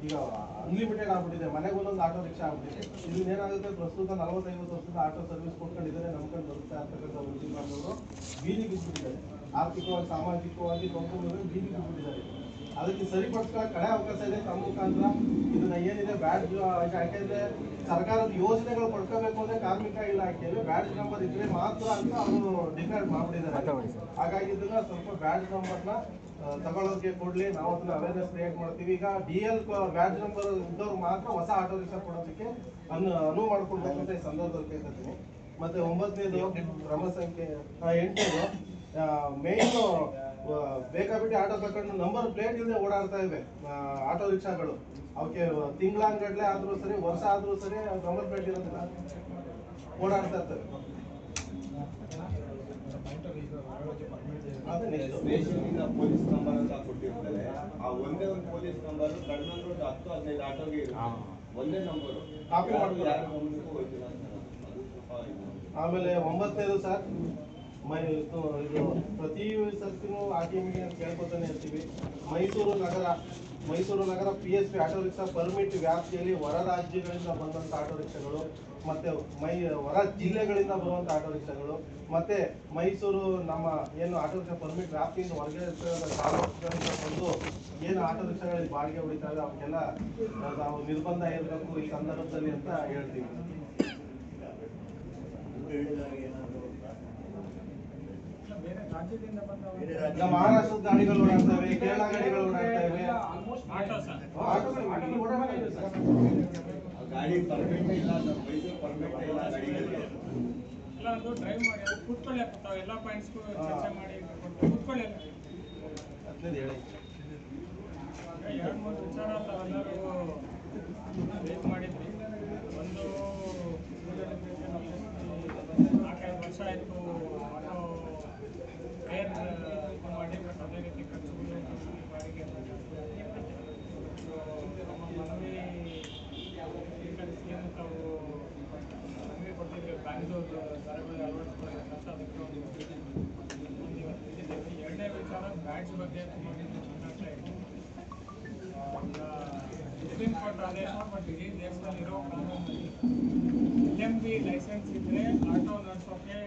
ಈಗ ಅನ್ಲಿಮಿಟೆಡ್ ಆಗ್ಬಿಟ್ಟಿದೆ, ಮನೆಗೆ ಒಂದೊಂದು ಆಟೋ ರಿಕ್ಷಾ ಆಗ್ಬಿಟ್ಟಿದೆ. ಇದನ್ನೇನಾಗುತ್ತೆ, ಪ್ರಸ್ತುತ 40-50 ವರ್ಷದ ಆಟೋ ಸರ್ವಿಸ್ ಕೊಟ್ಕೊಂಡಿದ್ದಾರೆ, ನಂಬ್ಕೊಂಡು ಬರುತ್ತಾ ಇರ್ತಕ್ಕಂಥ ಉದ್ಯೋಗ ಬಾಂಧವರು ಬೀದಿಗೆ ಬಿದ್ದುಬಿಟ್ಟಿದ್ದಾರೆ. ಆರ್ಥಿಕವಾಗಿ ಸಾಮಾಜಿಕವಾಗಿ ತೊಂದರೆ ಬೀದಿಗೆ ಬಿದ್ದುಬಿಟ್ಟಿದ್ದಾರೆ. ಅದಕ್ಕೆ ಸರಿಪಡಿಸ್ಕೊಳ್ಳೋ ಕಡೆ ಅವಕಾಶ ಇದೆ ತಮ್ಮ ಮುಖಾಂತರ. ಇದನ್ನ ಏನಿದೆ ಬ್ಯಾಡ್ಜ್, ಯಾಕೆಂದ್ರೆ ಸರ್ಕಾರದ ಯೋಜನೆಗಳು ಪಡ್ಕೋಬೇಕು ಅಂದ್ರೆ ಕಾರ್ಮಿಕ ಇಲಾಖೆಯಲ್ಲಿ ಬ್ಯಾಡ್ಜ್ ನಂಬರ್ ಇದ್ರೆ ಮಾತ್ರ ಅಂತ ಅವರು ಡಿಕ್ಲೇರ್ ಮಾಡ್ಬಿಟ್ಟಿದ್ದಾರೆ. ಹಾಗಾಗಿ ಇದನ್ನ ಸ್ವಲ್ಪ ಬ್ಯಾಡ್ಜ್ ನಂಬರ್ನ ತಗೊಳ್ಳೋಕೆ ಕೊಡ್ಲಿ, ನಾವು ಅದನ್ನ ಅವೇರ್ನೆಸ್ ಕ್ರಿಯೇಟ್ ಮಾಡ್ತೀವಿ. ಈಗ DL ಬ್ಯಾಡ್ಜ್ ನಂಬರ್ ಇದ್ದವ್ರು ಮಾತ್ರ ಹೊಸ ಆಟೋ ರಿಕ್ಷಾ ಕೊಡೋದಕ್ಕೆ ಅನುವು ಮಾಡ್ಕೊಡ್ಬೇಕು ಅಂತ ಈ ಸಂದರ್ಭದಲ್ಲಿ ಕೇಳ್ತೀನಿ. ಮತ್ತೆ 9ನೇದು ಕ್ರಮ ಸಂಖ್ಯೆ 8ನೇದು ಮೇನ್ ಬೇಕಾಬಿಟ್ಟಿ ಆಟೋ ತಗೊಂಡು ನಂಬರ್ ಪ್ಲೇಟ್ ಇಲ್ಲದೆ ಓಡಾಡ್ತಾ ಇವೆ ಆಟೋ ರಿಕ್ಷಾಗಳು. ಅವಕ್ಕೆ ತಿಂಗಳಾನ್ಗಡ್ಲೆ ಆದ್ರೂ ಸರಿ, ವರ್ಷ ಆದ್ರೂ ಸರಿ ನಂಬರ್ ಪ್ಲೇಟ್ ಇರೋದಿಲ್ಲ, ಓಡಾಡ್ತಾ ಇರ್ತವೆ. ಪೊಲೀಸ್ ನಂಬರ್ ಅಂತ ಕೊಟ್ಟಿರ್ತಾರೆ, ಆ ಒಂದೇ ಒಂದು ಪೊಲೀಸ್ ನಂಬರ್ ಕಡಿಮೆ 10-15 ಆಟೋಗೆ ಒಂದೇ ನಂಬರು ಕಾಪಿ ಮಾಡೋದು ಯಾರು ಗಮನಕ್ಕೂ ಹೋಯ್ತಿಲ್ಲ. ಆಮೇಲೆ 9ನೇದು ಸರ್, ಇದು ಪ್ರತಿ ಸರ್ತಿನೂ RTMಗೆ ಅಂತ ಕೇಳ್ಕೊತಾನೆ ಇರ್ತೀವಿ. ಮೈಸೂರು ನಗರ PSP ಆಟೋ ರಿಕ್ಷಾ ಪರ್ಮಿಟ್ ವ್ಯಾಪ್ತಿಯಲ್ಲಿ ಹೊರ ರಾಜ್ಯಗಳಿಂದ ಬಂದಂಥ ಆಟೋ ರಿಕ್ಷಾಗಳು, ಮತ್ತೆ ಹೊರ ಜಿಲ್ಲೆಗಳಿಂದ ಬರುವಂಥ ಆಟೋ ರಿಕ್ಷಾಗಳು, ಮತ್ತೆ ಮೈಸೂರು ನಮ್ಮ ಏನು ಆಟೋ ರಿಕ್ಷಾ ಪರ್ಮಿಟ್ ವ್ಯಾಪ್ತಿಯಿಂದ ಹೊರಗೆ ಚಾಲಕರಿಂದ ಬಂದು ಏನು ಆಟೋ ರಿಕ್ಷಾಗಳಲ್ಲಿ ಬಾಡಿಗೆ ಹೊಡಿತಾರೆ ಅವಕ್ಕೆಲ್ಲ ನಾವು ನಿರ್ಬಂಧ ಇರಬೇಕು ಈ ಸಂದರ್ಭದಲ್ಲಿ ಅಂತ ಹೇಳ್ತೀವಿ. ಮಹಾರಾಷ್ಟ್ರದ ಗಾಡಿಗಳು ಓಡಾಡ್ತವೆ, ಕೇರಳ ಗಾಡಿಗಳು ಓಡಾಡ್ತವೆ. ಗಾಡಿ ಪರ್ಮಿಟ್ ಇಲ್ಲ, ಮೈಸೂರು ಪರ್ಮಿಟ್ ಇಲ್ಲ ಗಾಡಿಗಳಿಗೆ. ಎಲ್ಲ ಅದು ಡ್ರೈವ್ ಮಾಡಿ ಅದು ಕೂತ್ಕೊಳ್ಳಿ ಆಗ್ತಾವ, ಎಲ್ಲ ಪಾಯಿಂಟ್ಸ್ಗೂ ಚರ್ಚೆ ಮಾಡಿ ಕೂತ್ಕೊಳ್ಳಿ. 2-3 ವಿಚಾರ ತಾವೆಲ್ಲರೂ ರೇಟ್ ಮಾಡಿದ್ವಿ. ಒಂದು 4-5 ವರ್ಷ ಆಯಿತು ಆಟೋ ಏರ್ ಇದು ಮಾಡಿ, ಬಟ್ ಅದೇ ರೀತಿ ಖರ್ಚುಗಳು ಬಾಡಿಗೆ ನಮ್ಮ ಮನವಿ ಏನು ತಾವು ಮನವಿ ಕೊಟ್ಟಿದ್ವಿ ಬ್ಯಾಂಗ್ಳೂರು ದರಗಳು ಅಳವಡಿಸ್ಕೊಳ್ಳೋದು ಅಂತ, ಅದಕ್ಕೆ ಒಂದು ಇವತ್ತು ಇಟ್ಟಿದ್ದೀವಿ. 2ನೇ ವಿಚಾರ ಬ್ಯಾಡ್ಜ್ ಬಗ್ಗೆ ಮಾತಾಡ್ತಾ ಇದ್ದೀವಿ. ಸುಪ್ರೀಂ ಕೋರ್ಟ್ ಆದೇಶ, ಬಟ್ ಇಡೀ ದೇಶದಲ್ಲಿರೋ ಕಾನೂನಲ್ಲಿ LMB ಲೈಸೆನ್ಸ್ ಇದ್ದರೆ ಆಟೋ ನಡೆಸೋಕ್ಕೆ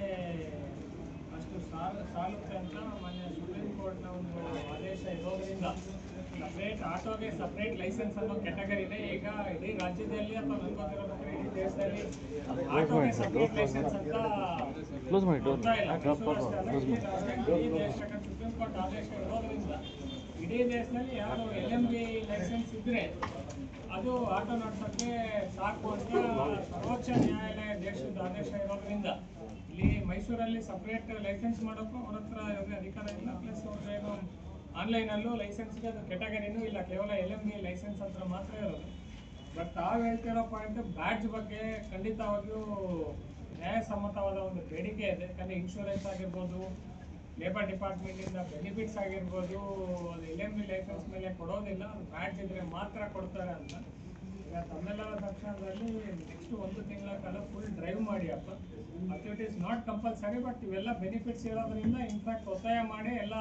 ಅಷ್ಟು ಸಾಲುತ್ತೆ ಅಂತ ಮೊನ್ನೆ ಸುಪ್ರೀಂ ಕೋರ್ಟ್ನ ಒಂದು ಆದೇಶ ಇರೋದ್ರಿಂದ ಆಟೋಗೆ ಸಪ್ರೇಟ್ ಲೈಸೆನ್ಸ್ ಅನ್ನೋ ಕ್ಯಾಟಗರಿನೇ ಈಗ ಇಡೀ ರಾಜ್ಯದಲ್ಲಿ ಅಥವಾ ನನ್ಗೊತ್ತಿರೋದ್ರೆ ಇಡೀ ದೇಶದಲ್ಲಿ ಆಟೋಗೆ ಸಪ್ರೇಟ್ ಲೈಸೆನ್ಸ್ ಅಂತ ಬರ್ತಾ ಇಲ್ಲ. ಇಡೀ ದೇಶಕ್ಕೆ ಸುಪ್ರೀಂ ಕೋರ್ಟ್ ಆದೇಶ ಇರೋದ್ರಿಂದ ಇಡೀ ದೇಶದಲ್ಲಿ ಯಾರು LMB ಲೈಸೆನ್ಸ್ ಇದ್ರೆ ಅದು ಆಟೋ ನಡೆಸೋಕ್ಕೆ ಸಾಕು ಅಂತ ಸರ್ವೋಚ್ಚ ನ್ಯಾಯಾಲಯ ದೇಶದ ಆದೇಶ ಇರೋದ್ರಿಂದ ಇಲ್ಲಿ ಮೈಸೂರಲ್ಲಿ ಸಪ್ರೇಟ್ ಲೈಸೆನ್ಸ್ ಮಾಡೋಕ್ಕೂ ಅವ್ರ ಹತ್ರ ಅಧಿಕಾರ ಇಲ್ಲ. ಪ್ಲಸ್ ಅವ್ರೇನು ಆನ್ಲೈನಲ್ಲೂ ಲೈಸೆನ್ಸ್ಗೆ ಅದು ಕ್ಯಾಟಗರಿನೂ ಇಲ್ಲ, ಕೇವಲ LMB ಲೈಸೆನ್ಸ್ ಹತ್ರ ಮಾತ್ರ ಇರೋದು. ಬಟ್ ತಾವು ಹೇಳ್ತಿರೋ ಪಾಯಿಂಟ್ ಬ್ಯಾಡ್ಜ್ ಬಗ್ಗೆ ಖಂಡಿತವಾಗಿಯೂ ನ್ಯಾಯಸಮ್ಮತವಾದ ಒಂದು ಬೇಡಿಕೆ ಇದೆ. ಯಾಕಂದರೆ ಇನ್ಶೂರೆನ್ಸ್ ಆಗಿರ್ಬೋದು, ಲೇಬರ್ ಡಿಪಾರ್ಟ್ಮೆಂಟಿಂದ ಬೆನಿಫಿಟ್ಸ್ ಆಗಿರ್ಬೋದು, ಅದು LMB ಲೈಸೆನ್ಸ್ ಮೇಲೆ ಕೊಡೋದಿಲ್ಲ, ಅದು ಬ್ಯಾಡ್ಜ್ ಇದ್ರೆ ಮಾತ್ರ ಕೊಡ್ತಾರೆ ಅಂತ. ಈಗ ತಮ್ಮೆಲ್ಲರ ತಕ್ಷಣದಲ್ಲಿ ನೆಕ್ಸ್ಟ್ 1 ತಿಂಗಳ ಕಾಲ ಫುಲ್ ಡ್ರೈವ್ ಮಾಡಿ ಅಪ್ಪ. It is not compulsory, but ಇವೆಲ್ಲ ಬೆನಿಫಿಟ್ಸ್ ಇರೋದ್ರಿಂದ ಇನ್ಫ್ಯಾಕ್ಟ್ ಒತ್ತಾಯ ಮಾಡಿ ಎಲ್ಲ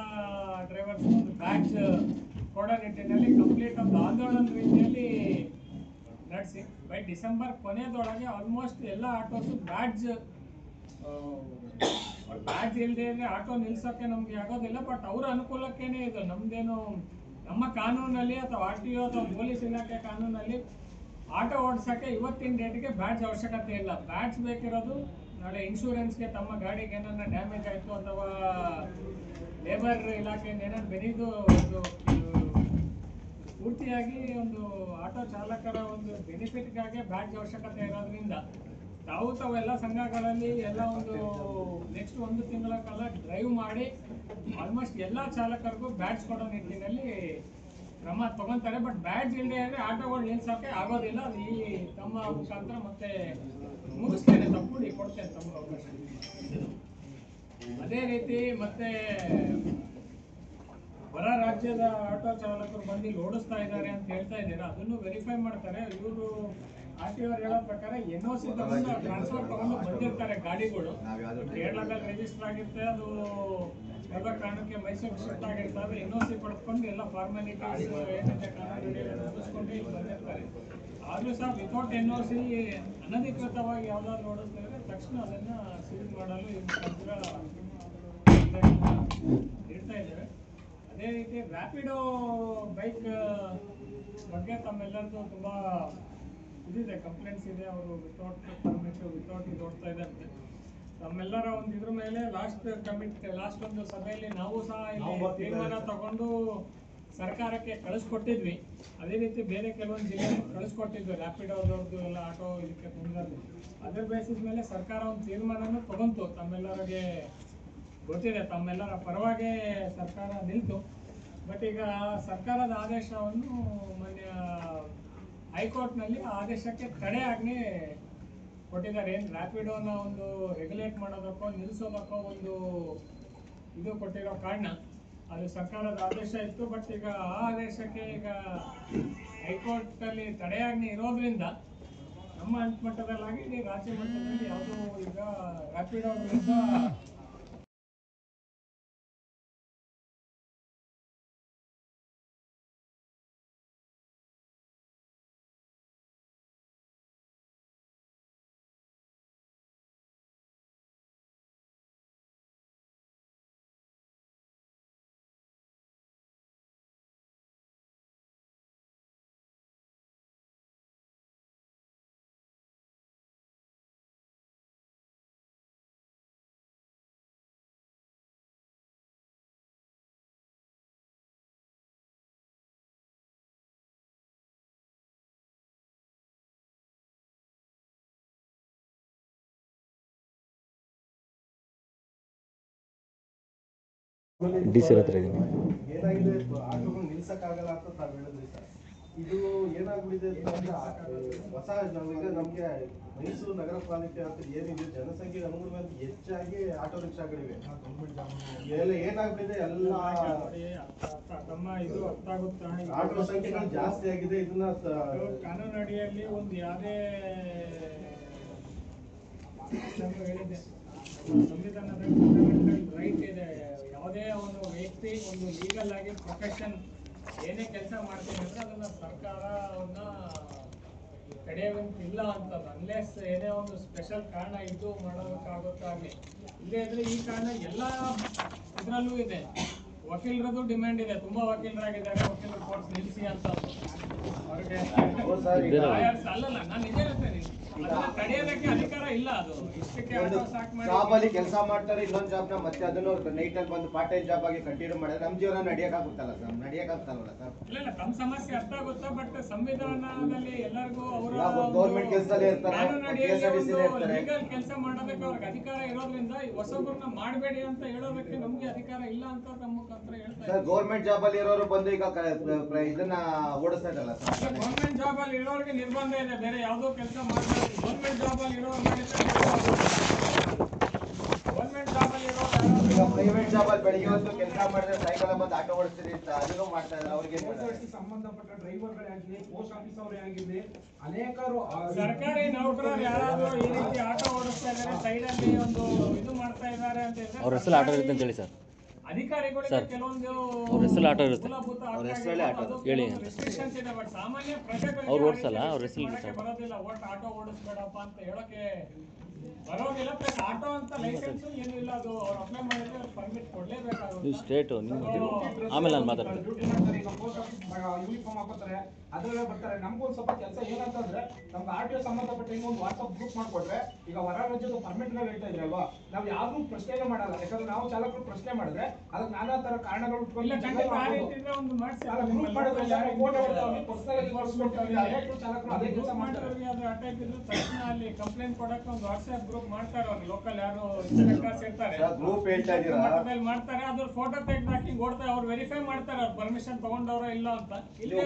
ಡ್ರೈವರ್ಸ್ ಒಂದು ಬ್ಯಾಡ್ಜ್ ಕೊಡೋ ನಿಟ್ಟಿನಲ್ಲಿ ಕಂಪ್ಲೀಟ್ ಒಂದು ಆಂದೋಲನ ರೀತಿಯಲ್ಲಿ ನಡೆಸಿ ಬೈ ಡಿಸೆಂಬರ್ ಕೊನೆಯದೊಳಗೆ ಆಲ್ಮೋಸ್ಟ್ ಎಲ್ಲ ಆಟೋಸು ಬ್ಯಾಡ್ಜ್ ಇಲ್ಲದೆ ಇದ್ರೆ ಆಟೋ ನಿಲ್ಸೋಕ್ಕೆ ನಮಗೆ ಆಗೋದಿಲ್ಲ. ಬಟ್ ಅವರ ಅನುಕೂಲಕ್ಕೇನೆ ಇದು, ನಮ್ದೇನು ನಮ್ಮ ಕಾನೂನಲ್ಲಿ ಅಥವಾ RTO ಅಥವಾ ಪೊಲೀಸ್ ಇಲಾಖೆ ಕಾನೂನಲ್ಲಿ ಆಟೋ ಓಡಿಸೋಕ್ಕೆ ಇವತ್ತಿನ ಡೇಟ್ಗೆ ಬ್ಯಾಡ್ಜ್ ಅವಶ್ಯಕತೆ ಇಲ್ಲ. ಬ್ಯಾಡ್ಜ್ ಬೇಕಿರೋದು ನಾಳೆ ಇನ್ಶೂರೆನ್ಸ್ಗೆ, ತಮ್ಮ ಗಾಡಿಗೆ ಏನಾರ ಡ್ಯಾಮೇಜ್ ಆಯಿತು ಅಥವಾ ಲೇಬರ್ ಇಲಾಖೆಯಿಂದ ಏನಾದ್ರು ಬೆನಿದು ಒಂದು ಪೂರ್ತಿಯಾಗಿ ಒಂದು ಆಟೋ ಚಾಲಕರ ಒಂದು ಬೆನಿಫಿಟ್ಗಾಗಿ ಬ್ಯಾಡ್ಜ್ ಅವಶ್ಯಕತೆ ಇರೋದ್ರಿಂದ ತಾವೆಲ್ಲ ಸಂಘಗಳಲ್ಲಿ ಎಲ್ಲ ಒಂದು ನೆಕ್ಸ್ಟ್ 1 ತಿಂಗಳ ಕಾಲ ಡ್ರೈವ್ ಮಾಡಿ ಆಲ್ಮೋಸ್ಟ್ ಎಲ್ಲ ಚಾಲಕರಿಗೂ ಬ್ಯಾಡ್ಜ್ ಕೊಡೋ ನಿಟ್ಟಿನಲ್ಲಿ ಕ್ರಮ ತಗೊಳ್ತಾರೆ. ಬಟ್ ಬ್ಯಾಡ್ಜ್ ಇಲ್ಲದೆ ಇದ್ರೆ ಆಟೋಗಳು ನಿಲ್ಸೋಕೆ ಆಗೋದಿಲ್ಲ. ಅದು ಈ ತಮ್ಮ ಮುಖಾಂತರ ಮತ್ತೆ ಮುಗಿಸ್ತೇನೆ, ತಪ್ಪು ಕೊಡ್ತೇನೆ ತಮ್ಮ ಅವಕಾಶ. ಅದೇ ರೀತಿ ಮತ್ತೆ ಹೊರ ರಾಜ್ಯದ ಆಟೋ ಚಾಲಕರು ಬಂದು ಇಲ್ಲಿ ಓಡಿಸ್ತಾ ಇದ್ದಾರೆ ಅಂತ ಹೇಳ್ತಾ ಇದ್ದೀರಾ, ಅದನ್ನು ವೆರಿಫೈ ಮಾಡ್ತಾರೆ. ಇವರು RTO ಹೇಳೋ ಪ್ರಕಾರ NOC ತಗೊಂಡು ಟ್ರಾನ್ಸ್ಫರ್ ತಗೊಂಡು ಬಂದಿರ್ತಾರೆ ಗಾಡಿಗಳು. ಕೇರಳದಲ್ಲಿ ರಿಜಿಸ್ಟರ್ ಆಗಿರುತ್ತೆ, ಅದು ಯಾವುದೋ ಕಾರಣಕ್ಕೆ ಮೈಸೂರು ಶಿಫ್ಟ್ ಆಗಿರ್ತವೆ. NOC ಪಡ್ಕೊಂಡು ಎಲ್ಲ ಫಾರ್ಮಾಲಿಟೀಸ್ ಏನಿದೆ ಕಾನೂನು ಮುಗಿಸ್ಕೊಂಡು ಆದ್ರೂ ಸಹ ವಿತೌಟ್ NOC ಅನಧಿಕೃತವಾಗಿ ಯಾವ್ದಾದ್ರು ಓಡಿಸ್ತಿದ್ರೆ ತಕ್ಷಣ ಅದನ್ನ ಸೀಲ್ ಮಾಡಲು ಈ ಮುಖಾಂತರ ಇಡ್ತಾ ಇದ್ದೇವೆ. ಅದೇ ರೀತಿ ರ್ಯಾಪಿಡೋ ಬೈಕ್ ಬಗ್ಗೆ ತಮ್ಮೆಲ್ಲರದು ತುಂಬಾ ಇದಿದೆ, ಕಂಪ್ಲೇಂಟ್ಸ್ ಇದೆ. ಅವರು ವಿತೌಟ್ ಪರ್ಮಿಟ್ ವಿತೌಟ್ ಇದು ಓಡ್ತಾ ಇದೆ ಅಂತ ತಮ್ಮೆಲ್ಲರ ಒಂದು ಇದ್ರ ಮೇಲೆ ಲಾಸ್ಟ್ ಒಂದು ಸಭೆಯಲ್ಲಿ ನಾವು ಸಹ ಇಲ್ಲಿ ತೀರ್ಮಾನ ತಗೊಂಡು ಸರ್ಕಾರಕ್ಕೆ ಕಳಿಸ್ಕೊಟ್ಟಿದ್ವಿ. ಅದೇ ರೀತಿ ಬೇರೆ ಕೆಲವೊಂದು ಜಿಲ್ಲೆ ಕಳಿಸ್ಕೊಟ್ಟಿದ್ವಿ ರ್ಯಾಪಿಡೋದವ್ರದ್ದು ಎಲ್ಲ ಆಟೋ ಇದಕ್ಕೆ ತುಂಬಿರೋದು. ಅದ್ರ ಬೇಸಿಸ್ ಮೇಲೆ ಸರ್ಕಾರ ಒಂದು ತೀರ್ಮಾನನೂ ತಗೊಂತು. ತಮ್ಮೆಲ್ಲರಿಗೆ ಗೊತ್ತಿದೆ, ತಮ್ಮೆಲ್ಲರ ಪರವಾಗಿ ಸರ್ಕಾರ ನಿಲ್ತು. ಬಟ್ ಈಗ ಸರ್ಕಾರದ ಆದೇಶವನ್ನು ಮೊನ್ನೆ ಹೈಕೋರ್ಟ್ನಲ್ಲಿ ಆ ಆದೇಶಕ್ಕೆ ತಡೆ ಆಜ್ಞೆ ಕೊಟ್ಟಿದ್ದಾರೆ. ಏನು ರ್ಯಾಪಿಡೋನ ಒಂದು ರೆಗ್ಯುಲೇಟ್ ಮಾಡೋದಕ್ಕೋ ನಿಲ್ಲಿಸೋದಕ್ಕೋ ಒಂದು ಇದು ಕೊಟ್ಟಿರೋ ಕಾರಣ ಅದು ಸರ್ಕಾರದ ಆದೇಶ ಇತ್ತು. ಬಟ್ ಈಗ ಆ ಆದೇಶಕ್ಕೆ ಈಗ ಹೈಕೋರ್ಟಲ್ಲಿ ತಡೆಯಾಜ್ಞೆ ಇರೋದ್ರಿಂದ ನಮ್ಮ ಮಟ್ಟದಲ್ಲಾಗಿ ಇಡೀ ರಾಜ್ಯ ಮಟ್ಟದಲ್ಲಿ ಯಾವುದೂ ಈಗ ರ್ಯಾಪಿಡೋ ವಿರುದ್ಧ DC ಹತ್ರ ಇದ್ದೀನಿ. ಏನಾಗಿದೆ ಆಟೋಗಳು ನಿಲ್ಸಕ್ಕಾಗಲ್ಲ ಅಂತ ತಾವು ಹೇಳಿದ್ರಿ ಸರ್. ಇದು ಏನಾಗ್ಬಿಟ್ಟಿದೆ ಅಂತಂದ್ರೆ ಹೊಸ ನಾವೀಗ ನಮ್ಗೆ ಮೈಸೂರು ನಗರ ಪಾಲಿಕೆ ಅಂತ ಏನಿದೆ ಜನಸಂಖ್ಯೆಗೆ ಅನುಗುಣವಾಗಿ ಹೆಚ್ಚಾಗಿ ಆಟೋ ರಿಕ್ಷಾಗಳಿವೆ. ಎಲ್ಲ ಏನಾಗ್ಬಿಟ್ಟಿದೆ ಎಲ್ಲ ತಮ್ಮ ಇದು ಅರ್ಥ ಆಗುತ್ತಾ, ಆಟೋ ಸಂಖ್ಯೆಗಳು ಜಾಸ್ತಿ ಆಗಿದೆ. ಇದನ್ನ ಕಾನೂನು ಅಡಿಯಲ್ಲಿ ಒಂದು ಯಾವುದೇ ಹೇಳಿದೆ, ಸಂವಿಧಾನದಲ್ಲಿ ಫಂಡಮೆಂಟಲ್ ರೈಟ್ ಇದೆ. ಯಾವುದೇ ಒಂದು ವ್ಯಕ್ತಿ ಒಂದು ಲೀಗಲ್ ಆಗಿ ಪ್ರೊಫೆಷನ್ ಏನೇ ಕೆಲಸ ಮಾಡ್ತೀನಿ ಅಂದ್ರೆ ಅದನ್ನ ಸರ್ಕಾರವನ್ನ ತಡೆಯುವಂತಿಲ್ಲ ಅಂತ, ಅನ್ಲೆಸ್ ಏನೇ ಒಂದು ಸ್ಪೆಷಲ್ ಕಾರಣ ಇದ್ದು ಮಾಡೋದಕ್ಕಾಗುತ್ತಾಗಲಿ. ಇಲ್ಲೇ ಇದ್ರೆ ಈ ಕಾರಣ ಎಲ್ಲ ಇದರಲ್ಲೂ ಇದೆ. ವಕೀಲರದ್ದು ಡಿಮ್ಯಾಂಡ್ ಇದೆ, ತುಂಬಾ ವಕೀಲರಾಗಿದ್ದಾರೆ, ವಕೀಲರು ಕೋರ್ಸ್ ನಿಲ್ಲಿಸಿ ಅಂತ ಅವ್ರಿಗೆ ಅಲ್ಲಲ್ಲ. ನಾನು ನಿಜ ಹೇಳ್ತೇನೆ, ಅದನ್ನ ತಡೆಯೋದಕ್ಕೆ ಅಧಿಕಾರ ಇಲ್ಲ. ಅದು ಇಷ್ಟಕ್ಕೆ ಜಾಬ್ ಅಲ್ಲಿ ಕೆಲಸ ಮಾಡ್ತಾರೆ, ಇನ್ನೊಂದು ಜಾಬ್ನ ಮತ್ತೆ ಅದನ್ನು ನೈಟ್ ಅಲ್ಲಿ ಬಂದು ಪಾರ್ಟ್ ಟೈಮ್ ಜಾಬ್ ಆಗಿ ಕಂಟಿನ್ಯೂ ಮಾಡಿದ್ರೆ ನಮ್ಮ ಜೀವನ ನಡೆಯಕ್ಕಾಗುತ್ತಲ್ಲ ಸರ್, ನಡೆಯಕ್ಕಾಗ್ತಲ್ವಲ್ಲ ಸರ್? ಇಲ್ಲ, ತಮ್ಮ ಸಮಸ್ಯೆ ಅರ್ಥ ಆಗುತ್ತಾ. ಬಟ್ ಸಂವಿಧಾನದಲ್ಲಿ ಎಲ್ಲರಿಗೂ ಅವರ ಗೌರ್ಮೆಂಟ್ ಕೆಲಸದಲ್ಲಿ ಇರ್ತಾರೆ, ಲೀಗಲ್ ಕೆಲಸ ಮಾಡೋದಕ್ಕೆ ಅವ್ರಿಗೆ ಅಧಿಕಾರ ಇರೋದ್ರಿಂದ ಹೊಸೊಬ್ಬರನ್ನ ಮಾಡಬೇಡಿ ಅಂತ ಹೇಳೋದಕ್ಕೆ ನಮ್ಗೆ ಅಧಿಕಾರ ಇಲ್ಲ ಅಂತ ತಮ್ಮ ಮುಖಾಂತರ ಹೇಳ್ತಾ ಸರ್. ಗೌರ್ಮೆಂಟ್ ಜಾಬ್ ಅಲ್ಲಿ ಇರೋರು ಬಂದು ಈಗ ಇದನ್ನ ಓಡಿಸ್ತಾ ಇದ್ದಲ್ಲ ಸರ್. ಗೌರ್ಮೆಂಟ್ ಜಾಬ್ ಅಲ್ಲಿ ಇರೋರಿಗೆ ನಿರ್ಬಂಧ ಇದೆ, ಬೇರೆ ಯಾವುದೋ ಕೆಲಸ ಮಾಡ್ತಾರೆ. ಗೌರ್ಮೆಂಟ್ ಜಾಬ್ ಅಲ್ಲಿ ಇರೋರು ಗೌರ್ಮೆಂಟ್ ಜಾಬ್ ಅಲ್ಲಿ ಇರೋ ಈಗ ಪ್ರೈವೇಟ್ ಜಾಬ್ ಅಲ್ಲಿ ಬೆಳಿಗ್ಗೆ ಹೊತ್ತು ಕೆಲಸ ಮಾಡಿದ್ರೆ ಸಾಯಂಕಾಲ ಬಂದು ಆಟೋ ಓಡಿಸ್ತೀರಿ ಅಂತ ಅದನ್ನು ಮಾಡ್ತಾ ಇದ್ದಾರೆ. ಅವ್ರಿಗೆ ಸಂಬಂಧಪಟ್ಟ ಡ್ರೈವರ್ಗಳೇ ಆಗಲಿ, ಪೋಸ್ಟ್ ಆಫೀಸ್ ಅವರೇ ಆಗಿರ್ಲಿ, ಅನೇಕರು ಸರ್ಕಾರಿ ನೌಕರರು ಯಾರಾದ್ರೂ ಈ ರೀತಿ ಆಟೋ ಓಡಿಸ್ತಾ ಇದ್ದಾರೆ, ಸೈಡ್ ಅಲ್ಲಿ ಒಂದು ಇದು ಮಾಡ್ತಾ ಇದ್ದಾರೆ ಅಂತ ಹೇಳಿದ್ರೆ ಅವ್ರ ಹೆಸರು ಆಟೋ ಇರುತ್ತೆ ಅಂತ ಹೇಳಿ ಸರ್. ಅಧಿಕಾರಿಗಳಿಗೆ ಕೆಲವೊಂದು ಅವ್ರ ಹೆಸರು ಆಟೋ ಇರುತ್ತೆ, ಮೂಲಭೂತ ಅವ್ರ ಹೆಸರಲ್ಲೇ ಆಟೋ ಹೇಳಿ ಅಂತ. ರೆಸ್ಟ್ರಿಕ್ಷನ್ಸ್ ಇದೆ. ಬಟ್ ಸಾಮಾನ್ಯ ಪ್ರಜೆಗಳಿಗೆ ಅವ್ರು ಓಡಿಸಲ್ಲ, ಅವ್ರ ಹೆಸರು ಬರೋದಿಲ್ಲ. ಒಟ್ಟು ಆಟೋ ಓಡಿಸ್ಬೇಡಪ್ಪ ಅಂತ ಹೇಳೋಕೆ ಬರೋದಿಲ್ಲ. ಪ್ಲಸ್ ಆಟೋ ಅಂತ ಲೈಸೆನ್ಸ್ ಏನು ಇಲ್ಲ, ಅದು ಅವ್ರು ಅಪ್ಲೈ ಮಾಡಿದ್ರೆ ಪರ್ಮಿಟ್ ಕೊಡ್ಲೇಬೇಕಾಗುತ್ತೆ. ನೀವು ಸ್ಟೇಟು ನೀವು ಆಮೇಲೆ ನಾನು ಮಾತಾಡ್ತೀನಿ. ಡ್ಯೂಟಿ ಮಾಡ್ತಾರೆ, ಈಗ ಪೋಸ್ಟ್ ಆಫೀಸ್ ಯೂನಿಫಾರ್ಮ್ ಹಾಕೋತಾರೆ, ಅದರಲ್ಲೇ ಬರ್ತಾರೆ. ನಮಗೂ ಒಂದು ಸ್ವಲ್ಪ ಕೆಲಸ ಏನಂತಂದ್ರೆ, ನಮ್ಗೆ ಆರ್ ಟಿ ಒ ಸಂಬಂಧಪಟ್ಟ ಒಂದು ವಾಟ್ಸ್ಆಪ್ ಗ್ರೂಪ್ ಮಾಡ್ಕೊಟ್ರೆ, ಈಗ ಹೊರ ರಾಜ್ಯದ ಪರ್ಮಿಟ್ ಗಳು ಹೇಳ್ತಾ ಇದ್ರಲ್ವಾ, ನಾವು ಯಾವ್ದು ಪ್ರಶ್ನೆನೇ ಮಾಡಲ್ಲ. ಯಾಕಂದ್ರೆ ನಾವು ಚಾಲಕರು ಪ್ರಶ್ನೆ ಮಾಡಿದ್ರೆ ಅದಕ್ಕೆ ನಾನಾ ತರ ಕಾರಣಗಳು ಒಂದು ಮಾಡಿಸಿ ತಕ್ಷಣ ಅಲ್ಲಿ ಕಂಪ್ಲೇಂಟ್ ಕೊಡಕ್ಕೆ ಒಂದು ವಾಟ್ಸ್ಆಪ್ ಗ್ರೂಪ್ ಮಾಡ್ತಾರೆ. ಅವ್ರು ಲೋಕಲ್ ಯಾರು ಇನ್ಸ್ಪೆಕ್ಟರ್ಸ್ ಇರ್ತಾರೆ, ಗ್ರೂಪ್ ಹೇಳ್ತಾ ಇದ್ದೀರಾ ಮಾಡ್ತಾರೆ. ಅದ್ರ ಫೋಟೋ ತೆಗೆದು ಹಾಕಿ ಓಡ್ತಾರೆ. ಅವ್ರು ವೆರಿಫೈ ಮಾಡ್ತಾರೆ ಅವ್ರು ಪರ್ಮಿಷನ್ ತಗೊಂಡವ್ರ ಇಲ್ಲ ಅಂತ.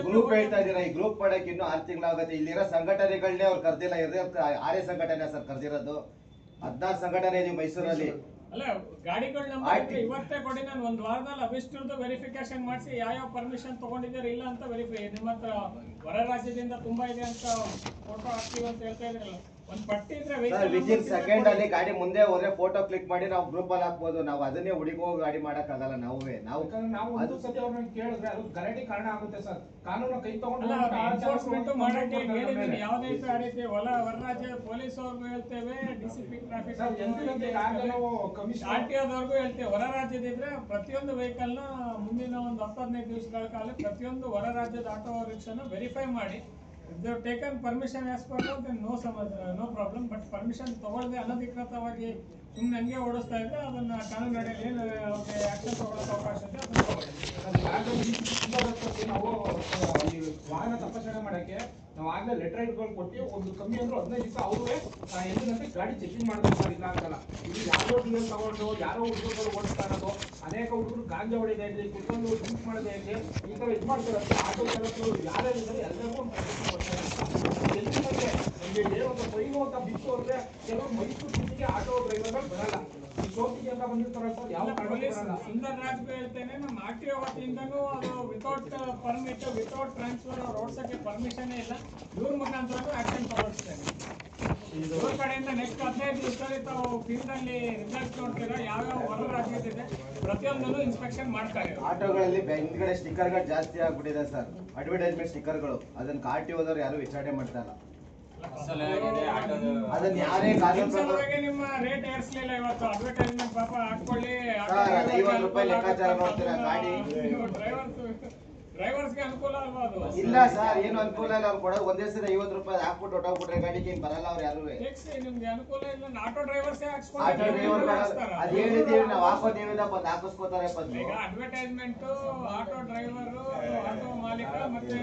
ಗ್ರೂಪ್ ಹೇಳ್ತಾ ಇದ್ದೀರಾ. ಈ ಗ್ರೂಪ್ ಮಾಡಕ್ಕೆ ಇನ್ನೂ 6 ತಿಂಗಳಾಗುತ್ತೆ. ಇಲ್ಲಿರೋ ಸಂಘಟನೆಗಳನ್ನೇ ಅವ್ರು ಕರ್ದಿಲ್ಲ. ಆರ್ಯ ಸಂಘಟನೆ ಸರ್ ಕರ್ದಿರೋದು. 16 ಸಂಘಟನೆ ಇದೆ ಮೈಸೂರಲ್ಲಿ. ಅಲ್ಲ, ಗಾಡಿಗಳ ನಂಬರ್ ಇವತ್ತೇ ಕೊಡಿ, ನಾನು ಒಂದು ವಾರದಲ್ಲಿ ಅವಿಷ್ಟರದ್ದು ವೆರಿಫಿಕೇಶನ್ ಮಾಡಿಸಿ ಯಾವ ಪರ್ಮಿಷನ್ ತಗೊಂಡಿದ್ದಾರೆ ಇಲ್ಲ ಅಂತ ವೆರಿಫೈ. ನಿಮ್ಮ ಹತ್ರ ಹೊರ ರಾಜ್ಯದಿಂದ ತುಂಬಾ ಇದೆ ಅಂತ ಫೋಟೋ ಹಾಕ್ತೀವಿ ಅಂತ ಹೇಳ್ತಾ ಇದ್ರಲ್ಲ, ಒಂದು ಪಟ್ಟಿ ಇದ್ರೆ ಸರ್ ವಿತಿನ್ ಸೆಕೆಂಡ್ ಅಲ್ಲಿ ಗಾಡಿ ಮುಂದೆ ಹೋದ್ರೆ ಫೋಟೋ ಕ್ಲಿಕ್ ಮಾಡಿ ನಾವು ಗ್ರೂಪ್ ಅಲ್ಲಿ ಹಾಕ್ಬೋದು. ನಾವು ಅದನ್ನೇ ಹುಡುಗೋ ಗಾಡಿ ಮಾಡಕ್ ಆಗಲ್ಲ. ನಾವು ಯಾಕಂದ್ರೆ ನಾವು ಒಂದು ಸತಿ ಅವ್ರನ್ನ ಕೇಳಿದ್ರೆ ಅದು ಗಲಾಟೆ ಕಾರಣ ಆಗುತ್ತೆ ಸರ್. ಕಾನೂನು ಕೈ ತಗೊಂಡು ಎನ್ಫೋರ್ಸ್ಮೆಂಟ್ ಮಾಡಕ್ಕೆ ಹೇಳಿದ್ದೀನಿ. ಯಾವುದೇ ರೀತಿ ಹೊರ ರಾಜ್ಯ ಪೊಲೀಸ್ ಅವ್ರಿಗೂ ಹೇಳ್ತೇವೆ, ಡಿಸಿಪಿ ಟ್ರಾಫಿಕ್ ಆರ್ಟಿಒದವ್ರಿಗೂ ಹೇಳ್ತೇವೆ. ಹೊರ ರಾಜ್ಯದಿದ್ರೆ ಪ್ರತಿಯೊಂದು ವೆಹಿಕಲ್ನ ಮುಂದಿನ ಒಂದು 10-15 ದಿವಸಗಳ ಕಾಲ ಪ್ರತಿಯೊಂದು ಹೊರ ರಾಜ್ಯದ ಆಟೋ ರಿಕ್ಷಾನ ವೆರಿಫೈ ಮಾಡಿ taken permission as per no problem. But permission ತಗೊಳ್ಳದೆ ಅನಧಿಕೃತವಾಗಿ ಸುಮ್ಮನೆ ಹಂಗೆ ಓಡಿಸ್ತಾ ಇದ್ರೆ ಅದನ್ನ ಕಾನೂನು ಅಡಿಯಲ್ಲಿ ಏನು ಅವ್ರಿಗೆ ಆಕ್ಷನ್ ತಗೊಳ್ಳೋಕೆ ಅವಕಾಶ ಇದೆ ಅದನ್ನ ನಾವು ಈ ವಾಹನ ತಪಾಸಣೆ ಮಾಡಕ್ಕೆ ನಾವು ಆಗ್ಲೇ ಲೆಟರ್ ಇಟ್ಕೊಂಡು ಕೊಟ್ಟು ಒಂದು ಕಮ್ಮಿ ಅಂದ್ರೆ 15 ದಿವಸ ಅವರೇ ಎಂದಿನಂತೆ ಗಾಡಿ ಚೆಕಿಂಗ್ ಮಾಡ್ತಾರೆ. ಇಲ್ಲ ಅಂತಲ್ಲ, ಇದು ಯಾರೋ ಡೀಸೆಲ್ ತಗೊಂಡು ಯಾರೋ ಹುಡುಗರು ಓಡಿಸ್ತಾ ಇರೋದು, ಅನೇಕ ಹುಡುಗರು ಗಾಂಜಾ ಹೊಡಿದೆ ಇರಲಿ, ಕುತ್ಕೊಂಡು ಡ್ರಿಂಕ್ ಮಾಡೋದೇ ಇರಲಿ, ಈ ತರ ಇದು ಮಾಡ್ತಾರೆ. ಆಟೋ ಚಾಲಕರು ಯಾರೇ ಇದ್ದಾರೆ ಎಲ್ಲರಿಗೂ ಎಂದಿನಂತೆ ನಮಗೆ ಒಂದು ಬೈನು ಅಂತ ಬಿಟ್ಟು ಹೋದ್ರೆ ಕೆಲವು ಮೈಸೂರು ಸಿಟಿಗೆ ಆಟೋ ಡ್ರೈವರ್ಗಳು ಬರಲ್ಲ. ಈ ಸೋತಿಗೆ ಅಂತ ಬಂದಿರ್ತಾರೆ ಸರ್. ಯಾವ ಸುಂದರ್ ರಾಜ್ಗೂ ಹೇಳ್ತೇನೆ, ನಮ್ಮ ಆರ್ಟಿಒ ವತಿಯಿಂದನೂ ಅದು ವಿತೌಟ್ ಪರ್ಮಿಟ್ ವಿತೌಟ್ ಟ್ರಾನ್ಸ್ಫರ್ ಅವ್ರು ಓಡಿಸೋಕ್ಕೆ ಪರ್ಮಿಷನ್ ಇಲ್ಲ. ಇವ್ರ ಮುಖಾಂತರ ಆಕ್ಷನ್ ತಗೊಳ್ತೇನೆ. ಇವ್ರ ಕಡೆಯಿಂದ ನೆಕ್ಸ್ಟ್ 15 ದಿವಸದಲ್ಲಿ ತಾವು ಫೀಲ್ಡ್ ಅಲ್ಲಿ ರಿಸಲ್ಟ್ ನೋಡ್ತೀರಾ ಯಾವ್ಯಾವ ಹೊರ ರಾಜ್ಯದಿದೆ ಪ್ರತಿಯೊಂದನ್ನು ಇನ್ಸ್ಪೆಕ್ಷನ್ ಮಾಡ್ತಾರೆ. ಆಟೋಗಳಲ್ಲಿ ಹಿಂದ್ಗಡೆ ಸ್ಟಿಕ್ಕರ್ಗಳು ಜಾಸ್ತಿ ಆಗ್ಬಿಟ್ಟಿದೆ ಸರ್. ಅಡ್ವರ್ಟೈಸ್ಮೆಂಟ್ ಸ್ಟಿಕ್ಕರ್ಗಳು ಅದನ್ನ ಆರ್ಟಿಒದವ್ರು ಯಾರು ವಿಚಾರಣೆ ಮಾಡ್ತಾ ಇಲ್ಲ. ಅದನ್ನ ಯಾರೇ ನಿಮ್ಮ ರೇಟ್ ಏರ್ಸ್ಲಿಲ್ಲ ಇವತ್ತು. ಅಡ್ವರ್ಟೈಸ್ಮೆಂಟ್ ಪಾಪ ಹಾಕೊಳ್ಳಿ, 50 ರೂಪಾಯಿ ಲೆಕ್ಕಾಚಾರ ನೋಡ್ತೀರಾ ಗಾಡಿ ಡ್ರೈವರ್ಸ್ಗೆ ಅನುಕೂಲ ಅಲ್ವಾ ಅದು? ಇಲ್ಲ ಸರ್, ಏನು ಅನುಕೂಲ ಇಲ್ಲ. ಅವ್ರು ಕೊಡೋದು ಒಂದೇ ಸರಿ 50 ರೂಪಾಯಿ ಹಾಕ್ಬಿಟ್ಟು ಹೊಟ್ಟೋಗ್ಬಿಟ್ರೆ ಗಾಡಿಗೆ ಏನ್ ಬರಲ್ಲ ಅವ್ರು ಯಾರು. ನಿಮ್ಗೆ ಅನುಕೂಲ ಇಲ್ಲ, ಆಟೋ ಡ್ರೈವರ್ಸೇ ಆಟೋ ಡ್ರೈವರ್ ಅದ್ ಹೇಳಿದೀವಿ ನಾವು ಹಾಕೋದೇವಿಲ್ಲ, ಬಂದು ಹಾಕಿಸ್ಕೋತಾರೆ. ಈಗ ಅಡ್ವರ್ಟೈಸ್ಮೆಂಟ್ ಆಟೋ ಡ್ರೈವರ್, ಆಟೋ ಮಾಲೀಕ ಮತ್ತೆ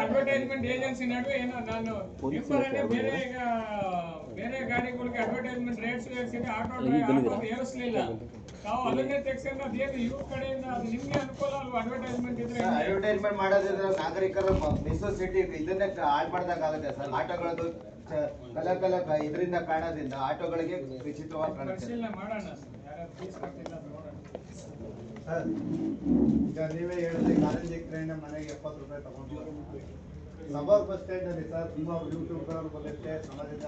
ಅಡ್ವರ್ಟೈಸ್ಮೆಂಟ್ ಏಜೆನ್ಸಿ ನಡುವೆ ಏನೋ ನಾನು ಬೇರೆ ಈಗ ಬೇರೆ ಗಾಡಿಗಳಿಗೆ ಅಡ್ವರ್ಟೈಸ್ಮೆಂಟ್ ರೇಟ್ಸ್ ಏರಿಸಿದ್ರೆ ಆಟೋ ಏರಿಸಲಿಲ್ಲ. ನಾವು ಅದನ್ನೇ ತೆಗ್ಸಿದ್ರೆ ಅದೇನು ಇವ್ರ ಕಡೆಯಿಂದ ಅದು ನಿಮ್ಗೆ ಅನುಕೂಲ ಅಲ್ವಾ? ಅಡ್ವರ್ಟೈಸ್ಮೆಂಟ್ ಇದ್ರೆ ಅಡ್ವರ್ಟೈಸ್ಮೆಂಟ್ ಮಾಡೋದ್ರಿಂದ ನಾಗರಿಕರು ನೆಸೆಸಿಟಿ ಇದನ್ನೇ ಹಾಳು ಮಾಡ್ದಂಗ ಆಗುತ್ತೆ ಸರ್. ಆಟೋಗಳದ್ದು ಕಲರ್ ಕಲರ್ ಇದರಿಂದ ಕಾಣೋದ್ರಿಂದ ಆಟೋಗಳಿಗೆ ವಿಚಿತ್ರವಾಗಿ ಕಾಣುತ್ತೆ. ಪರಿಶೀಲನೆ ಮಾಡೋಣ ಯಾರು ಫೀಸ್ ಕಟ್ಟಿಲ್ಲ ನೋಡೋಣ ಸರ್. ಈಗ ನೀವೇ ಹೇಳಿದ್ರೆ ಕಾರಂಜಿ ಟ್ರೈನ್ ಮನೆಗೆ 70 ರೂಪಾಯಿ ತಗೊಂಡು ಸಬರ್ ಬಸ್ ಸ್ಟ್ಯಾಂಡ್ ಅಲ್ಲಿ ಸರ್ ತುಂಬಾ ಯೂಟ್ಯೂಬ್ ಬಂದಿರುತ್ತೆ, ಸಮಾಜದ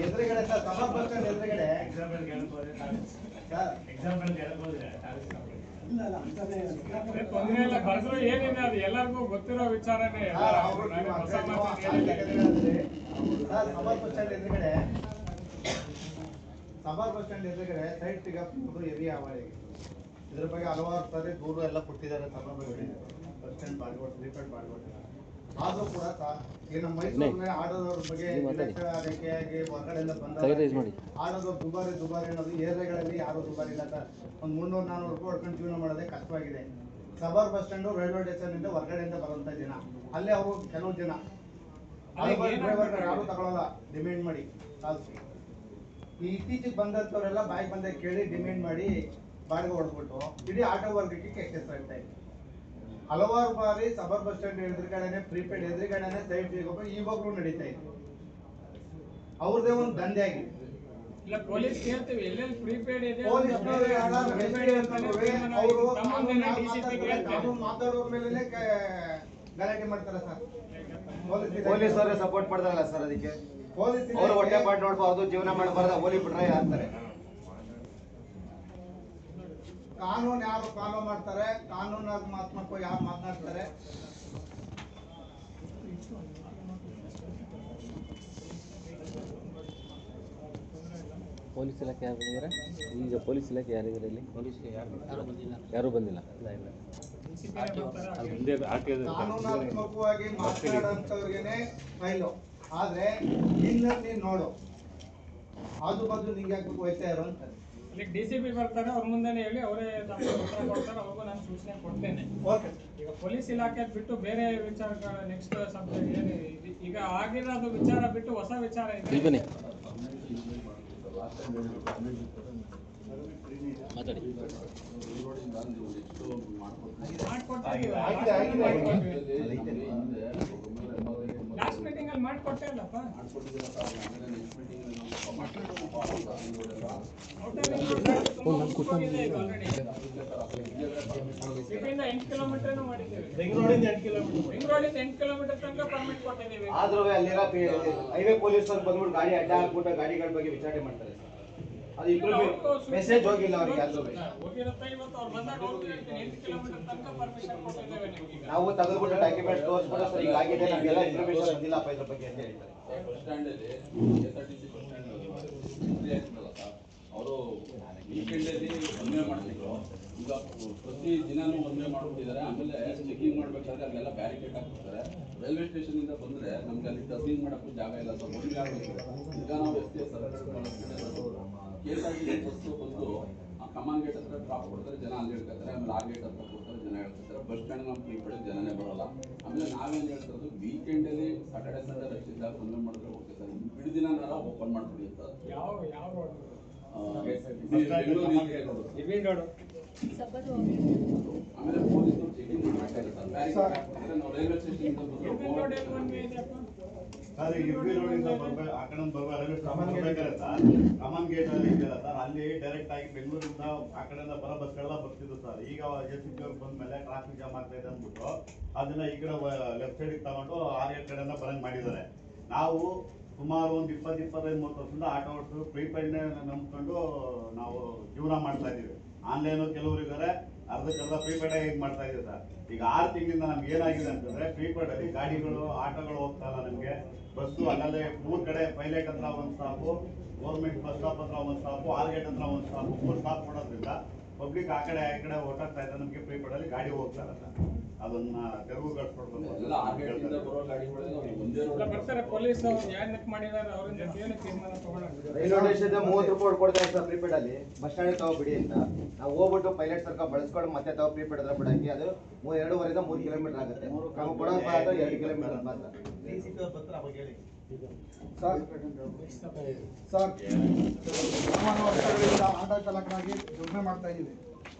ಎದುರುಗಡೆ ಸರ್ ಸಬರ್ ಬಸ್ ಸ್ಟ್ಯಾಂಡ್ ಎದುರುಗಡೆ ತೊಂದರೆ ಇಲ್ಲ, ಬರ್ದ್ರು ಏನಿದೆ ಅದು ಎಲ್ಲರಿಗೂ ಗೊತ್ತಿರೋ ವಿಚಾರನೇ. ಸಬರ್ ಬಸ್ ಸ್ಟ್ಯಾಂಡ್ ಎದುರುಗಡೆ ಸೈಡ್ ಪಿಕಪ್ ಎರಿ ಅವಳಿಗೆ ಇದ್ರ ಬಗ್ಗೆ ಹಲವಾರು ಸಾರಿ ದೂರ ಎಲ್ಲ ಕೊಟ್ಟಿದ್ದಾರೆ. ಸಬರ್ ಬಸ್ ಸ್ಟ್ಯಾಂಡ್ ಬಾಡ್ಬೋದು, ರಿಪೇರ್ ಬಾಡ್ಬೋದು. ಆದ್ರೂ ಕೂಡ ಈಗ ನಮ್ಮ ಮೈಸೂರಿನ ಆಡೋದ್ರ ಬಗ್ಗೆ ಅದಕ್ಕೆಯಾಗಿ ಹೊರಗಡೆಯಿಂದ ಬಂದ ಆಡೋದು ದುಬಾರಿ ಅನ್ನೋದು ಏರಿಯಾಗಳಲ್ಲಿ ಯಾರು ದುಬಾರಿ ಇಲ್ಲ ಸರ್. ಒಂದು 300-400 ರೂಪಾಯಿ ಹೊಡ್ಕೊಂಡು ಜೀವನ ಮಾಡೋದೇ ಕಷ್ಟವಾಗಿದೆ. ಸಬರ್ ಬಸ್ ಸ್ಟ್ಯಾಂಡು ರೈಲ್ವೆ ಸ್ಟೇಷನ್ ಇಂದ ಹೊರಗಡೆಯಿಂದ ಬರುವಂತ ಜನ ಅಲ್ಲೇ ಅವರು ಕೆಲವು ಜನ ಡ್ರೈವರ್ ಯಾರು ತಗೊಳ್ಳಲ್ಲ, ಡಿಮ್ಯಾಂಡ್ ಮಾಡಿ ಈ ಇತ್ತೀಚೆಗೆ ಬಂದಂಥವರೆಲ್ಲ ಬಾಯಿಗೆ ಬಂದ ಕೇಳಿ ಡಿಮ್ಯಾಂಡ್ ಮಾಡಿ ಬಾಡಿಗೆ ಹೊಡೆದ್ಬಿಟ್ಟು ಇಡೀ ಆಟೋ ವರ್ಗಕ್ಕೆ ಕೆಟ್ಟೆಸ್ ಆಗ್ತಾ ಇದೆ. ಹಲವಾರು ಬಾರಿ ಸಬರ್ ಬಸ್ ಸ್ಟ್ಯಾಂಡ್ ಎದುರುಗಡೆನೆ ಪ್ರೀಪೇಡ್ ಎದುರುಗಡೆನೆ ಸೈಡ್ ಇವಾಗಲೂ ನಡೀತಾ ಇದೆ. ಅವ್ರದೇ ಒಂದು ದಂಧೆ ಆಗಿದೆ. ಇಲ್ಲ ಪೊಲೀಸ್ ಕೇಳ್ತೀವಿ ಎಲ್ಲೆಲ್ಲಿ ಪ್ರೀಪೇಡ್ ಇದೆ ಮಾತಾಡೋರ ಮೇಲೆ ಗಲಾಟೆ ಮಾಡ್ತಾರೆ ಸರ್. ಪೊಲೀಸರೇ ಸಪೋರ್ಟ್ ಮಾಡ್ತಾರಲ್ಲ ಸರ್. ಅದಕ್ಕೆ ಅವ್ರು ಹೊಟ್ಟೆ ಪಾಟ್ ನೋಡ್ಬಾರ್ದು, ಜೀವನ ಮಾಡಬಾರ್ದು, ಹೋಲಿ ಬಿಟ್ರೆ ಅಂತಾರೆ. ಕಾನೂನು ಯಾರು ಫಾಲೋ ಮಾಡ್ತಾರೆ, ಕಾನೂನಾಗ ಮಾತು ಯಾರು ಮಾತನಾಡ್ತಾರೆ. ಪೊಲೀಸ್ ಇಲಾಖೆ ಯಾರು ಬಂದಿದ್ದಾರೆ? ಈಗ ಪೊಲೀಸ್ ಇಲಾಖೆ ಯಾರಿದ್ದಾರೆ ಇಲ್ಲಿ? ಯಾರು ಬಂದಿಲ್ಲ. ಕಾನೂನಾತ್ಮಕವಾಗಿ ಮಾತನಾಡೋಂಥವ್ರಿಗೇನೆ ಫೈಲು. ಆದ್ರೆ ನೀನ್ ನೋಡು ಅದು ಬಂದು ನಿಂಗೆ ಯಾಕೆ ಹೋಯ್ತಾ ಇರೋ ಅಂತ ಇಲ್ಲಿ ಡಿಸಿಪಿ ಬರ್ತಾರೆ, ಅವ್ರ ಮುಂದೆನೆ ಹೇಳಿ ಅವರೇ ತಮ್ಮ ಉತ್ತರ ಕೊಡ್ತಾರೆ. ಅವ್ರಿಗೂ ನಾನು ಸೂಚನೆ ಕೊಡ್ತೇನೆ. ಈಗ ಪೊಲೀಸ್ ಇಲಾಖೆ ಬಿಟ್ಟು ಬೇರೆ ವಿಚಾರಗಳ ನೆಕ್ಸ್ಟ್ ಸಬ್ಜೆಕ್ಟ್ ಏನು ಈಗ ಆಗಿರೋದು ವಿಚಾರ ಬಿಟ್ಟು ಹೊಸ ವಿಚಾರ ಇದೆ ಲಾಸ್ಟ್ ಮೀಟಿಂಗ್ ಅಲ್ಲಿ ಕೊಟ್ಟೆ ಅಲ್ಲಪ್ಪ ಸಿಟಿಯಿಂದ 8 ಕಿಲೋಮೀಟರ್ ಮಾಡಿದ್ದೇವೆ. ಬೆಂಗಳೂರಿಂದ 8 ಕಿಲೋಮೀಟರ್ ರಿಂಗ್ ರೋಡಿಂದ 8 ಕಿಲೋಮೀಟರ್ ತನಕ ಪರ್ಮಿಟ್ ಕೊಟ್ಟಿದ್ದೀವಿ. ಆದ್ರೂ ಅಲ್ಲಿರೋ ಹೈವೇ ಪೊಲೀಸರು ಬಂದ್ಬಿಟ್ಟು ಗಾಡಿ ಅಡ್ಡ ಹಾಕ್ಬಿಟ್ಟು ಗಾಡಿಗಳ ಬಗ್ಗೆ ವಿಚಾರಣೆ ಮಾಡ್ತಾರೆ ಸರ್. ಅದು ಮೆಸೇಜ್ ಹೋಗಿಲ್ಲ ಅವ್ರಿಗೆ ಯಾರು ಹೋಗಿರುತ್ತೆ. ಇವತ್ತು ಅವ್ರು ಬಂದಾಗ ಅವ್ರಿಗೆ 8 ಕಿಲೋಮೀಟರ್ ತನಕ ಪರ್ಮಿಷನ್ ಕೊಟ್ಟಿದ್ದೇವೆ ನಿಮಗೆ. ನಾವು ತೆಗೆದುಬಿಟ್ಟು ಡಾಕ್ಯುಮೆಂಟ್ ತೋರಿಸ್ಬಿಟ್ಟು ಸರ್ ಈಗ ಆಗಿದೆ ನಮಗೆಲ್ಲ ಇನ್ಫಾರ್ಮೇಶನ್ ಬಂದಿಲ್ಲಪ್ಪ ಇದ್ರ ಬಗ್ಗೆ ಅಂತ ಹೇಳ್ತಾರೆ. ಬಸ್ ಸ್ಟ್ಯಾಂಡಲ್ಲಿ KSRTC ಬಸ್ ಸ್ಟ್ಯಾಂಡ್ ಆಗ್ತದಲ್ಲ ಸರ್, ಅವರು ವೀಕೆಂಡಲ್ಲಿ ಒಂದೇ ಮಾಡ್ತಿದ್ರು. ಈಗ ಪ್ರತಿ ದಿನಾನೂ ಒಂದೇ ಮಾಡ್ಬಿಟ್ಟಿದ್ದಾರೆ. ಆಮೇಲೆ ಚೆಕಿಂಗ್ ಮಾಡ್ಬೇಕಾದ್ರೆ ಅಲ್ಲೆಲ್ಲ ಬ್ಯಾರಿಕೇಡ್ ಹಾಕ್ಬಿಡ್ತಾರೆ. ರೈಲ್ವೆ ಸ್ಟೇಷನ್ ಇಂದ ಬಂದ್ರೆ ನಮ್ಗೆ ಅಲ್ಲಿ ಟರ್ನಿಂಗ್ ಮಾಡಕ್ಕೂ ಜಾಗ ಇಲ್ಲ ಸರ್. ಮೊದಲಿಗೆ ಆಗಬೇಕು. ಈಗ ನಾವು KSRTC ಬಸ್ಸು ಬಂದು ಆ ಕಮಾನ್ ಗೇಟ್ ಹತ್ರ ಡ್ರಾಪ್ ಕೊಡ್ತಾರೆ, ಜನ ಅಲ್ಲಿ ಹೇಳ್ತಾರೆ. ಆಮೇಲೆ ಆ ಗೇಟ್ ಹತ್ರ ಕೊಡ್ತಾರೆ, ಜನ ಹೇಳ್ತಾರೆ. ಬಸ್ ಸ್ಟ್ಯಾಂಡ್ ನಮ್ಮ ಈ ಕಡೆ ಜನನೇ ಬರೋಲ್ಲ. ಆಮೇಲೆ ನಾವೇನು ಹೇಳ್ತಿರೋದು, ವೀಕೆಂಡಲ್ಲಿ ಸಾಟರ್ಡೆ ಸಂಡೇ ರಶ್ ಇದ್ದಾಗ ಒಂದೇ ಮಾಡಿದ್ರೆ ಓಕೆ ಸರ್. ಬಿಡಿದಿನ ಓಪನ್ ಮಾಡ್ತೀವಿ ಅಂತ. ಯಾವ ರೋಡ್? ಆಮೇಲೆ ಪೊಲೀಸರು ಚೆಕಿಂಗ್ ಮಾಡ್ತಾ ಇರ್ತಾರೆ. ನಾವು ರೈಲ್ವೆ ಸ್ಟೇಷನ್ ರೋಡ್ ಏನು ಒಂದೇ ಇದೆಯಪ್ಪ? ಸರ್ ಇರ್ವಿ ರೋಡಿಂದ ಬರ್ಬೇಕು, ಆ ಕಡೆ ಬರ್ಬೇಕಾದ್ರೆ ಸರ್ ಕಮನ್ ಗೇಟ್ ಅಲ್ಲಿ ಇದೆಯಲ್ಲ ಸರ್, ಅಲ್ಲಿ ಡೈರೆಕ್ಟ್ ಆಗಿ ಬೆಂಗಳೂರಿಂದ ಆ ಕಡೆಯಿಂದ ಬರೋ ಬಸ್ಗಳೆಲ್ಲ ಬರ್ತಿದ್ರು ಸರ್. ಈಗ JCB ಅವ್ರು ಬಂದ್ಮೇಲೆ ಟ್ರಾಫಿಕ್ ಜಾಮ್ ಆಗ್ತಾ ಇದೆ ಅಂದ್ಬಿಟ್ಟು ಅದನ್ನ ಈ ಕಡೆ ಲೆಫ್ಟ್ ಸೈಡ್ ತಗೊಂಡು ಆರ್ಗೇಟ್ ಕಡೆಯಿಂದ ಬರಂಗ್ ಮಾಡಿದ್ದಾರೆ. ನಾವು ಸುಮಾರು ಒಂದು 20-25-30 ವರ್ಷದಿಂದ ಆಟೋ ಓಡಿಸೋದು ಪ್ರೀಪೇಡ್ನೇ ನಂಬ್ಕೊಂಡು ನಾವು ಜೀವನ ಮಾಡ್ತಾ ಇದೀವಿ. ಆನ್ಲೈನು ಕೆಲವರಿದ್ದಾರೆ, ಅರ್ಧಕ್ಕರ್ಧ ಪ್ರೀಪೇಡ್ ಹೇಗೆ ಮಾಡ್ತಾ ಇದೀವಿ ಸರ್. ಈಗ 6 ತಿಂಗಳಿಂದ ನಮ್ಗೆ ಏನಾಗಿದೆ ಅಂತಂದ್ರೆ ಪ್ರೀಪೇಡ್ ಅಲ್ಲಿ ಗಾಡಿಗಳು ಆಟೋಗಳು ಹೋಗ್ತಾ ಇಲ್ಲ. ನಮಗೆ ಬಸ್ಸು ಅಲ್ಲಲ್ಲೇ 3 ಕಡೆ ಪೈಲಟ್ ಹತ್ರ ಒಂದು ಸ್ಟಾಪು, ಗೌರ್ಮೆಂಟ್ ಬಸ್ ಸ್ಟಾಪ್ ಹತ್ರ ಒಂದು ಸ್ಟಾಪು, ಆರ್ಗೇಟ್ ಹತ್ರ ಒಂದು ಸ್ಟಾಪು, 3 ಸ್ಟಾಪ್ ಕೊಡೋದ್ರಿಂದ ಪಬ್ಲಿಕ್ ಆ ಕಡೆ ಈ ಕಡೆ ಓಟಾಗ್ತಾ ಇದ್ದಾರೆ. ನಮಗೆ ಪ್ರೀಪೇಡ್ ಅಲ್ಲಿ ಗಾಡಿ ಹೋಗ್ತಾ ಇಲ್ಲ ಸರ್. ಅದನ್ನ ತೆರವುಗೊಳಿಸ್ಕೊಡ್ಬೇಕು. ಎಲ್ಲ ಆರ್ಗೇಟಿಂದ ಬರೋ ಗಾಡಿಗಳೆಲ್ಲ ಒಂದೇ ರೋಡ್ ಬರ್ತಾರೆ ಪೊಲೀಸ್ ಅವ್ರು ಏನಕ್ಕೆ ಮಾಡಿದ್ದಾರೆ ಅವರಿಂದ ಏನು ತೀರ್ಮಾನ ತಗೊಳ್ಳೋದು. ರೈಲ್ವೆ ಸ್ಟೇಷನ್ 30 ರೂಪಾಯಿ ಕೊಡ್ತಾರೆ ಸರ್ ಪ್ರೀಪೇಡ್ ಅಲ್ಲಿ. ಬಸ್ ಸ್ಟ್ಯಾಂಡ್ ತಗೋಬಿಡಿ ಅಂತ ನಾವು ಹೋಗ್ಬಿಟ್ಟು ಪೈಲಟ್ ಸರ್ಕಾರ ಬಳಸ್ಕೊಂಡು ಮತ್ತೆ ತಾವು ಪ್ರೀಪೇಡ್ ಹತ್ರ ಬಿಡಂಗೆ ಅದು 2.5ರಿಂದ 3 ಕಿಲೋಮೀಟರ್ ಆಗುತ್ತೆ. ನಾವು ಕೊಡೋ 2 ಕಿಲೋಮೀಟರ್ ಮಾತ್ರ. DCP ಅವ್ರ ಹತ್ರ ಅವಾಗ ಹೇಳಿ ಸರ್ ಸುಮಾರು ವರ್ಷಗಳಿಂದ ಆಟೋ ಚಾಲಕರಾಗಿ ದುಡಿಮೆ ಮಾಡ್ತಾ ಇದ್ದೀವಿ.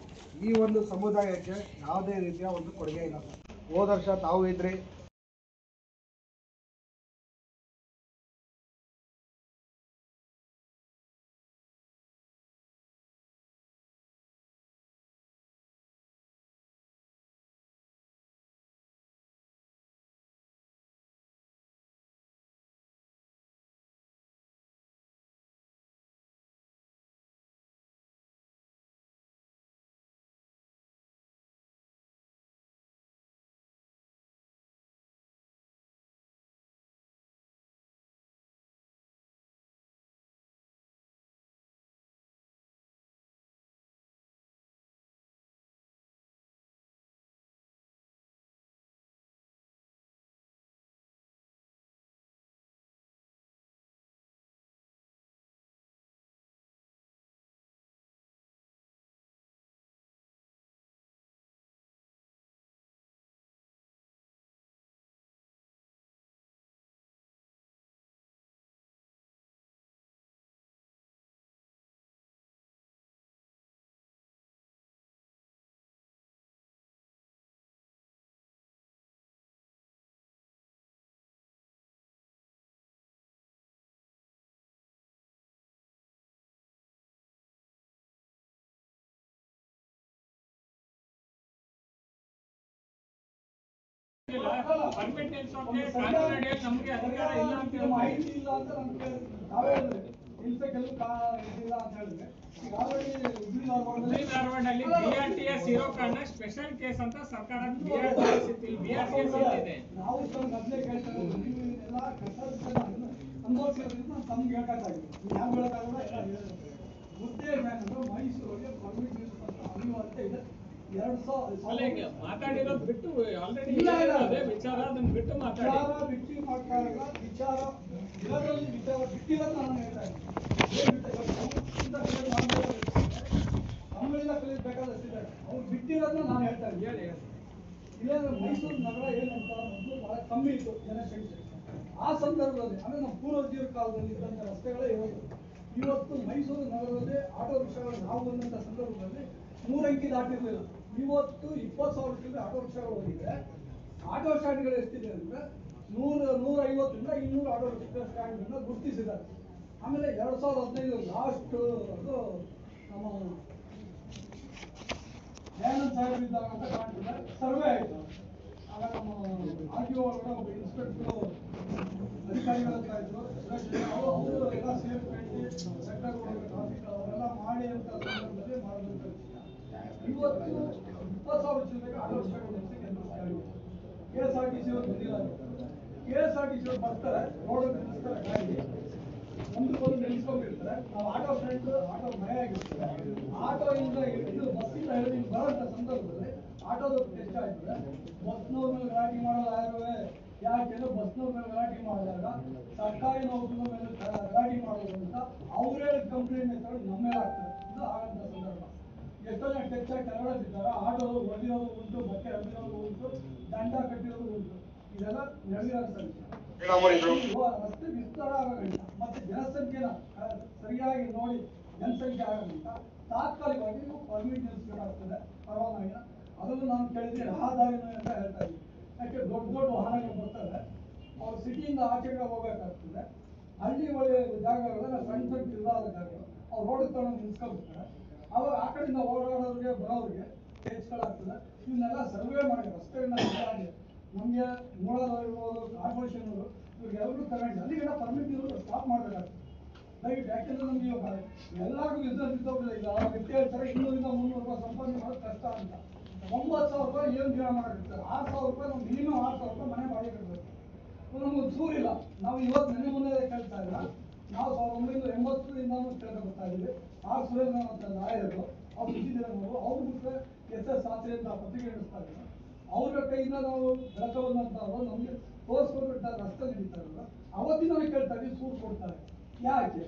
ಈ ಒಂದು ಸಮುದಾಯಕ್ಕೆ ಯಾವುದೇ ರೀತಿಯ ಒಂದು ಕೊಡುಗೆ ಇಲ್ಲ ಸರ್. ಹೋದ ವರ್ಷ ತಾವು ಇದ್ರಿ, ಪರ್ಮಿಟ್ ನಿಲ್ಸೋಕೆ ಕಾನೂನಡಿಯಲ್ಲಿ ನಮಗೆ ಅಧಿಕಾರ ಇಲ್ಲ ಅಂತ ಮಾಹಿತಿ ಇಲ್ಲ ಅಂತ ನಮ್ಗೆ ನಾವೇ ಹೇಳಿದ್ರೆ ನಿಲ್ಸಕ್ಕೆ ಇದಿಲ್ಲ ಅಂತ ಹೇಳಿದ್ರೆ ಈಗ ಆಲ್ರೆಡಿ ಹುಬ್ಳಿ ಧಾರವಾಡಲ್ಲಿ BRTS ಇರೋ ಕಾರಣ ಸ್ಪೆಷಲ್ ಕೇಸ್ ಅಂತ ಸರ್ಕಾರ BRTS ಇದೆ. ನಾವು ಸರ್ ಮೊದಲೇ ಕೇಳ್ತಾ ಇದ್ದೀವಿ, ನೀವು ಇದನ್ನೆಲ್ಲ ಕರ್ತವ್ಯ ಅನುಭವಿಸೋದ್ರಿಂದ ತಮ್ಗೆ ಹೇಳಕ್ಕಾಗಿಲ್ಲ. ಯಾವ ಹೇಳಕ್ಕಾಗಲ್ಲ. ಮುದ್ದೆ ಏನಂದ್ರೆ ಮೈಸೂರಿಗೆ ಪರ್ಮಿಟ್ ನಿಲ್ಸಂತ ಅನಿವಾರ್ಯತೆ ಇದೆ. 2000 ಮಾತಾಡಿರೋದು ಬಿಟ್ಟು ಆಲ್ರೆಡಿ ಇಲ್ಲ. ಅದೇ ವಿಚಾರ ಅದನ್ನ ಬಿಟ್ಟು ಮಾತಾಡಿ. ವಿಚಾರ ಬಿಟ್ಟು ಮಾಡ್ತಾ ಇಲ್ಲ. ವಿಚಾರ ಇರೋದ್ರಲ್ಲಿ ವಿಚಾರ ಬಿಟ್ಟಿರೋದು ನಾನು ಹೇಳ್ತಾ ನಮ್ಗಳಿಂದ ಕಲಿಬೇಕಾದಷ್ಟಿದ್ದಾರೆ. ಅವ್ರು ಬಿಟ್ಟಿರೋದನ್ನ ನಾನು ಹೇಳ್ತಾ ಇದ್ದೀನಿ. ಇಲ್ಲಾಂದ್ರೆ ಮೈಸೂರು ನಗರ ಏನಂತ ಮೊದಲು ಬಹಳ ಕಮ್ಮಿ ಇತ್ತು ಜನಸಂಖ್ಯೆ. ಆ ಸಂದರ್ಭದಲ್ಲಿ ಅಂದ್ರೆ ನಮ್ಮ ಪೂರ್ವಜರ ಕಾಲದಲ್ಲಿ ಇದ್ದಂಥ ರಸ್ತೆಗಳೇ ಇರೋದು. ಇವತ್ತು ಮೈಸೂರು ನಗರದಲ್ಲಿ ಆಟೋ ರಿಕ್ಷಾಗಳು ನಾವು ಬಂದಂಥ ಸಂದರ್ಭದಲ್ಲಿ 3 ಅಂಕಿ ದಾಟಿರ್ಲಿಲ್ಲ. ಇವತ್ತು 20,000 ಆಟೋ ರಿಕ್ಷಾಗಳು ಹೋಗಿದ್ರೆ ಆಟೋ ಸ್ಟ್ಯಾಂಡ್ಗಳು ಎಷ್ಟಿದೆ ಅಂದ್ರೆ 150ರಿಂದ 200 ಆಟೋ ರಿಕ್ಷಾ ಸ್ಟ್ಯಾಂಡ್ಗಳನ್ನ ಗುರುತಿಸಿದ್ದಾರೆ. ಆಮೇಲೆ 2015 ಲಾಸ್ಟ್ ಅದು ನಮ್ಮ ದಯಾನಂದ್ ಸಾಹೇಬ್ ಇದ್ದಾಗ ಅಂತ ಕಾಣ್ತದೆ, ಸರ್ವೆ ಆಯಿತು. ಆಗ ನಮ್ಮ RTO ಒಳಗಡೆ ಒಬ್ಬ ಇನ್ಸ್ಪೆಕ್ಟರ್ ಅಧಿಕಾರಿಗಳಂತ ಇದ್ರು, ಅವರು ಎಲ್ಲ ಸೇರ್ಕೊಂಡು ಸೆಕ್ಟರ್ ಟ್ರಾಫಿಕ್ ಅವರೆಲ್ಲ ಮಾಡಿ ಅಂತ ಸಂದರ್ಭದಲ್ಲಿ ಮಾಡದಂತ ವಿಷಯ. ಇವತ್ತು 20,000 ಚಿಲ್ಲರೆಗೆ ಆಟೋ ರಿಕ್ಷಾಗಳು KSRTC ಅವರು ಬಂದಿಲ್ಲ. KSRTC ಅವರು ಬರ್ತಾರೆ, ರೋಡ್ ನಿಲ್ಲಿಸ್ತಾರೆ, ಗಾಡಿ ಒಂದಕ್ಕೊಂದು ನಿಲ್ಲಿಸ್ಕೊಂಡಿರ್ತಾರೆ. ನಾವು ಆಟೋ ಫ್ರೆಂಡ್ ಆಟೋ ಮಯ ಆಗಿರ್ತಾರೆ. ಆಟೋಯಿಂದ ಇದು ಬಸ್ಸಿಂದ ಹಿಡಿದು ಬರೋಂಥ ಸಂದರ್ಭದಲ್ಲಿ ಆಟೋದವ್ರು ಟೆಸ್ಟ್ ಆಗ್ತದೆ. ಬಸ್ನವ್ರ ಮೇಲೆ ಗಲಾಟೆ ಮಾಡೋದು ಯಾರುವೆ, ಯಾಕೆಂದ್ರೆ ಬಸ್ನವ್ರ ಮೇಲೆ ಗಲಾಟೆ ಮಾಡಿದಾಗ ಸರ್ಕಾರಿ ನೌಕರರ ಮೇಲೆ ಗಲಾಟೆ ಮಾಡೋದು ಅಂತ ಅವರೇ ಕಂಪ್ಲೇಂಟ್ ತಗೊಂಡು ನಮ್ಮ ಮೇಲೆ ಆಗ್ತದೆ. ಇದು ಆಗಂತ ಸಂದರ್ಭ. ಎಷ್ಟೋ ಜನ ಟೆಚ್ ಆಗಿ ಕೆಳಗಡೆ ಬಿದ್ದಾರೆ, ಆಟೋದು ಹೊಡೆದಿರೋದು ಉಂಟು, ಬಟ್ಟೆ ಹರಿದಿರೋದು ಉಂಟು, ದಂಡ ಕಟ್ಟಿರೋದು ಉಂಟು. ಇದೆಲ್ಲ ನಡೆದಿರೋ ರಸ್ತೆ ವಿಸ್ತಾರ ಆಗೋಗಂಟ ಮತ್ತೆ ಜನಸಂಖ್ಯೆನ ಸರಿಯಾಗಿ ನೋಡಿ ಜನಸಂಖ್ಯೆ ಆಗೋಗಂಟ ತಾತ್ಕಾಲಿಕವಾಗಿ ನೀವು ಪರ್ಮಿಟ್ ನಿಲ್ಲಿಸಬೇಕಾಗ್ತದೆ, ಪರವಾನಗಿನ. ಅದನ್ನು ನಾನು ಕೇಳಿದ್ರೆ ರಹದಾರಿನ ಅಂತ ಹೇಳ್ತಾ ಇದ್ದೀನಿ. ಯಾಕೆ ದೊಡ್ಡ ದೊಡ್ಡ ವಾಹನಗಳು ಬರ್ತವೆ, ಅವ್ರು ಸಿಟಿಯಿಂದ ಆಚೆ ಕಡೆ ಹೋಗ್ಬೇಕಾಗ್ತದೆ. ಹಳ್ಳಿ ಒಳ್ಳೆ ಜಾಗಗಳೆಲ್ಲ ಸಣ್ಣ ಸಣ್ಣ ಇಲ್ಲದ ಜಾಗಗಳು, ಅವ್ರು ರೋಡ್ ತಗೊಂಡು ನಿಲ್ಸ್ಕೊಳ್ತಾರೆ. ಅವಾಗ ಆ ಕಡೆಯಿಂದ ಓಡಾಡೋರಿಗೆ ಬರೋರಿಗೆ ಹೆಚ್ಚುಗಳಾಗ್ತದೆ. ಇವನ್ನೆಲ್ಲ ಸರ್ವೆ ಮಾಡಿ ರಸ್ತೆಗಳನ್ನ ನಮಗೆ ಮೂಳದಲ್ಲಿರ್ಬೋದು, ಕಾರ್ಪೊರೇಷನ್ ಅವರು ಇವ್ರಿಗೆಲ್ಲರೂ ತಗೊಂಡು ಅಲ್ಲಿಗೆಲ್ಲ ಪರ್ಮಿಟ್ ಇರೋದು ಸ್ಟಾಪ್ ಮಾಡಬೇಕಾಗ್ತದೆ ದಯವಿಟ್ಟು. ಯಾಕೆಂದ್ರೆ ನಮ್ಗೆ ಇವಾಗ ಎಲ್ಲರಿಗೂ ಬಿಸ್ನೆಸ್ ಇದ್ದೋಗ್ತದೆ. ಈಗ ವ್ಯಕ್ತಿ ಹೇಳ್ತಾರೆ 200-300 ರೂಪಾಯಿ ಸಂಪಾದನೆ ಮಾಡೋದು ಕಷ್ಟ ಅಂತ. 9,000 ರೂಪಾಯಿ ಏನು ಜೀವನ ಮಾಡಿರ್ತಾರೆ. 6,000 ರೂಪಾಯಿ ನಾವು ಮಿನಿಮಮ್ 6,000 ರೂಪಾಯಿ ಮನೆ ಬಾಡಿಗೆ ಕಟ್ಟಬೇಕು. ನಮ್ಗೆ ಸೂರಿಲ್ಲ. ನಾವು ಇವತ್ತು ನೆನೆ ಮುಂದೆ ಕೇಳ್ತಾ ಇಲ್ಲ, ನಾವು 1980ರಿಂದನೂ ಕೇಳ್ತಾ ಬರ್ತಾ ಇದ್ದೀವಿ. ಸುರೇಂದ್ರ ಅಂತ ನಾಯಕರು ಅವ್ರು ಬಿಟ್ಟಿದ್ದೀರವರು, ಅವ್ರು ಬಿಟ್ಟರೆ SS ಶಾಸ್ತ್ರಿ ಅಂತ ಪತ್ರಿಕೆ ನಡೆಸ್ತಾ ಇದ್ದಾರೆ. ಅವ್ರ ಕೈಯಿಂದ ನಾವು ಬೆಳಕವಂತವ್ರು ನಮಗೆ ತೋರಿಸ್ಕೊಟ್ಟು ರಸ್ತೆ ನಡೀತಾರಲ್ಲ, ಅವತ್ತಿನ ಕೇಳ್ತಾ ಇದ್ದೀವಿ, ಸೂರು ಕೊಡ್ತಾರೆ. ಯಾಕೆ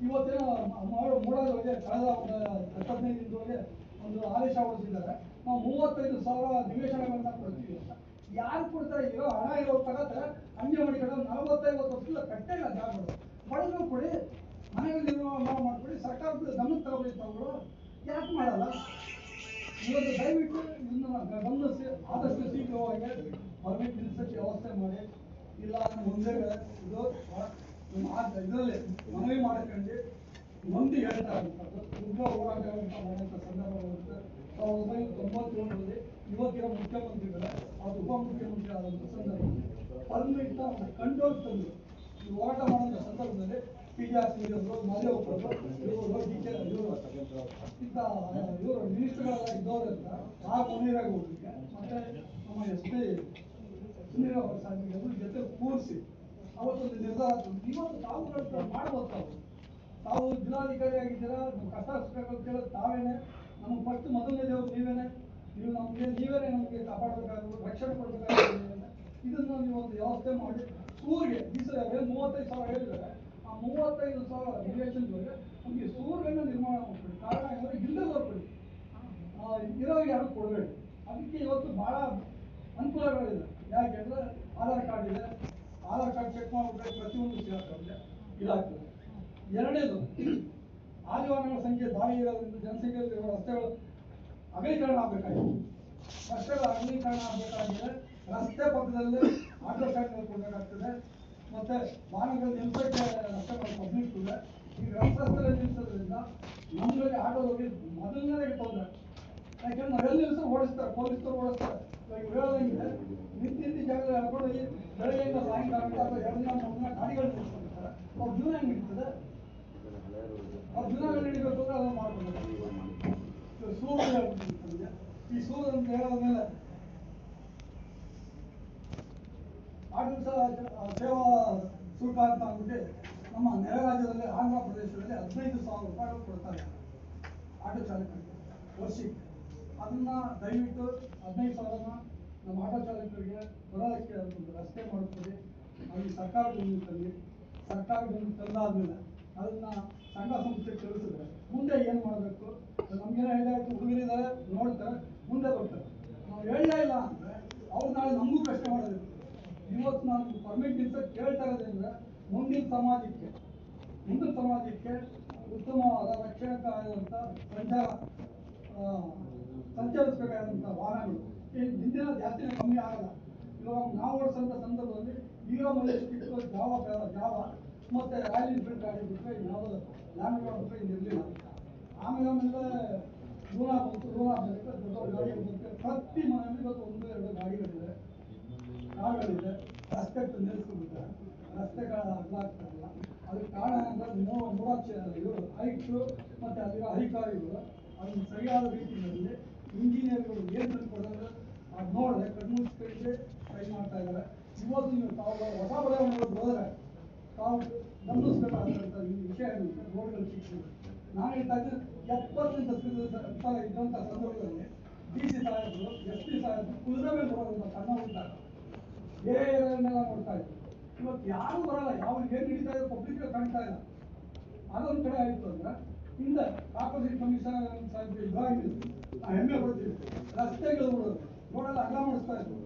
ಇವತ್ತೇನೋ ಮೂಡೋದ್ರೊಳಗೆ ಕಳೆದ 15 ದಿನದೊಳಗೆ ಒಂದು ಆದೇಶ ಹೊರಡಿಸಿದ್ದಾರೆ, ನಾವು 35,000 ನಿವೇಶನಗಳನ್ನ ಕೊಡ್ತೀವಿ ಅಂತ. ಯಾರು ಕೊಡ್ತಾರೆ? ಇರೋ ಹಣ ಇರೋ ತಗತ್ತಾರೆ, ಹಂಗೆ ಮಾಡಿಕೊಂಡು 40-50 ವರ್ಷದಿಂದ ಕಟ್ಟೇ ಇಲ್ಲ ಜಾಗಗಳು. ಬಡವರು ಕೊಡಿ, ಮನೆಯಲ್ಲಿ ನಿರ್ಮಾಣ ಮಾಡ್ಕೊಡಿ, ಸರ್ಕಾರದ ಗಮನಕ್ಕೆ ತಗೋಬೇಕು. ಅವರು ಯಾಕೆ ಮಾಡಲ್ಲ? ಇವತ್ತು ದಯವಿಟ್ಟು ಇದನ್ನ ಗಮನಿಸಿ ಆದಷ್ಟು ಶೀಘ್ರವಾಗಿ ಪರ್ಮಿಟ್ ನಿಲ್ಲಿಸೋಕ್ಕೆ ವ್ಯವಸ್ಥೆ ಮಾಡಿ. ಇಲ್ಲ ಮುಂದೆ ಇದು ಇದರಲ್ಲಿ ಮನವಿ ಮಾಡ್ಕೊಂಡು ನೊಂದಿ ಹೇಳ್ತಾ ಇರುವಂಥದ್ದು ಉಗ್ರ ಹೋರಾಟ ಮಾಡುವಂಥ ಸಂದರ್ಭ ಬರುತ್ತೆ. 1997ರಲ್ಲಿ ಇವತ್ತಿನ ಮುಖ್ಯಮಂತ್ರಿಗಳೇ ಅದು ಉಪಮುಖ್ಯಮಂತ್ರಿ ಆದಂಥ ಸಂದರ್ಭದಲ್ಲಿ ಪರ್ಮಿಟ್ನ ಒಂದು ಕಂಟ್ರೋಲ್ ತಂದು ಈ ಹೋರಾಟ ಮಾಡುವಂಥ ಸಂದರ್ಭದಲ್ಲಿ PGR ಮಾದೇವಪ್ಪರು ಇವರು ಮಿನಿಸ್ಟರ್ಗಳೆಲ್ಲ ಇದ್ದವರಿಂದ ಮುನೀರಾಗೌಡರಿಗೆ ಮತ್ತೆ ನಮ್ಮ SP ಸುನೀಲ್ ಸಾಹೇಬ್ರಿಗೆ ಅದ್ರ ಜೊತೆ ಕೂರಿಸಿ ಅವತ್ತೊಂದು ನಿರ್ಧಾರ ತಂದು ಇವತ್ತು ತಾವು ಮಾಡಬಹುದು. ತಾವು ಜಿಲ್ಲಾಧಿಕಾರಿ ಆಗಿದ್ದೀರಾ, ನಮ್ಮ ಕಷ್ಟ ಸುಖಗಳು ಕೇಳೋದು ತಾವೇನೆ. ನಮಗೆ ಫಸ್ಟ್ ಮೊದಲನೇ ದೇವರು ನೀವೇನೆ. ನೀವು ನೀವೇನೆ ನಮಗೆ ಕಾಪಾಡಬೇಕಾದ್ರು, ರಕ್ಷಣೆ ಕೊಡಬೇಕಾಗುತ್ತೆ. ಇದನ್ನು ನೀವು ಒಂದು ವ್ಯವಸ್ಥೆ ಮಾಡಿ ಸೂರಿಗೆ ಈ ಸಲ 35,000 ಹೇಳಿದರೆ ಆ 35,000 ನಿವೇಶನಗಳಿಗೆ ನಮಗೆ ಸೂರುಗಳನ್ನ ನಿರ್ಮಾಣ ಮಾಡ್ಕೊಡಿ. ಕಾರಣ ಏನಂದ್ರೆ ಇಲ್ಲದವ್ರು ಕೊಡಿ, ಇರೋರಿಗೆ ಯಾರು ಕೊಡಬೇಡಿ. ಅದಕ್ಕೆ ಇವತ್ತು ಬಹಳ ಅನುಕೂಲಗಳಿದೆ. ಯಾಕೆಂದ್ರೆ ಆಧಾರ್ ಕಾರ್ಡ್ ಇದೆ, ಆಧಾರ್ ಕಾರ್ಡ್ ಚೆಕ್ ಮಾಡ್ಬಿಟ್ರೆ ಪ್ರತಿಯೊಂದು ಸಿಗುತ್ತೆ ಇದಾಗ್ತದೆ. ಎರಡನೇದು, ಆದಿವಾಸಿಗಳ ಸಂಖ್ಯೆ ದಾಳಿ ಇರೋದ್ರಿಂದ ಜನಸಂಖ್ಯೆಯಲ್ಲಿರುವ ರಸ್ತೆಗಳು ಅಗಲೀಕರಣ ಆಗಬೇಕಾಗಿದೆ. ರಸ್ತೆಗಳ ಅಗಲೀಕರಣ ಆಗಬೇಕಾಗಿದೆ. ರಸ್ತೆ ಪಕ್ಕದಲ್ಲಿ ಆಟೋ ಸ್ಟ್ಯಾಂಡ್ ಕೊಡಬೇಕಾಗ್ತದೆ. ಮತ್ತೆ ವಾಹನಗಳು ನಿಲ್ಸೋಕ್ಕೆ ರಸ್ತೆಗಳು ಪಬ್ಲಿಕ್ ಇದೆ. ಈಗ ರಸ್ತೆಯಲ್ಲಿ ನಿಲ್ಸೋದ್ರಿಂದ ನಮ್ಮಲ್ಲಿ ಆಟೋದವ್ರಿಗೆ ಮೊದಲನೇ ತೊಂದರೆ. ಯಾಕೆಂದ್ರೆ ನಾವೆಲ್ಲಿ ನಿಲ್ಸೋ ಓಡಿಸ್ತಾರೆ, ಪೊಲೀಸರು ಓಡಿಸ್ತಾರೆ. ಇವಾಗ ಹೇಳೋದಂಗೆ ನಿಂತಿದ್ದ ಜಾಗದಲ್ಲಿ ಹೇಳ್ಕೊಂಡು ಬೆಳಗ್ಗೆಯಿಂದ ಸಾಯಂಕಾಲ ಅಥವಾ 2 ದಿನ 3 ದಿನ ಗಾಡಿಗಳು ನಿಲ್ಸ್ಕೊಂಡಿರ್ತಾರೆ. ಅವ್ರ ಜೀವನ ಹೆಂಗೆ ನಡೀತದೆ? ಅವ್ರ ಜೀವನ ನಡೀಬೇಕು ಅಂದ್ರೆ ಅದನ್ನು ಮಾಡ್ಬೇಕು. ಸೂರು ಹೇಳ್ಬಿಟ್ಟಿರ್ತದೆ. ಈ ಸೂರು ಅಂತ ಹೇಳೋದ ಮೇಲೆ ಆಡಳಿತ ಸೇವಾ ಶುಲ್ಕ ಅಂತ ಅಂದ್ಬಿಟ್ಟು ನಮ್ಮ ನೆರೆ ರಾಜ್ಯದಲ್ಲಿ ಆಂಧ್ರ ಪ್ರದೇಶದಲ್ಲಿ 15,000 ರೂಪಾಯಿಗಳು ಕೊಡ್ತಾರೆ ಆಟೋ ಚಾಲಕರಿಗೆ ವರ್ಷಕ್ಕೆ. ಅದನ್ನ ದಯವಿಟ್ಟು 15,000ನ ನಮ್ಮ ಆಟೋ ಚಾಲಕರಿಗೆ ಬರೋದಕ್ಕೆ ಒಂದು ರಸ್ತೆ ಮಾಡ್ತೀವಿ. ಅಲ್ಲಿ ಸರ್ಕಾರದಿಂದ ತಂದು ತಂದಾದ್ಮೇಲೆ ಅದನ್ನ ಸಂಘ ಸಂಸ್ಥೆ ತಿಳಿಸಿದ್ರೆ ಮುಂದೆ ಏನು ಮಾಡಬೇಕು, ನಮ್ಗೇನೋ ಹೇಳಾಯ್ತು ಹುಡುಗರಿದ್ದಾರೆ ನೋಡ್ತಾರೆ ಮುಂದೆ ಬರ್ತಾರೆ. ನಾವು ಹೇಳಲೇ ಇಲ್ಲ ಅಂದರೆ ಅವ್ರು ನಾಳೆ ನಮಗೂ ಪ್ರಶ್ನೆ ಮಾಡೋದಿಲ್ಲ. ಇವತ್ತು ನಾನು ಪರ್ಮಿಟ್ ನಿಲ್ಸಕ್ಕೆ ಕೇಳ್ತಾ ಇರೋದ್ರಿಂದ ಮುಂದಿನ ಸಮಾಜಕ್ಕೆ ಉತ್ತಮವಾದ ರಕ್ಷಣೆಗಾದಂಥ ಸಂಚರಿಸಬೇಕಾದಂಥ ವಾಹನಗಳು ಹಿಂದಿನ ಜಾಸ್ತಿನೇ ಕಮ್ಮಿ ಆಗಲ್ಲ. ಇವಾಗ ನಾವು ಓಡಿಸೋಂಥ ಸಂದರ್ಭದಲ್ಲಿ ಹೀರೋ ಮೆಜೆಸ್ಟಿಕ್ ಜಾವ ಮತ್ತೆ ರಾಯಲ್ ಎನ್ಫೀಲ್ಡ್ ಗಾಡಿ ಬಿಟ್ಟರೆ ಯಾವುದೋ ಲ್ಯಾಂಡ್ ರೋಡ್ ಹತ್ರ ಇರಲಿಲ್ಲ. ಆಮೇಲೆ ಲೂನಾ ಬಂತು. ಲೂನಾ ಬಂದರೆ ದೊಡ್ಡ ಗಾಡಿ ಬಂತು. ಪ್ರತಿ ಮನೆಯಲ್ಲಿ ಇವತ್ತು 1-2 ಗಾಡಿಗಳಿದೆ, ಕಾರುಗಳಿದೆ. ರಸ್ತೆ ನಿಲ್ಲಿಸ್ಕೊಂಡಿದ್ದಾರೆ, ರಸ್ತೆಗಳ ಅಗಲ ಆಗ್ತಾಯಿಲ್ಲ. ಅದಕ್ಕೆ ಕಾರಣ ಅಂದರೆ ಇವರು ಹೈಟು ಮತ್ತು ಅಲ್ಲಿರೋ ಅಧಿಕಾರಿಗಳು ಅದನ್ನು ಸರಿಯಾದ ರೀತಿಯಲ್ಲಿ ಇಂಜಿನಿಯರ್ಗಳು ಏನು ತಂದುಕೊಡೋದು ಅದು ನೋಡಿದ್ರೆ ಕಣ್ಮುಚ್ಚಿಕೊಂಡು ಟ್ರೈ ಮಾಡ್ತಾ ಇದ್ದಾರೆ. ಇವತ್ತು ನೀವು ತಾವು ಹೊಸ ಬದಲಾವಣೆಗಳು ಹೋದರೆ ತಾವು ಗಮನಿಸಬೇಕಾದಂಥ ಈ ವಿಷಯ ರೋಡ್ಗಳು ಚಿಕ್ಕ ನಾನು ಹೇಳ್ತಾ ಇದ್ದೀನಿ. 70 ದಶಕದ ಇದ್ದಂಥ ಸಂದರ್ಭದಲ್ಲಿ DC ಸಾಹೇಬರು, SP ಸಾಹೇಬರು ಕುದುರೆ ಮೇಲೆ ಬರೋದಂತ ಸಣ್ಣ ಹುಡುಗ ಬೇರೆಯವರನ್ನೆಲ್ಲ ನೋಡ್ತಾ ಇದ್ರು. ಇವತ್ತು ಯಾರು ಬರಲ್ಲ, ಯಾವ್ರಿಗೆ ಏನು ನಡೀತಾ ಇದೆ ಪಬ್ಲಿಕ್ ಕಾಣ್ತಾ ಇಲ್ಲ. ಅದೊಂದು ಕಡೆ ಆಯಿತು ಅಂದ್ರೆ ಹಿಂದೆ ಆಪೋಸಿಟ್ ಕಮಿಷನರ್ ಸಾಹೇಬರು ಇಬ್ರಾಹಿಂ ಹೆಮ್ಮೆ ಪಡ್ತೀವಿ. ರಸ್ತೆಗಳು ರೋಡೆಲ್ಲ ಅಗ್ಲ ಮಾಡಿಸ್ತಾ ಇದ್ರು.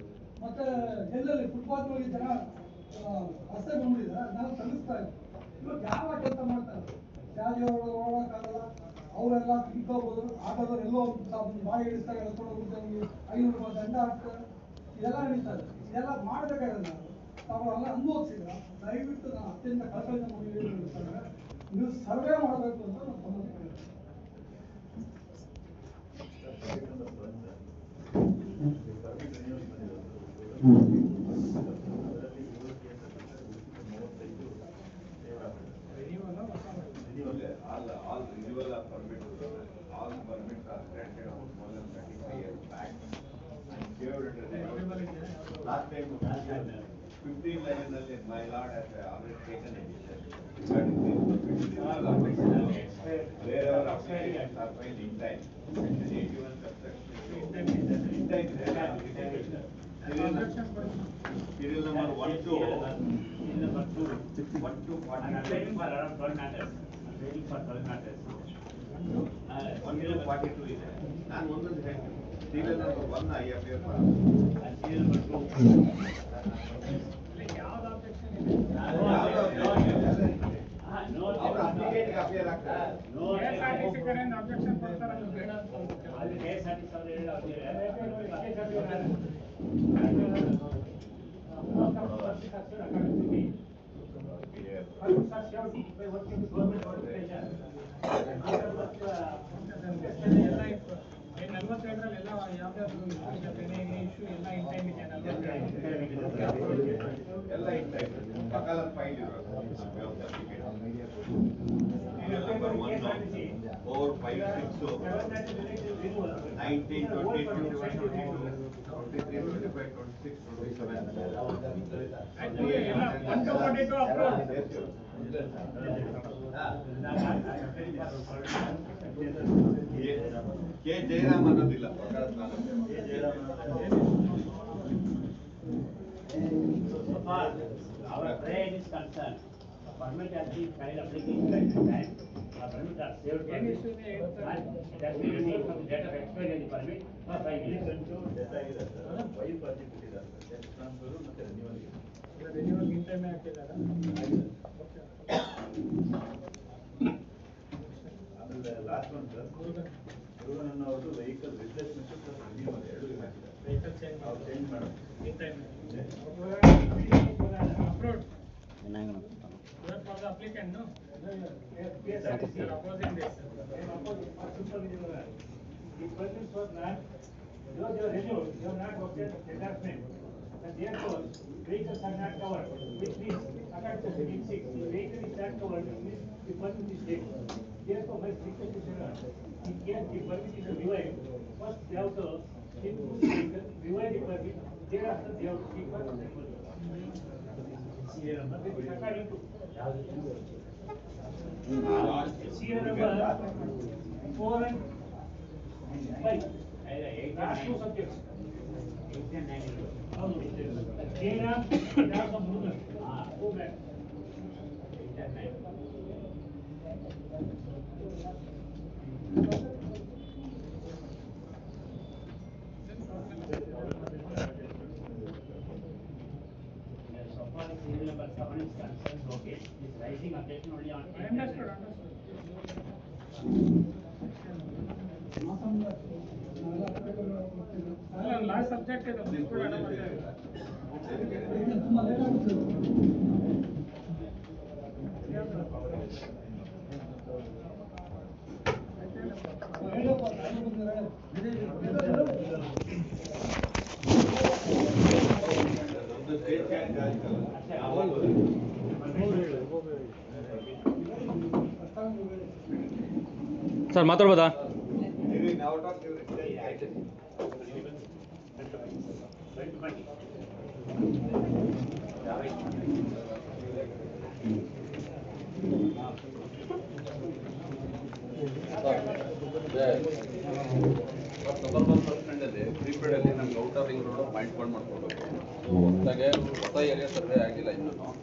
ಮತ್ತೆ ಎಲ್ಲೆಲ್ಲಿ ಫುಟ್ಪಾತ್ ಮೇಲೆ ಜನ ರಸ್ತೆ ಬಂದ್ಬಿಟ್ಟಿದ್ದಾರೆ, ಅದನ್ನೆಲ್ಲ ತಗ್ಗಿಸ್ತಾ ಇದ್ರು. ಇವತ್ತು ಯಾವ ಕೆಲಸ ಮಾಡ್ತಾರೆ? ಶಾಲೆ ಓಡೋಕ್ಕಾಗಲ್ಲ, ಅವರೆಲ್ಲ ತಿಳ್ಕೋಬೋದು. ಆಟೋದವ್ರು ಎಲ್ಲೋ ಬಾಯಿ ಹಿಡಿಸ್ತಾರೆ, ಎಳ್ಕೊಂಡು ಹೋಗುತ್ತೆ, ನಮಗೆ 500 ರೂಪಾಯಿ ದಂಡ ಹಾಕ್ತಾರೆ. ಇದೆಲ್ಲ ನಡೀತಾರೆ. ಇದೆಲ್ಲ ಮಾಡಬೇಕಾಗಿಲ್ಲ. ತಾವು ಎಲ್ಲ ಅನುಭವಿಸಿದ್ರ ದಯವಿಟ್ಟು ನಾನು ಅತ್ಯಂತ ಕಳಕಳಿಯಿಂದ ಮುಗಿದ್ರೆ ನೀವು ಸರ್ವೆ ಮಾಡಬೇಕು ಅಂತ ನಾನು ತಮ್ಮಲ್ಲಿ ಕೇಳ್ತೀನಿ. All renewal of permits, all permits are granted of more than 35 years back. And saved last time 15 line my lord has already taken a decision regarding this. Wherever applications are filed in time, section 81 subsection in time. Serial number 1 to 42 ಇದೆ. ನಾನು ಒಂದೊಂದು ಹೇಳ್ತೀನಿ. Serial number 1 I appear for. Serial number 2 ಯಾವ್ದು objection ಇದೆ? ಅವರ application appear ಆಗ್ತಾರೆ. KSRTC ಕಡೆಯಿಂದ objection ಕೊಡ್ತಾರಲ್ಲ ಬೇಡ ಅಂತ ಅಲ್ಲಿ KSRTC ಅವರು ಹೇಳಿದ್ರೆ ಎಲ್ಲ 42ರಲ್ಲಿ ಎಲ್ಲ ಯಾವ್ದಾದ್ರು ಇಶ್ಯೂ ಎಲ್ಲ ಇನ್ ಟೈಮ್ ಇದೆ. ಎಲ್ಲ ಇನ್ ಟೈಮ್ ಬಕಾಲರ್ ಫೈಲ್ ಇರೋದು. Serial number 1 4 5 6 19 20 21 22 23 25 26 27 142 approach K Jayaram ಅನ್ನೋದಿಲ್ಲ. Our prayer is concerned. Permit has been filed application at the time. Permit are saved. And it has been received from the date of expiry of the permit for 5 years. Renewal in time ಹಾಕಿದ್ದಾರೆ. Last one sir, ಗುರುವನ್ನ ಅವರು vehicle replacement plus renewal ಎರಡು ಹಾಕಿದ್ದಾರೆ. Vehicle change ಮಾಡೋ in time approved for the applicant, no? Yes, sir. Opposing this. The permits were not, though they were renewed, they were not obtained endorsement. And therefore, vehicles are not covered, which means, according to Section 6, the vehicle is not covered, which means the permit is dead. Therefore, my request is, in case the permit is revived, first they have to remove the vehicle, revive the permit, thereafter they have to seek for renewal. According to serial number 4 and 5. Last two subjects. 8 and 9. Jayram, Rasa Murugan. Go back. 8 and 9. So far, serial number 7 is concerned, okay. This rising objection only on. Understood. ಮಾತಂಗ ಎಲ್ಲ ಕಡೆಗಳು ಅಲ್ಲ last subject ಇದು ಬಿಟ್ಬಿಡೋಣ ಮತ್ತೆ. ತುಂಬಾ late ಆಗುತ್ತೆ. ಹೇಳಪ್ಪ, ನಾನು ಬಂದಿದ್ದಾರೆ. State can sir ಮಾತಾಡ್ಬೋದಾ? ಔಟ್ ಆಫ್ ಸಬರ್ಬನ್ ಬಸ್ ಸ್ಟ್ಯಾಂಡಲ್ಲಿ ಪ್ರೀಪೇಡಲ್ಲಿ ನಮ್ಗೆ ಔಟರ್ ರಿಂಗ್ ರೋಡ್ ಪಾಯಿಂಟ್ಗಳು ಮಾಡ್ಕೊಡ್ಬೇಕು. ಹೊಸದಾಗೆ ಹೊಸ ಏರಿಯಾ ಸರ್ವೆ ಆಗಿಲ್ಲ ಇನ್ನೂ,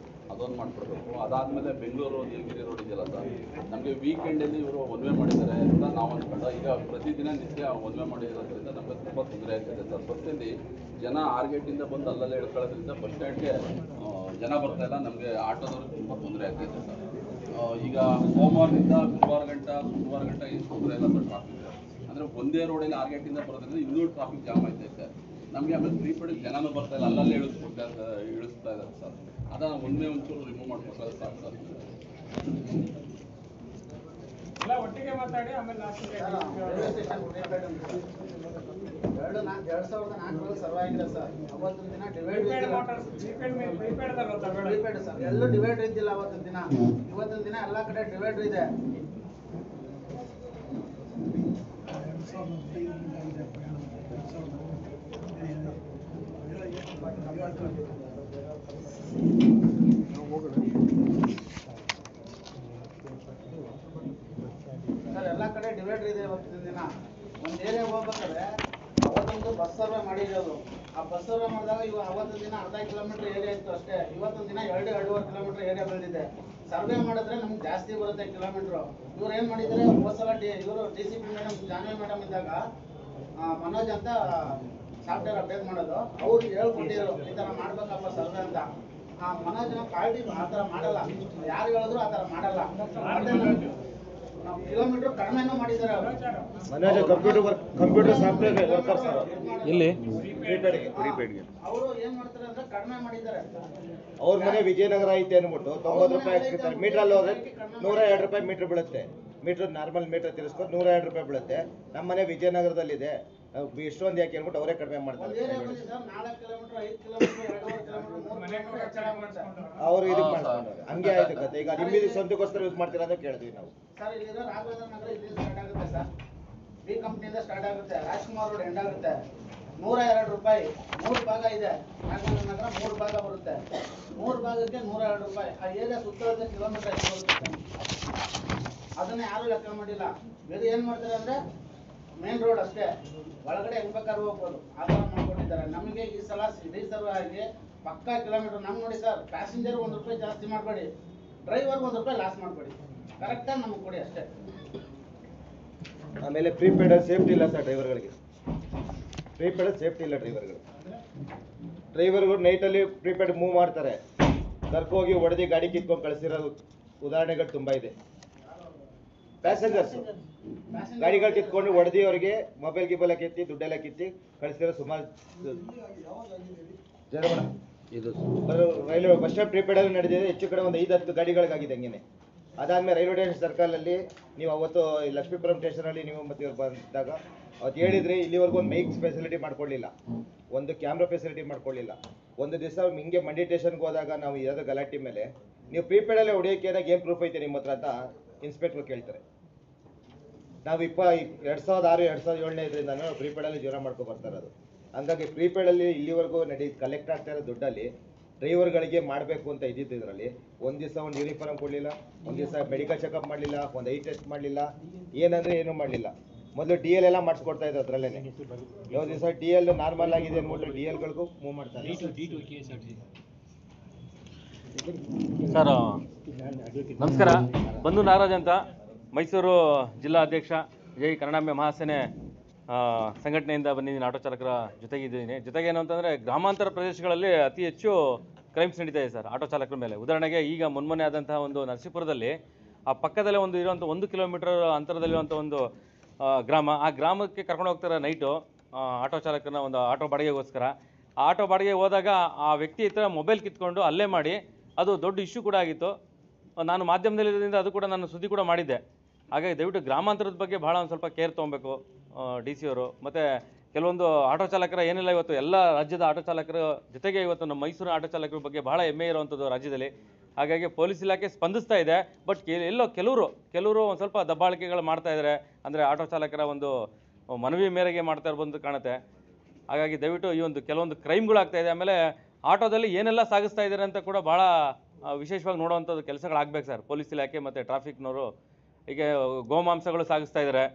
ಅದೊಂದು ಮಾಡ್ಕೊಡ್ಬೇಕು. ಅದಾದಮೇಲೆ ಬೆಂಗಳೂರು ನೀಲಗಿರಿ ರೋಡ್ ಇದೆಯಲ್ಲ ಸರ್, ನಮಗೆ ವೀಕೆಂಡಲ್ಲಿ ಇವರು ಒನ್ ವೇ ಮಾಡಿದ್ದಾರೆ ಅಂತ ನಾವು ಅಂದ್ಕೊಂಡು ಈಗ ಪ್ರತಿದಿನ ನಿತ್ಯ ಒನ್ ವೇ ಮಾಡಿರೋದ್ರಿಂದ ನಮಗೆ ತುಂಬ ತೊಂದರೆ ಆಗ್ತಿದೆ ಸರ್. ಬಸ್ಸಲ್ಲಿ ಜನ 6 ಗೇಟಿಂದ ಬಂದು ಅಲ್ಲಲ್ಲೇ ಇಳ್ಕೊಳ್ಳೋದ್ರಿಂದ ಬಸ್ ಸ್ಟ್ಯಾಂಡ್ಗೆ ಜನ ಬರ್ತಾ ಇಲ್ಲ, ನಮಗೆ ಆಟೋದವ್ರಿಗೆ ತುಂಬ ತೊಂದರೆ ಆಗ್ತೈತೆ ಸರ್. ಈಗ ಸೋಮವಾರದಿಂದ ಶುಕ್ರವಾರ ಗಂಟ ಏನು ತೊಂದರೆ ಇಲ್ಲ ಸರ್ ಟ್ರಾಫಿಕ್. ಅಂದರೆ ಒಂದೇ ರೋಡಲ್ಲಿ 6 ಗೇಟಿಂದ ಬರೋದ್ರಿಂದ ಇನ್ನೂ ಟ್ರಾಫಿಕ್ ಜಾಮ್ ಆಗ್ತೈತೆ ನಮಗೆ. ಆಮೇಲೆ ಪ್ರೀಪೇಡ್ ಜನನೂ ಬರ್ತಾ ಇಲ್ಲ, ಅಲ್ಲಲ್ಲೇ ಇಳಿಸ್ತಾ ಇದ್ದಾರೆ ಸರ್. ಅದನ್ನು ಒಂದೇ ಒಂಚೂರು ರಿಮೂವ್ ಮಾಡ್ಕೊಡ್ತಾರೆ ಸಾಕು ಸರ್. ಎಲ್ಲ ಒಟ್ಟಿಗೆ ಮಾತಾಡಿ ಆಮೇಲೆ ಲಾಸ್ಟಿಗೆ 2004 ಸರ್ವ್ ಆಗಿದೆ ಸರ್. ಅವತ್ತಿನ ದಿನ ಪ್ರೀಪೇಡ್ ಮೋಟರ್ಸ್ ಪ್ರೀಪೇಡ್ ಸರ್, ಎಲ್ಲೂ ಡಿವೈಡರ್ ಇದ್ದಿಲ್ಲ ಅವತ್ತಿನ ದಿನ. ಇವತ್ತಿನ ದಿನ ಎಲ್ಲ ಕಡೆ ಡಿವೈಡರ್ ಇದೆ. ಸರ್ ಎಲ್ಲ ಕಡೆ ಡಿವೈಡರ್ ಇದೆ ಇವತ್ತಿನ ದಿನ. ಒಂದು ಏರಿಯಾಗೆ ಹೋಗ್ಬೇಕಾದ್ರೆ ಅವತ್ತೊಂದು ಬಸ್ ಸರ್ವೆ ಮಾಡಿರೋದು. ಆ ಬಸ್ ಸರ್ವೆ ಮಾಡಿದಾಗ ಅವತ್ತಿನ ದಿನ ಅರ್ಧ ಕಿಲೋಮೀಟರ್ ಏರಿಯಾ ಇತ್ತು ಅಷ್ಟೇ. ಇವತ್ತಿನ ದಿನ 2-2.5 ಕಿಲೋಮೀಟರ್ ಏರಿಯಾ ಬೆಳೆದಿದೆ. ಸರ್ವೆ ಮಾಡಿದ್ರೆ ನಮ್ಗೆ ಜಾಸ್ತಿ ಬರುತ್ತೆ ಕಿಲೋಮೀಟ್ರು. ಇವ್ರು ಏನು ಮಾಡಿದ್ದಾರೆ, ಹೋದ್ಸಲ ಇವರು DCP ಮೇಡಮ್ ಜಾನ್ವಿ ಮೇಡಮ್ ಇದ್ದಾಗ ಮನೋಜ್ ಅಂತ ಸಾಫ್ಟ್ವೇರ್ ಅಪ್ಡೇಟ್ ಮಾಡೋದು, ಅವ್ರು ಹೇಳ್ಕೊಟ್ಟಿದ್ರು ಈ ಥರ ಮಾಡ್ಬೇಕಪ್ಪ ಸರ್ವೆ ಅಂತ. ಮನೋಜ್ ಪಾರ್ಟಿ ಆ ಥರ ಮಾಡಲ್ಲ, ಯಾರು ಹೇಳಿದ್ರು ಆ ಥರ ಮಾಡಲ್ಲ. ನಾವು ಕಿಲೋಮೀಟರ್ ಕಡಿಮೆನೂ ಮಾಡಿದ್ದಾರೆ ಅವರು. Manoj computer software worker sir. ಎಲ್ಲಿ? ಪ್ರೀಪೇಡ್ಗೆ ಅವರು ಏನ್ ಮಾಡ್ತಾರೆ ಅಂದ್ರೆ ಕಡಿಮೆ ಮಾಡಿದ್ದಾರೆ. ಅವ್ರ ಮನೆ ವಿಜಯನಗರ ಐತೆ ಅಂದ್ಬಿಟ್ಟು 90 ರೂಪಾಯಿ ಹಾಕ್ತಿರ್ತಾರೆ. ಮೀಟ್ರಲ್ಲಿ ಹೋದ್ರೆ 102 ರೂಪಾಯಿ ಮೀಟ್ರ್ ಬೀಳುತ್ತೆ. ಮೀಟ್ರ್ ನಾರ್ಮಲ್ ಮೀಟ್ರ್ ತಿರ್ಸ್ಕೊಂಡು 102 ರೂಪಾಯಿ ಬೀಳುತ್ತೆ. ನಮ್ಮ ಮನೆ ವಿಜಯನಗರದಲ್ಲಿದೆ, ಇಷ್ಟೊಂದು ಯಾಕೆ ಅಂದ್ಬಿಟ್ಟು ಅವರೇ ಕಡಿಮೆ ಮಾಡ್ತಾರೆ. ಅವರು ಇದಕ್ಕೆ ಮಾಡ್ಕೊಂಡವ್ರೆ. ಹಂಗೆ ಆಯ್ತು ಕತೆ. ಈಗ ನಿಮ್ಮಿದು ಸ್ವಂತಕ್ಕೋಸ್ಕರ ಯೂಸ್ ಮಾಡ್ತೀರಾ ಅಂತ ಕೇಳಿದ್ವಿ ನಾವು. ಸರ್ ಇಲ್ಲಿರೋ ರಾಘವೇಂದ್ರ ನಗರ ಇಲ್ಲಿ ಸ್ಟಾರ್ಟ್ ಆಗುತ್ತೆ ಸರ್. ಬಿ ಕಂಪ್ನಿಯಿಂದ ಸ್ಟಾರ್ಟ್ ಆಗುತ್ತೆ, ರಾಜ್ಕುಮಾರ್ ರೋಡ್ ಎಂಡ್ ಆಗುತ್ತೆ. 102 ರೂಪಾಯಿ 3 ಭಾಗ ಇದೆ. ರಾಘವೇಂದ್ರ ನಗರ 3 ಭಾಗ ಬರುತ್ತೆ. 3 ಭಾಗಕ್ಕೆ 102 ರೂಪಾಯಿ. ಆ ಏರಿಯಾ ಸುತ್ತಳತೆ ಕಿಲೋಮೀಟರ್ ಎಷ್ಟು ಬರುತ್ತೆ? ಅದನ್ನ ಯಾರು ಲೆಕ್ಕ ಮಾಡಿಲ್ಲ. ಬೇರೆ ಏನ್ ಮಾಡ್ತಾರೆ ಅಂದ್ರೆ ಮೇನ್ ರೋಡ್ ಅಷ್ಟೇ, ಒಳಗಡೆ ಹೆಂಗ್ ಬೇಕಾದ್ರೂ ಹೋಗ್ಬೋದು, ಆ ಥರ ಮಾಡ್ಕೊಂಡಿದ್ದಾರೆ. ನಮಗೆ ಈ ಸಲ ಸರ್ವೆ ಆಗಿ ಪಕ್ಕಾ ಕಿಲೋಮೀಟರ್. ನಮ್ಗೆ ನೋಡಿ ಸರ್, ಪ್ಯಾಸೆಂಜರ್ 1 ರೂಪಾಯಿ ಜಾಸ್ತಿ ಮಾಡಬೇಡಿ, ಡ್ರೈವರ್ 1 ರೂಪಾಯಿ ಲಾಸ್ ಮಾಡಬೇಡಿ, ಕರೆಕ್ಟಾಗಿ ನಮಗೆ ಕೊಡಿ ಅಷ್ಟೇ. ಆಮೇಲೆ ಪ್ರೀಪೇಡ್ ಸೇಫ್ಟಿ ಇಲ್ಲ ಸರ್ ಡ್ರೈವರ್ಗಳಿಗೆ. ಪ್ರೀಪೇಡ್ ಸೇಫ್ಟಿ ಇಲ್ಲ ಡ್ರೈವರ್ಗಳು ನೈಟಲ್ಲಿ ಪ್ರೀಪೇಡ್ ಮೂವ್ ಮಾಡ್ತಾರೆ, ಕರ್ಕೋಗಿ ಹೊಡೆದು ಗಾಡಿ ಕಿತ್ಕೊಂಡು ಕಳಿಸಿರೋ ಉದಾಹರಣೆಗಳು ತುಂಬ ಇದೆ. ಪ್ಯಾಸೆಂಜರ್ಸ್ ಗಾಡಿಗಳು ಕಿತ್ಕೊಂಡು ಹೊಡೆದು ಅವರಿಗೆ ಮೊಬೈಲ್ ಗಿಬೆಲ್ಲ ಕಿತ್ತಿ ದುಡ್ಡೆಲ್ಲ ಕಿತ್ತಿ ಕಳಿಸಿರೋ ಸುಮಾರು ಜನ. ಇದು ರೈಲ್ವೆ ಬಸ್ ಸ್ಟಾಂಡ್ ಪ್ರೀಪೇಡಲ್ಲಿ ನಡೆದಿದೆ. ಹೆಚ್ಚು ಕಡೆ ಒಂದು 5-10 ಗಾಡಿಗಳಿಗಾಗಿದೆ ಹಂಗೇನೆ. ಅದಾದಮೇಲೆ ರೈಲ್ವೆ ಸ್ಟೇಷನ್ ಸರ್ಕಲಲ್ಲಿ ನೀವು ಅವತ್ತು ಲಕ್ಷ್ಮೀಪುರಂ ಸ್ಟೇಷನಲ್ಲಿ ನೀವು ಮತ್ತೆ ಬಂದಾಗ ಅವತ್ತು ಹೇಳಿದ್ರಿ, ಇಲ್ಲಿವರೆಗೂ ಒಂದು ಮೈಕ್ ಫೆಸಿಲಿಟಿ ಮಾಡ್ಕೊಳ್ಳಿಲ್ಲ, ಒಂದು ಕ್ಯಾಮ್ರಾ ಫೆಸಿಲಿಟಿ ಮಾಡ್ಕೊಳ್ಳಿಲ್ಲ. ಒಂದು ದಿವಸ ಹಿಂಗೆ ಮಂಡಿ ಸ್ಟೇಷನ್ಗೆ ಹೋದಾಗ ನಾವು ಇರೋದು ಗಲಾಟೆ ಮೇಲೆ, ನೀವು ಪ್ರೀಪೇಡಲ್ಲೇ ಹೊಡೆಯೋಕೆ ಏನಾಗ ಏನು ಪ್ರೂಫ್ ಐತೆ ನಿಮ್ಮ ಹತ್ರ ಅಂತ ಇನ್ಸ್ಪೆಕ್ಟ್ರು ಕೇಳ್ತಾರೆ. ನಾವು 2006-2007 ಇದರಿಂದ ನಾವು ಪ್ರೀಪೇಡಲ್ಲಿ ಜೀವನ ಮಾಡ್ಕೊ ಬರ್ತಾ ಇರೋದು. ಹಂಗಾಗಿ ಪ್ರೀಪೇಡಲ್ಲಿ ಇಲ್ಲಿವರೆಗೂ ಕಲೆಕ್ಟ್ ಆಗ್ತಾ ಇರೋ ದುಡ್ಡಲ್ಲಿ ಡ್ರೈವರ್ಗಳಿಗೆ ಮಾಡಬೇಕು ಅಂತ ಇದ್ದಿದ್ದು ಇದರಲ್ಲಿ ಒಂದು ದಿವಸ ಒಂದು ಯೂನಿಫಾರ್ಮ್ ಕೊಡಲಿಲ್ಲ, ಒಂದು ದಿವಸ ಮೆಡಿಕಲ್ ಚೆಕಪ್ ಮಾಡಲಿಲ್ಲ, ಒಂದು ಐ ಟೆಸ್ಟ್ ಮಾಡಲಿಲ್ಲ, ಏನಂದರೆ ಏನೂ ಮಾಡಲಿಲ್ಲ. ಮೊದಲು DL ಎಲ್ಲ ಮಾಡಿಸ್ಕೊಡ್ತಾ ಇದ್ರು ಅದರಲ್ಲೇ. ಯಾವ ದಿವಸ DL ನಾರ್ಮಲ್ ಆಗಿದೆ ಅಂದ್ಬಿಟ್ಟು DLಗಳಿಗೂ ಮೂವ್ ಮಾಡ್ತಾರೆ. ಸರ್ ನಮಸ್ಕಾರ. ಬಂದು ನಾಗರಾಜ್ ಅಂತ, ಮೈಸೂರು ಜಿಲ್ಲಾ ಅಧ್ಯಕ್ಷ, ಜೈ ಕನ್ನಡಾಂಬೆ ಮಹಾಸೇನೆ ಸಂಘಟನೆಯಿಂದ ಬಂದಿದ್ದೀನಿ. ಆಟೋ ಚಾಲಕರ ಜೊತೆಗಿದ್ದೀನಿ. ಜೊತೆಗೆ ಏನು ಅಂತಂದರೆ, ಗ್ರಾಮಾಂತರ ಪ್ರದೇಶಗಳಲ್ಲಿ ಅತಿ ಹೆಚ್ಚು ಕ್ರೈಮ್ಸ್ ನಡೀತಾ ಇದೆ ಸರ್ ಆಟೋ ಚಾಲಕರ ಮೇಲೆ. ಉದಾಹರಣೆಗೆ ಈಗ ಮೊನ್ನೆ ಆದಂತಹ ಒಂದು ನರಸೀಪುರದಲ್ಲಿ ಆ ಪಕ್ಕದಲ್ಲೇ ಇರುವಂಥ 1 ಕಿಲೋಮೀಟರ್ ಅಂತರದಲ್ಲಿರುವಂಥ ಒಂದು ಗ್ರಾಮ, ಆ ಗ್ರಾಮಕ್ಕೆ ಕರ್ಕೊಂಡು ಹೋಗ್ತಾರೆ ನೈಟು. ಆಟೋ ಚಾಲಕನ ಒಂದು ಆಟೋ ಬಾಡಿಗೆಗೋಸ್ಕರ. ಆ ಆಟೋ ಬಾಡಿಗೆ ಹೋದಾಗ ಆ ವ್ಯಕ್ತಿ ಹತ್ರ ಮೊಬೈಲ್ ಕಿತ್ಕೊಂಡು ಹಲ್ಲೆ ಮಾಡಿ ಅದು ದೊಡ್ಡ ಇಶ್ಯೂ ಕೂಡ ಆಗಿತ್ತು. ನಾನು ಮಾಧ್ಯಮದಲ್ಲಿರೋದ್ರಿಂದ ಅದು ಕೂಡ ನಾನು ಸುದ್ದಿ ಕೂಡ ಮಾಡಿದ್ದೆ. ಹಾಗಾಗಿ ದಯವಿಟ್ಟು ಗ್ರಾಮಾಂತರದ ಬಗ್ಗೆ ಭಾಳ ಒಂದು ಸ್ವಲ್ಪ ಕೇರ್ ತೊಗೊಬೇಕು ಡಿ ಸಿ ಅವರು. ಮತ್ತು ಕೆಲವೊಂದು ಆಟೋ ಚಾಲಕರ ಏನಿಲ್ಲ, ಇವತ್ತು ಎಲ್ಲ ರಾಜ್ಯದ ಆಟೋ ಚಾಲಕರ ಜೊತೆಗೆ ಇವತ್ತು ನಮ್ಮ ಮೈಸೂರು ಆಟೋ ಚಾಲಕರ ಬಗ್ಗೆ ಭಾಳ ಹೆಮ್ಮೆ ಇರುವಂಥದ್ದು ರಾಜ್ಯದಲ್ಲಿ. ಹಾಗಾಗಿ ಪೊಲೀಸ್ ಇಲಾಖೆ ಸ್ಪಂದಿಸ್ತಾ ಇದೆ. ಬಟ್ ಎಲ್ಲೋ ಕೆಲವರು ಒಂದು ಸ್ವಲ್ಪ ದಬ್ಬಾಳಿಕೆಗಳು ಮಾಡ್ತಾ ಇದ್ದಾರೆ. ಅಂದರೆ ಆಟೋ ಚಾಲಕರ ಒಂದು ಮನವಿ ಮೇರೆಗೆ ಮಾಡ್ತಾ ಇರ್ಬೋದು ಕಾಣುತ್ತೆ. ಹಾಗಾಗಿ ದಯವಿಟ್ಟು ಈ ಒಂದು ಕೆಲವೊಂದು ಕ್ರೈಮ್ಗಳಾಗ್ತಾ ಇದೆ. ಆಮೇಲೆ ಆಟೋದಲ್ಲಿ ಏನೆಲ್ಲ ಸಾಗಿಸ್ತಾ ಇದ್ದಾರೆ ಅಂತ ಕೂಡ ಭಾಳ ವಿಶೇಷವಾಗಿ ನೋಡುವಂಥದ್ದು ಕೆಲಸಗಳಾಗಬೇಕು ಸರ್. ಪೊಲೀಸ್ ಇಲಾಖೆ ಮತ್ತು ಟ್ರಾಫಿಕ್ನವರು ಹೀಗೆ ಗೋಮಾಂಸಗಳು ಸಾಗಿಸ್ತಾ ಇದ್ದಾರೆ.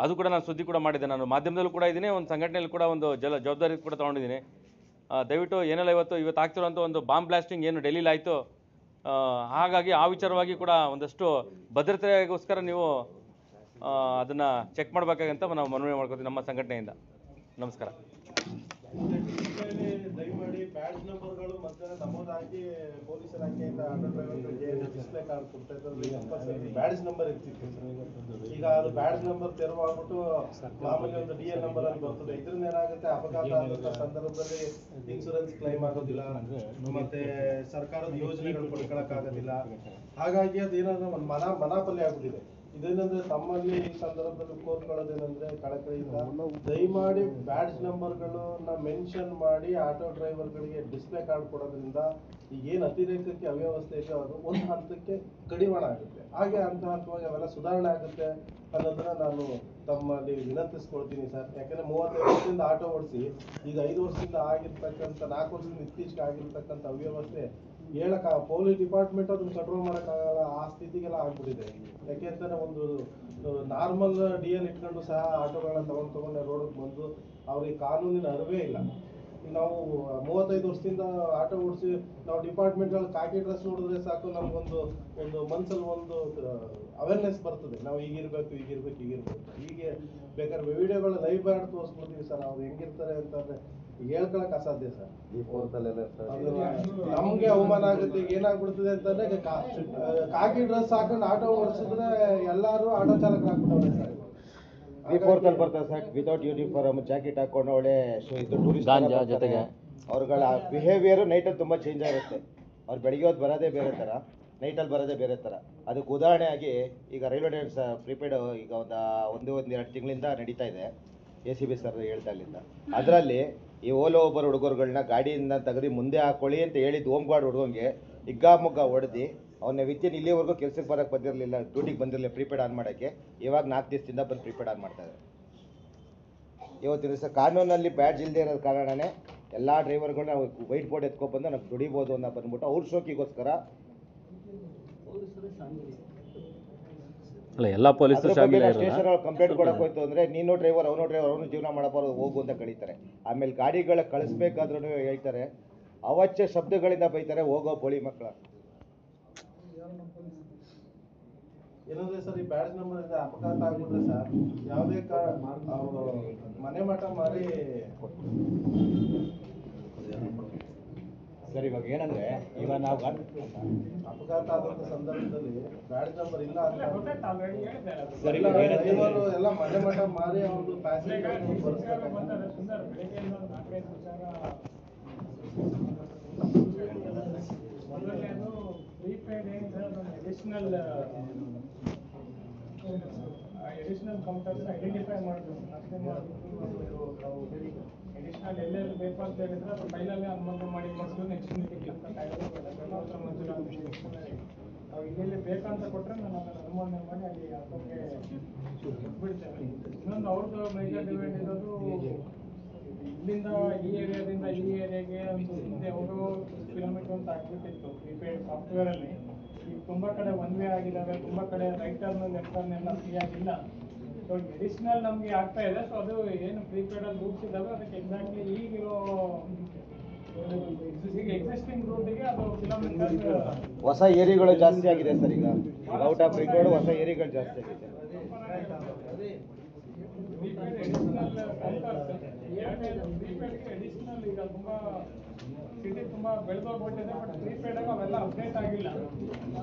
ಅದು ಕೂಡ ನಾನು ಸುದ್ದಿ ಕೂಡ ಮಾಡಿದ್ದೆ. ನಾನು ಮಾಧ್ಯಮದಲ್ಲೂ ಕೂಡ ಇದ್ದೀನಿ, ಒಂದು ಸಂಘಟನೆಯಲ್ಲಿ ಕೂಡ ಒಂದು ಜವಾಬ್ದಾರಿ ಕೂಡ ತೊಗೊಂಡಿದ್ದೀನಿ. ದಯವಿಟ್ಟು ಏನೆಲ್ಲ ಇವತ್ತು ಆಗ್ತಿರುವಂಥ ಒಂದು ಬಾಂಬ್ ಬ್ಲಾಸ್ಟಿಂಗ್ ಏನು ಡೆಲ್ಲಿಲಿ ಆಯಿತು, ಹಾಗಾಗಿ ಆ ವಿಚಾರವಾಗಿ ಕೂಡ ಒಂದಷ್ಟು ಭದ್ರತೆಗೋಸ್ಕರ ನೀವು ಅದನ್ನು ಚೆಕ್ ಮಾಡಬೇಕಾಗಂತ ನಾವು ಮನವಿ ಮಾಡ್ಕೊತೀವಿ ನಮ್ಮ ಸಂಘಟನೆಯಿಂದ. ನಮಸ್ಕಾರ. ದಯಮಾಡಿ ಬ್ಯಾಡ್ಜ್ ನಂಬರ್ಗಳು ಮತ್ತೆ ನಮೂದಾಗಿ ಪೊಲೀಸ್ ಇಲಾಖೆಯಿಂದ ಆಟೋ ಡ್ರೈವರ್ಗಳಿಗೆ ಡಿಸ್ಪ್ಲೇ ಕಾರ್ಡ್ ಕೊಡ್ತಾ ಇದ್ದಾರೆ. ಬ್ಯಾಡ್ಜ್ ನಂಬರ್ ಇರ್ತಿತ್ತು. ಈಗ ಅದು ಬ್ಯಾಡ್ಜ್ ನಂಬರ್ ತೆರವಾಗ್ಬಿಟ್ಟು ಮಾಮೂಲಿ ಒಂದು DL ನಂಬರ್ ಅಲ್ಲಿ ಬರ್ತದೆ. ಇದರಿಂದ ಏನಾಗುತ್ತೆ, ಅಪಘಾತ ಆದಂತ ಸಂದರ್ಭದಲ್ಲಿ ಇನ್ಶೂರೆನ್ಸ್ ಕ್ಲೈಮ್ ಆಗೋದಿಲ್ಲ, ಮತ್ತೆ ಸರ್ಕಾರದ ಯೋಜನೆಗಳು ಪಡ್ಕೊಳಕ್ಕಾಗೋದಿಲ್ಲ. ಹಾಗಾಗಿ ಅದೇನಾದ್ರೆ ಒಂದು ಮನಾಪಲ್ಲಿ ಆಗ್ಬಿಟ್ಟಿದೆ. ಇದೇನಂದ್ರೆ ತಮ್ಮಲ್ಲಿ ಈ ಸಂದರ್ಭದಲ್ಲಿ ಕೋರ್ಕೊಳ್ಳೋದೇನಂದ್ರೆ ಕಳಕಳಿಯಿಂದ ದಯಮಾಡಿ ಬ್ಯಾಡ್ಜ್ ನಂಬರ್ಗಳನ್ನ ಮೆನ್ಷನ್ ಮಾಡಿ ಆಟೋ ಡ್ರೈವರ್ಗಳಿಗೆ ಡಿಸ್ಪ್ಲೇ ಕಾರ್ಡ್ ಕೊಡೋದ್ರಿಂದ ಈಗೇನು ಅತಿರೇಕಕ್ಕೆ ಅವ್ಯವಸ್ಥೆ ಇದೆ ಅದು ಒಂದು ಹಂತಕ್ಕೆ ಕಡಿವಾಣ ಆಗುತ್ತೆ. ಹಾಗೆ ಹಂತವಾಗಿ ಅವೆಲ್ಲ ಸುಧಾರಣೆ ಆಗುತ್ತೆ ಅನ್ನೋದನ್ನ ನಾನು ತಮ್ಮಲ್ಲಿ ವಿನಂತಿಸ್ಕೊಳ್ತೀನಿ ಸರ್. ಯಾಕಂದ್ರೆ 35 ವರ್ಷದಿಂದ ಆಟೋ ಓಡಿಸಿ ಈಗ 5 ವರ್ಷದಿಂದ ಆಗಿರ್ತಕ್ಕಂಥ 4 ವರ್ಷದಿಂದ ಇತ್ತೀಚೆಗೆ ಆಗಿರ್ತಕ್ಕಂಥ ಅವ್ಯವಸ್ಥೆ ಪೊಲೀಸ್ ಡಿಪಾರ್ಟ್ಮೆಂಟ್ ಅದನ್ನ ಕಂಟ್ರೋಲ್ ಮಾಡೋಕ್ಕಾಗಲ್ಲ, ಆ ಸ್ಥಿತಿಗೆಲ್ಲ ಆಗ್ಬಿಟ್ಟಿದೆ. ಯಾಕೆಂತಂದ್ರೆ ಒಂದು ನಾರ್ಮಲ್ DL ಇಟ್ಕೊಂಡು ಸಹ ಆಟೋಗಳನ್ನ ತಗೊಂಡು ರೋಡಿಗೆ ಬಂದು ಅವ್ರಿಗೆ ಕಾನೂನಿನ ಅರಿವೇ ಇಲ್ಲ. ನಾವು 35 ವರ್ಷದಿಂದ ಆಟೋ ಓಡಿಸಿ ನಾವು ಡಿಪಾರ್ಟ್ಮೆಂಟ್ಗಳು ಕಾಕಿ ಡ್ರೆಸ್ ನೋಡಿದ್ರೆ ಸಾಕು, ನಮ್ಗೊಂದು ಮನ್ಸಲ್ಲಿ ಒಂದು ಅವೇರ್ನೆಸ್ ಬರ್ತದೆ. ನಾವು ಹೀಗಿರ್ಬೇಕು. ಹೀಗೆ ಬೇಕಾದ್ರೆ ವಿಡಿಯೋಗಳು ಲೈವ್ ಮಾಡಿ ತೋರಿಸ್ಬಿಡ್ತೀವಿ ಸರ್. ಅವ್ರು ಹೆಂಗಿರ್ತಾರೆ ಅಂತಂದ್ರೆ ಹೇಳ್ಕೊಳಕ್ ಅಸಾಧ್ಯ ಸರ್. ನಮ್ಗೆ ಅವಮಾನ ಆಗುತ್ತೆ. ಈಗ ಏನಾಗ್ಬಿಡ್ತದೆ ಅಂತಂದ್ರೆ ಕಾಕಿ ಡ್ರೆಸ್ ಹಾಕೊಂಡು ಆಟೋ ಓಡಿಸಿದ್ರೆ ಎಲ್ಲಾರು ಆಟೋ ಚಾಲಕರಾಗ್ಬಿಟ್ಟವ್ರೆ ಸರ್. ರಿಪೋರ್ಟಲ್ಲಿ ಬರ್ತದೆ ಸರ್, ವಿತೌಟ್ ಯೂನಿಫಾರ್ಮ್ ಜಾಕೆಟ್ ಹಾಕೊಂಡು ಒಳ್ಳೆ ಇದು ಟೂರಿಸ್ಟ್ ಜೊತೆಗೆ ಅವ್ರುಗಳ ಬಿಹೇವಿಯರು ನೈಟಲ್ಲಿ ತುಂಬ ಚೇಂಜ್ ಆಗುತ್ತೆ. ಅವ್ರು ಬೆಳಿಗ್ಗೆ ಹೊತ್ತು ಬರೋದೇ ಬೇರೆ ಥರ, ನೈಟಲ್ಲಿ ಬರೋದೇ ಬೇರೆ ಥರ. ಅದಕ್ಕೆ ಉದಾಹರಣೆಯಾಗಿ ಈಗ ರೈಲ್ವೆ ಡ್ರೈವರ್ಸ್ ಪ್ರಿಪೇಡ್ ಈಗ ಒಂದು 2 ತಿಂಗಳಿಂದ ನಡೀತಾ ಇದೆ. ACB ಸರ್ ಹೇಳ್ದಾಗಲಿಂದ ಅದರಲ್ಲಿ ಈ ಓಲೋ ಒಬ್ಬರು ಹುಡುಗರುಗಳನ್ನ ಗಾಡಿಯಿಂದ ತೆಗೆದು ಮುಂದೆ ಹಾಕೊಳ್ಳಿ ಅಂತ ಹೇಳಿದ್ದು ಹೋಮ್ ಗಾರ್ಡ್ ಹುಡುಗಂಗೆ ಹಿಗ್ಗಾಮುಗ್ಗ ಹೊಡೆದು ಅವನ್ನ ವಿತಿನ್ ಇಲ್ಲಿವರೆಗೂ ಕೆಲಸಕ್ಕೆ ಬರೋಕ್ಕೆ ಬಂದಿರಲಿಲ್ಲ, ಡ್ಯೂಟಿಗೆ ಬಂದಿರಲಿಲ್ಲ ಪ್ರೀಪೇಡ್ ಆನ್ ಮಾಡೋಕ್ಕೆ. ಇವಾಗ 4 ದಿವಸದಿಂದ ಬಂದು ಪ್ರೀಪೇಡ್ ಆನ್ ಮಾಡ್ತಾರೆ. ಇವತ್ತಿನ ದಿವಸ ಕಾನೂನಲ್ಲಿ ಬ್ಯಾಡ್ಜ್ ಇಲ್ಲದೆ ಇರೋದ ಕಾರಣನೇ ಎಲ್ಲ ಡ್ರೈವರ್ಗಳನ್ನ ನಾವು ವೈಟ್ ಬೋರ್ಡ್ ಎತ್ಕೊಬಂದು ನಾವು ದುಡಿಬೋದು ಅನ್ನೋ ಬಂದ್ಬಿಟ್ಟು ಅವ್ರ ಶೋಕಿಗೋಸ್ಕರ ಅಲ್ಲ ಎಲ್ಲ ಪೊಲೀಸರು ಸ್ಟೇಷನ್ ಕಂಪ್ಲೇಂಟ್ ಕೊಡಕ್ಕೆ ಹೋಯ್ತು ಅಂದರೆ ನೀನು ಡ್ರೈವರ್ ಅವನು ಜೀವನ ಮಾಡಬಾರ್ದು ಹೋಗು ಅಂತ ಕಳೀತಾರೆ. ಆಮೇಲೆ ಗಾಡಿಗಳ ಕಳಿಸ್ಬೇಕಾದ್ರೂ ಹೇಳ್ತಾರೆ, ಅವಾಚ್ಯ ಶಬ್ದಗಳಿಂದ ಬೈತಾರೆ, ಹೋಗೋ ಬೋಳಿ ಮಕ್ಕಳ. ಏನಂದ್ರೆ ಸರ್, ಈ ಬ್ಯಾಡ್ಜ್ ನಂಬರ್ ಇಂದ ಅಪಘಾತ ಆಗ್ಬಿಟ್ರೆ ಸರ್ ಯಾವುದೇ ಅವರು ಮನೆ ಮಠ ಮಾರಿ ಸರ್ ಇವಾಗ ಏನಂದ್ರೆ ಇವಾಗ ನಾವು ಅಪಘಾತ ಆದಂತ ಸಂದರ್ಭದಲ್ಲಿ ಬ್ಯಾಡ್ಜ್ ನಂಬರ್ ಇಲ್ಲ ಅಂದ್ರೆ ಸರ್ ಎಲ್ಲ ಮನೆ ಮಠ ಮಾರಿ ಅವ್ರದ್ದು ಪ್ಯಾಸೆಂಜರ್ ಎಡಿಷನಲ್ ಕೌಂಟರ್ಸ್ ಐಡೆಂಟಿಫೈ ಮಾಡಬೇಕು. ಎಡಿಷನಲ್ ಎಲ್ಲೆಲ್ಲಿ ಬೇಕು ಅಂತ ಹೇಳಿದ್ರೆ ಅದು ಫೈಲಲ್ಲೇ ಅನುಮತಿ ಮಾಡಿ ಕೊಟ್ಟು ನೆಕ್ಸ್ಟ್ ಮೀಟಿಂಗ್ ನಾವು ಎಲ್ಲೆಲ್ಲಿ ಬೇಕಂತ ಕೊಟ್ಟರೆ ನಾನು ಅದನ್ನು ಅನುಮೋದನೆ ಮಾಡಿ ಅಲ್ಲಿ ಅದಕ್ಕೆ ಬಿಡ್ತೇವೆ. ಇನ್ನೊಂದು ಅವ್ರದ್ದು ಮೇಜರ್ ಡಿವೈಡ್ ಇರೋದು ಇಲ್ಲಿಂದ ಈ ಏರಿಯಾದಿಂದ ಈ ಏರಿಯಾಗೆ ಒಂದು ಹಿಂದೆ ಅವರು ಕಿಲೋಮೀಟರ್ ಅಂತ ಆಗ್ಬಿಟ್ಟಿತ್ತು ಪ್ರಿಪೇಡ್ ಸಾಫ್ಟ್ವೇರಲ್ಲಿ. ಈಗ ತುಂಬ ಕಡೆ ಒನ್ ವೇ ಆಗಿದ್ದಾವೆ, ತುಂಬ ಕಡೆ ರೈಟ್ ಟರ್ನ್ ಲೆಫ್ಟ್ ಟರ್ನ್ ಎಲ್ಲ ಫ್ರೀ ಆಗಿಲ್ಲ. ಸೊ ಎಡಿಷನಲ್ ನಮಗೆ ಆಗ್ತಾ ಇದೆ. ಸೊ ಅದು ಏನು ಪ್ರೀಪೇಡಲ್ಲಿ ರೂಟ್ಸ್ ಇದ್ದಾವೆ ಅದಕ್ಕೆ ಎಕ್ಸಾಕ್ಟ್ಲಿ ಈಗಿರೋ ಈಗ ಎಕ್ಸಿಸ್ಟಿಂಗ್ ರೂಟಿಗೆ ಅದು ಕಿಲೋಮೀಟರ್ ಹೊಸ ಏರಿಯಾಗಳು ಜಾಸ್ತಿ ಆಗಿದೆ ಸರ್. ಈಗ ಔಟ್ ಆಫ್ ರಿಂಗ್ ರೋಡ್ ಹೊಸ ಏರಿಯಾಗಳು ಜಾಸ್ತಿ ಆಗಿದೆ. ಎಡಿಷನಲ್ ಈಗ ತುಂಬ ಸಿಟಿ ತುಂಬ ಬೆಳೆದೋಗ್ಬಿಟ್ಟಿದೆ. ಬಟ್ ಪ್ರೀಪೇಡಾಗ ಅವೆಲ್ಲ ಅಪ್ಡೇಟ್ ಆಗಿಲ್ಲ.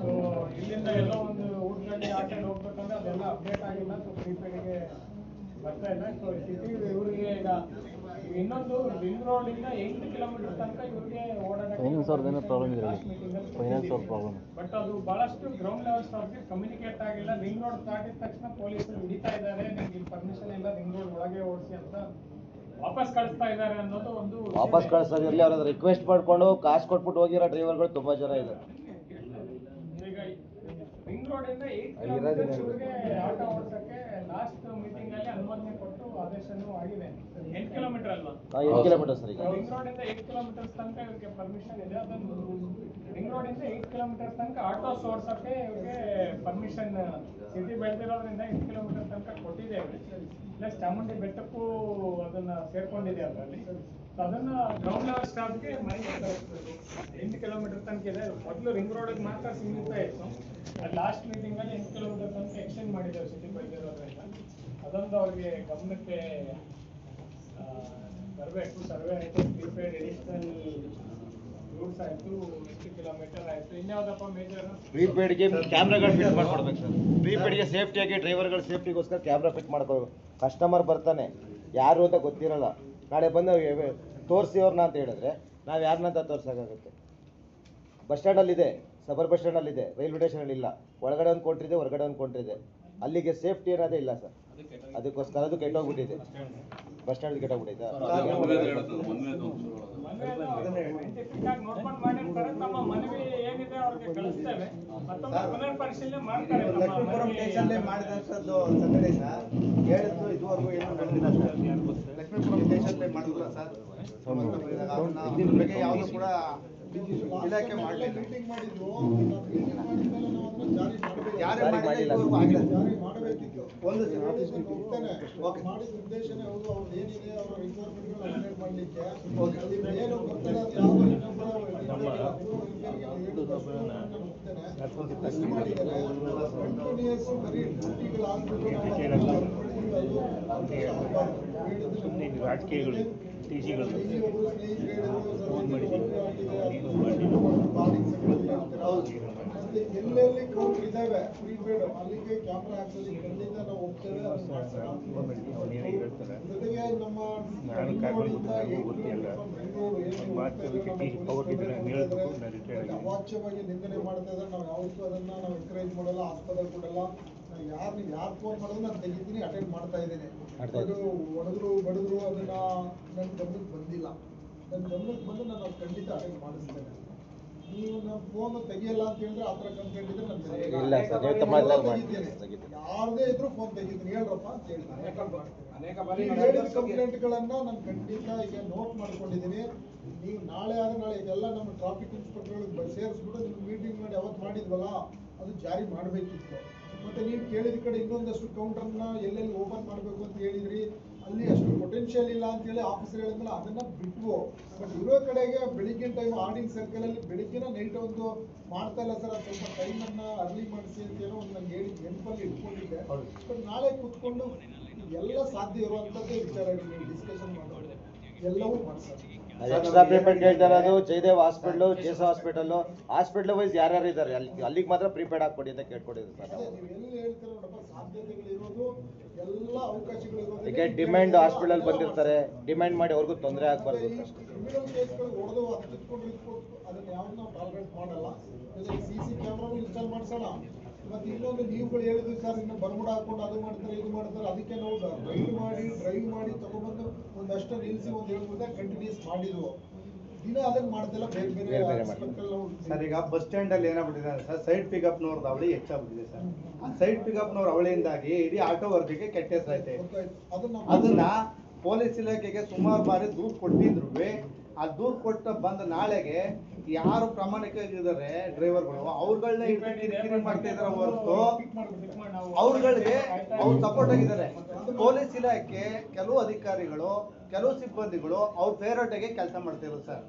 ಸೊ ಇಲ್ಲಿಂದ ಎಲ್ಲೋ ಒಂದು ಊಟದಲ್ಲಿ ಆ ಸೈಡ್ ಹೋಗ್ಬೇಕಂದ್ರೆ ಅದೆಲ್ಲ ಅಪ್ಡೇಟ್ ಆಗಿಲ್ಲ. ಸೊ ಪ್ರೀಪೇಡ್ಗೆ ಬರ್ತಾ ಇಲ್ಲ. ಸೊ ಸಿಟಿ ಇವರಿಗೆ ಈಗ ಇನ್ನೊಂದು ರಿಂಗ್ ರೋಡ್ ಇಂದ 8 ಕಿಲೋಮೀಟರ್ ತನಕ ಇವರಿಗೆ ಫೈನಾನ್ಸ್ ಅವ್ರದ್ದೇನೋ ಪ್ರಾಬ್ಲಮ್ ಇದೆ ಫೈನಾನ್ಸ್ ಅವ್ರ ಪ್ರಾಬ್ಲಮ್. ಬಟ್ ಅದು ಬಹಳಷ್ಟು ಗ್ರೌಂಡ್ ಲೆವೆಲ್ ಸ್ಟಾಫ್ಗೆ ಕಮ್ಯುನಿಕೇಟ್ ಆಗಿಲ್ಲ. ರಿಂಗ್ ರೋಡ್ ದಾಟಿದ ತಕ್ಷಣ ಪೊಲೀಸರು ಹಿಡಿತಾ ಇದ್ದಾರೆ, ನಿಮ್ಗೆ ಪರ್ಮಿಷನ್ ಇಲ್ಲ ರಿಂಗ್ ರೋಡ್ ಒಳಗೆ ಓಡಿಸಿ ಅಂತ ವಾಪಸ್ ಕಳಿಸ್ತಾ ಇದ್ದಾರೆ ಅನ್ನೋದು ಒಂದು ವಾಪಸ್ ಕಳಿಸೋದಿರಲಿ, ಅವ್ರ ರಿಕ್ವೆಸ್ಟ್ ಮಾಡ್ಕೊಂಡು ಕಾಸು ಕೊಟ್ಬಿಟ್ಟು ಹೋಗಿರೋ ಡ್ರೈವರ್ಗಳು ತುಂಬಾ ಜನ ಇದ್ದಾರೆ. ಈಗ ರಿಂಗ್ ರೋಡ್ ಇಂದ 8 ಕಿಲೋಮೀಟರ್ ಇವರಿಗೆ ಆಟೋ ಓಡಿಸಕ್ಕೆ ಲಾಸ್ಟ್ ಮೀಟಿಂಗ್ ಅಲ್ಲಿ ಅನುಮೋದನೆ ಕೊಟ್ಟು ಆದೇಶನೂ ಆಗಿದೆ. 8 ಕಿಲೋಮೀಟರ್ ಅಲ್ವಾ? 8 ಕಿಲೋಮೀಟರ್ ಸರ್. ಈಗ ರಿಂಗ್ ರೋಡ್ ಇಂದ 8 ಕಿಲೋಮೀಟರ್ ತನಕ ಇವರಿಗೆ ಪರ್ಮಿಷನ್ ಇದೆ. ಅದನ್ನು ರಿಂಗ್ ರೋಡ್ ಇಂದ 8 ಕಿಲೋಮೀಟರ್ ತನಕ ಆಟೋಸ್ ಓಡಿಸಕ್ಕೆ ಇವರಿಗೆ ಪರ್ಮಿಷನ್ ಸಿಟಿ ಬೆಳೆದಿರೋದ್ರಿಂದ 8 ಕಿಲೋಮೀಟರ್ ತನಕ ಕೊಟ್ಟಿದ್ದೇವೆ. ಪ್ಲಸ್ ಚಾಮುಂಡಿ ಬೆಟ್ಟಕ್ಕೂ ಅದನ್ನ ಸೇರ್ಕೊಂಡಿದೆ ಅದರಲ್ಲಿ. ಅದನ್ನ ಗ್ರೌಂಡ್ ಲೆವೆಲ್ ಸ್ಟಾಫ್ಗೆ ಮನೆ 8 ಕಿಲೋಮೀಟರ್ ತನಕ ಇದೆ. ಮೊದಲು ರಿಂಗ್ ರೋಡಿಗೆ ಮಾತ್ರ ಸೀಮಿತ ಇತ್ತು. ಅದು ಲಾಸ್ಟ್ ಮೀಟಿಂಗ್ ಅಲ್ಲಿ 8 ಕಿಲೋಮೀಟರ್ ತನಕ ಎಕ್ಸ್ಟೆಂಡ್ ಮಾಡಿದ್ದೇವೆ ಸಿಟಿ ಬೆಳೆದಿರೋದ್ರಿಂದ. ಅದೊಂದು ಅವ್ರಿಗೆ ಗಮನಕ್ಕೆ ಬರಬೇಕು. ಸರ್ವೆ ಆಯಿತು, ಪ್ರೀಪೇಡ್ ಎಡಿಷನಲ್ ರೂಲ್ಸ್ ಆಯಿತು, 8 ಕಿಲೋಮೀಟರ್ ಆಯಿತು. ಇನ್ಯಾವುದಪ್ಪ ಮೇಜರ್? ಪ್ರೀಪೇಡ್ಗೆ ಕ್ಯಾಮ್ರಾಗಳು ಫಿಟ್ ಮಾಡ್ಕೊಡ್ಬೇಕು ಸರ್. ಪ್ರೀಪೇಡ್ಗೆ ಸೇಫ್ಟಿಯಾಗಿ ಡ್ರೈವರ್ಗಳ ಸೇಫ್ಟಿಗೋಸ್ಕರ ಕ್ಯಾಮ್ರಾ ಫಿಟ್ ಮಾಡ್ಕೋಬೇಕು. ಕಸ್ಟಮರ್ ಬರ್ತಾನೆ, ಯಾರು ಅಂತ ಗೊತ್ತಿರಲ್ಲ, ನಾಳೆ ಬಂದು ತೋರಿಸಿ ಅವ್ರನ್ನ ಅಂತ ಹೇಳಿದ್ರೆ ನಾವು ಯಾರನ್ನಂತ ತೋರ್ಸೋಕ್ಕಾಗುತ್ತೆ? ಬಸ್ ಸ್ಟ್ಯಾಂಡಲ್ಲಿದೆ, ಸಬರ್ ಬಸ್ ಸ್ಟ್ಯಾಂಡಲ್ಲಿದೆ, ರೈಲ್ವೆ ಸ್ಟೇಷನಲ್ಲಿ ಇಲ್ಲ. ಒಳಗಡೆ ಒಂದು ಕೌಂಟ್ರಿದೆ, ಹೊರಗಡೆ ಒಂದು ಕೌಂಟ್ರಿದೆ. ಅಲ್ಲಿಗೆ ಸೇಫ್ಟಿ ಅನ್ನೋದೇ ಇಲ್ಲ ಸರ್. ಅದಕ್ಕೋಸ್ಕರ ಅದು ಕೆಟ್ಟೋಗ್ಬಿಟ್ಟಿದೆ. Bus stand ಕೆಟ್ಟೋಗ್ಬಿಟ್ಟಿದೆ. ನೋಡ್ಕೊಂಡು ಮಾಡಿರ್ತಾರೆ. ನಮ್ಮ ಮನವಿ ಏನಿದೆ ಅವ್ರಿಗೆ ಕಳಿಸ್ತೇವೆ. ಮತ್ತೊಮ್ಮೆ ಪುನರ್ ಪರಿಶೀಲನೆ ಮಾಡ್ತಾರೆ. ಲಕ್ಷ್ಮೀಪುರಂ ಸ್ಟೇಷನ್ಲೇ ಮಾಡಿದಂಥದ್ದು ಸಂಘಟನೆ ಸರ್ ಹೇಳಿದ್ದು ಇದುವರೆಗೂ ಏನು ನಡೆದಿಲ್ಲ ಸರ್. ಲಕ್ಷ್ಮೀಪುರಂ ಸ್ಟೇಷನ್ಲೇ ಮಾಡಿದ್ರ ಸರ್. ಅದ್ರ ಬಗ್ಗೆ ಯಾವುದು ಕೂಡ ಇಲಾಖೆ ಮಾಡಲಿಲ್ಲ. ಮೀಟಿಂಗ್ ಮಾಡಿದ್ರು, ಮೀಟಿಂಗ್ ಮಾಡಿದ್ಮೇಲೆ ನಾವು ಅದನ್ನ ಜಾರಿ ಮಾಡಿಲ್ಲ ಮಾಡಬೇಕಿತ್ತು. ಒಂದು ಹೋಗ್ತಾನೆ ಮಾಡಿದ ಉದ್ದೇಶನೇ ಹೌದು. ಅವ್ರದ್ದು ಏನಿದೆ ಅವರ ರಿಕ್ವೈರ್ಮೆಂಟ್ಗಳು ಅಪ್ಡೇಟ್ ಮಾಡಲಿಕ್ಕೆ ಏನು ಗೊತ್ತಿಲ್ಲ. ಕಂಟಿನ್ಯೂಸ್ ಬರೀ ರಾಜಕೀಯಗಳು ಎಲ್ಲೆಲ್ಲಿ ಕೌಂಟರ್ ಇದಾವೆ ಪ್ರೀಪೇಡ್ ಅಲ್ಲಿಗೆ ಕ್ಯಾಮ್ರಾ ಹಾಕ್ಸೋದಕ್ಕೆ ಖಂಡಿತ ನಾವು ಹೋಗ್ತೇವೆ. ಜೊತೆಗೆ ನಮ್ಮ ಅವಾಚ್ಯವಾಗಿ ನಿಂದನೆ ಮಾಡ್ತಾ ಇದ್ದಾರೆ. ನಾವು ಯಾವತ್ತೂ ಅದನ್ನ ನಾವು ಎನ್ಕರೇಜ್ ಮಾಡಲ್ಲ, ಆಸ್ಪದ ಕೊಡಲ್ಲ. ನೀವು ಯಾರು ಫೋನ್ ಮಾಡಿದ್ರು ನಾನು ತೆಗಿತೀನಿ, ಅಟೆಂಡ್ ಮಾಡ್ತಾ ಇದ್ದೀನಿ. ಅದು ಹೊಡೆದ್ರು ಬಡಿದ್ರು ಅದನ್ನ ನನ್ನ ಗಮನಕ್ಕೆ ಬಂದಿಲ್ಲ. ನನ್ನ ಗಮನಕ್ಕೆ ಬಂದು ನಾನು ಅದು ಖಂಡಿತ ಅಟೆಂಡ್ ಮಾಡಿಸ್ತೇನೆ. ನೀವು ನಮ್ಮ ಫೋನ್ ತೆಗಿಯಲ್ಲ ಅಂತ ಹೇಳಿದ್ರೆ ಆ ಥರ ಕಂಪ್ಲೇಂಟ್ ಇದ್ರೆ ಯಾರದೇ ಇದ್ರು ಫೋನ್ ತೆಗಿತೀನಿ ಹೇಳ್ರಪ್ಪ ಅಂತ ಹೇಳಿದ ಕಂಪ್ಲೇಂಟ್ಗಳನ್ನ ನಾನು ಖಂಡಿತ ಈಗ ನೋಟ್ ಮಾಡ್ಕೊಂಡಿದ್ದೀನಿ. ನೀವು ನಾಳೆ ಆದ್ರೆ ನಾಳೆ ಇದೆಲ್ಲ ನಮ್ಮ ಟ್ರಾಫಿಕ್ ಇನ್ಸ್ಪೆಕ್ಟರ್ಗಳಿಗೆ ಸೇರಿಸ್ಬಿಟ್ಟು ನಿಮ್ಗೆ ಮೀಟಿಂಗ್ ಮಾಡಿ ಅವತ್ತು ಮಾಡಿದ್ವಲ್ಲ ಅದು ಜಾರಿ ಮಾಡಬೇಕಿತ್ತು. ಮತ್ತೆ ನೀವು ಕೇಳಿದ ಕಡೆ ಇನ್ನೊಂದಷ್ಟು ಕೌಂಟರ್ನ ಎಲ್ಲೆಲ್ಲಿ ಓಪನ್ ಮಾಡಬೇಕು ಅಂತ ಹೇಳಿದ್ರಿ. ಅಲ್ಲಿ ಅಷ್ಟು ಪೊಟೆನ್ಷಿಯಲ್ ಇಲ್ಲ ಅಂತ ಹೇಳಿ ಆಫೀಸರ್ ಹೇಳಿದ್ಮೇಲೆ ಅದನ್ನ ಬಿಟ್ವು. ಬಟ್ ಇರೋ ಕಡೆಗೆ ಬೆಳಿಗ್ಗೆ ಟೈಮ್ ಆರ್ಡಿಂಗ್ ಸರ್ಕಲ್ ಅಲ್ಲಿ ಬೆಳಿಗ್ಗೆನ ನೈಟ್ ಒಂದು ಮಾಡ್ತಾ ಇಲ್ಲ ಸರ್. ಅದು ಸ್ವಲ್ಪ ಟೈಮನ್ನ ಅರ್ಲಿ ಮಾಡಿಸಿ ಅಂತ ಏನೋ ಒಂದು ನಂಗೆ ಹೇಳಿ ನೆನಪಲ್ಲಿ ಇಟ್ಕೊಂಡಿದ್ದೆ. ಬಟ್ ನಾಳೆ ಕೂತ್ಕೊಂಡು ಎಲ್ಲ ಸಾಧ್ಯ ಇರುವಂಥದ್ದೇ ವಿಚಾರಗಳು ನೀವು ಡಿಸ್ಕಷನ್ ಮಾಡೋದು ಎಲ್ಲವೂ ಮಾಡ್ತಾರೆ. ಎಕ್ಸ್ಟ್ರಾ ಪೇಮೆಂಟ್ ಹೇಳ್ತಾ ಇರೋದು ಜಯದೇವ್ ಹಾಸ್ಪಿಟ್ಲು, ಜೇಸ ಹಾಸ್ಪಿಟ್ಲ್ ವೈಸ್ ಯಾರ್ಯಾರು ಇದ್ದಾರೆ ಅಲ್ಲಿಗೆ ಮಾತ್ರ ಪ್ರೀಪೇಡ್ ಹಾಕ್ಕೊಡಿ ಅಂತ ಕೇಳ್ಕೊಂಡಿದ್ರು ಸರ್. ನೀವು ಎಲ್ಲಿ ಹೇಳ್ತೀರ ನೋಡಪ್ಪ, ಸಾಧ್ಯತೆಗಳಿರೋದು ಎಲ್ಲ ಅವಕಾಶಗಳಿರೋದು. ಈಗ ಡಿಮ್ಯಾಂಡ್ ಹಾಸ್ಪಿಟಲ್ ಬಂದಿರ್ತಾರೆ, ಡಿಮ್ಯಾಂಡ್ ಮಾಡಿ ಅವ್ರಿಗೂ ತೊಂದರೆ ಆಗ್ಬಾರ್ದು. ಕ್ರಿಮಿನಲ್ ಕೇಸ್ಗಳು ಹೊಡೆದು ಅದು ಕಿತ್ಕೊಂಡು ಅದನ್ನ ಯಾವ್ದು ನಾವು ಟಾರ್ಗೆಟ್ ಮಾಡಲ್ಲ. CC ಕ್ಯಾಮ್ರಾನು ಇನ್ಸ್ಟಾಲ್ ಮಾಡ್ಸೋಣ. ಮತ್ತೆ ಇನ್ನೊಂದು ನೀವುಗಳು ಹೇಳಿದ್ವಿ ಸರ್, ಇನ್ನು ಬರ್ಮುಡ ಹಾಕೊಂಡು ಅದು ಮಾಡ್ತಾರೆ ಇದು ಮಾಡ್ತಾರೆ. ಅದಕ್ಕೆ ನಾವು ಡ್ರೈವ್ ಮಾಡಿ ತಗೊಂಡ್ಬಂದು ಒಂದಷ್ಟು ನಿಲ್ಲಿಸಿ ಒಂದು 7 ಮೂರು ಕಂಟಿನ್ಯೂಸ್ ಮಾಡಿದ್ವು. ದಿನ ಅದನ್ನ ಮಾಡ್ತಿಲ್ಲ, ಬೇರೆ ಬೇರೆ ಸರ್. ಈಗ ಬಸ್ ಸ್ಟ್ಯಾಂಡ್ ಅಲ್ಲಿ ಏನಾಗ್ಬಿಟ್ಟಿದೆ ಸರ್, ಸೈಡ್ ಪಿಕಪ್ನವ್ರದ್ದು ಅವಳಿ ಹೆಚ್ಚಾಗ್ಬಿಟ್ಟಿದೆ ಸರ್. ಆ ಸೈಡ್ ಪಿಕಪ್ನವ್ರ ಅವಳಿಯಿಂದಾಗಿ ಇಡೀ ಆಟೋ ವರ್ಗಕ್ಕೆ ಕೆಟ್ಟ ಹೆಸರೈತೆ. ಅದನ್ನ ಪೊಲೀಸ್ ಇಲಾಖೆಗೆ ಸುಮಾರು ಬಾರಿ ದೂರು ಕೊಟ್ಟಿದ್ರು. ಆ ದೂರು ಕೊಟ್ಟ ಬಂದ ನಾಳೆಗೆ ಯಾರು ಪ್ರಾಮಾಣಿಕವಾಗಿದ್ದಾರೆ ಡ್ರೈವರ್ಗಳು ಅವ್ರುಗಳನ್ನ ಕಿರಿಕಿರಿ ಮಾಡ್ತಾ ಇದಾರೆ ಹೊರತು ಅವ್ರುಗಳಿಗೆ ಅವ್ರು ಸಪೋರ್ಟ್ ಆಗಿದ್ದಾರೆ. ಪೊಲೀಸ್ ಇಲಾಖೆ ಕೆಲವು ಅಧಿಕಾರಿಗಳು ಕೆಲವು ಸಿಬ್ಬಂದಿಗಳು ಅವ್ರ ಫೇವರೇಟಾಗಿ ಕೆಲಸ ಮಾಡ್ತಿರೋದು ಸರ್.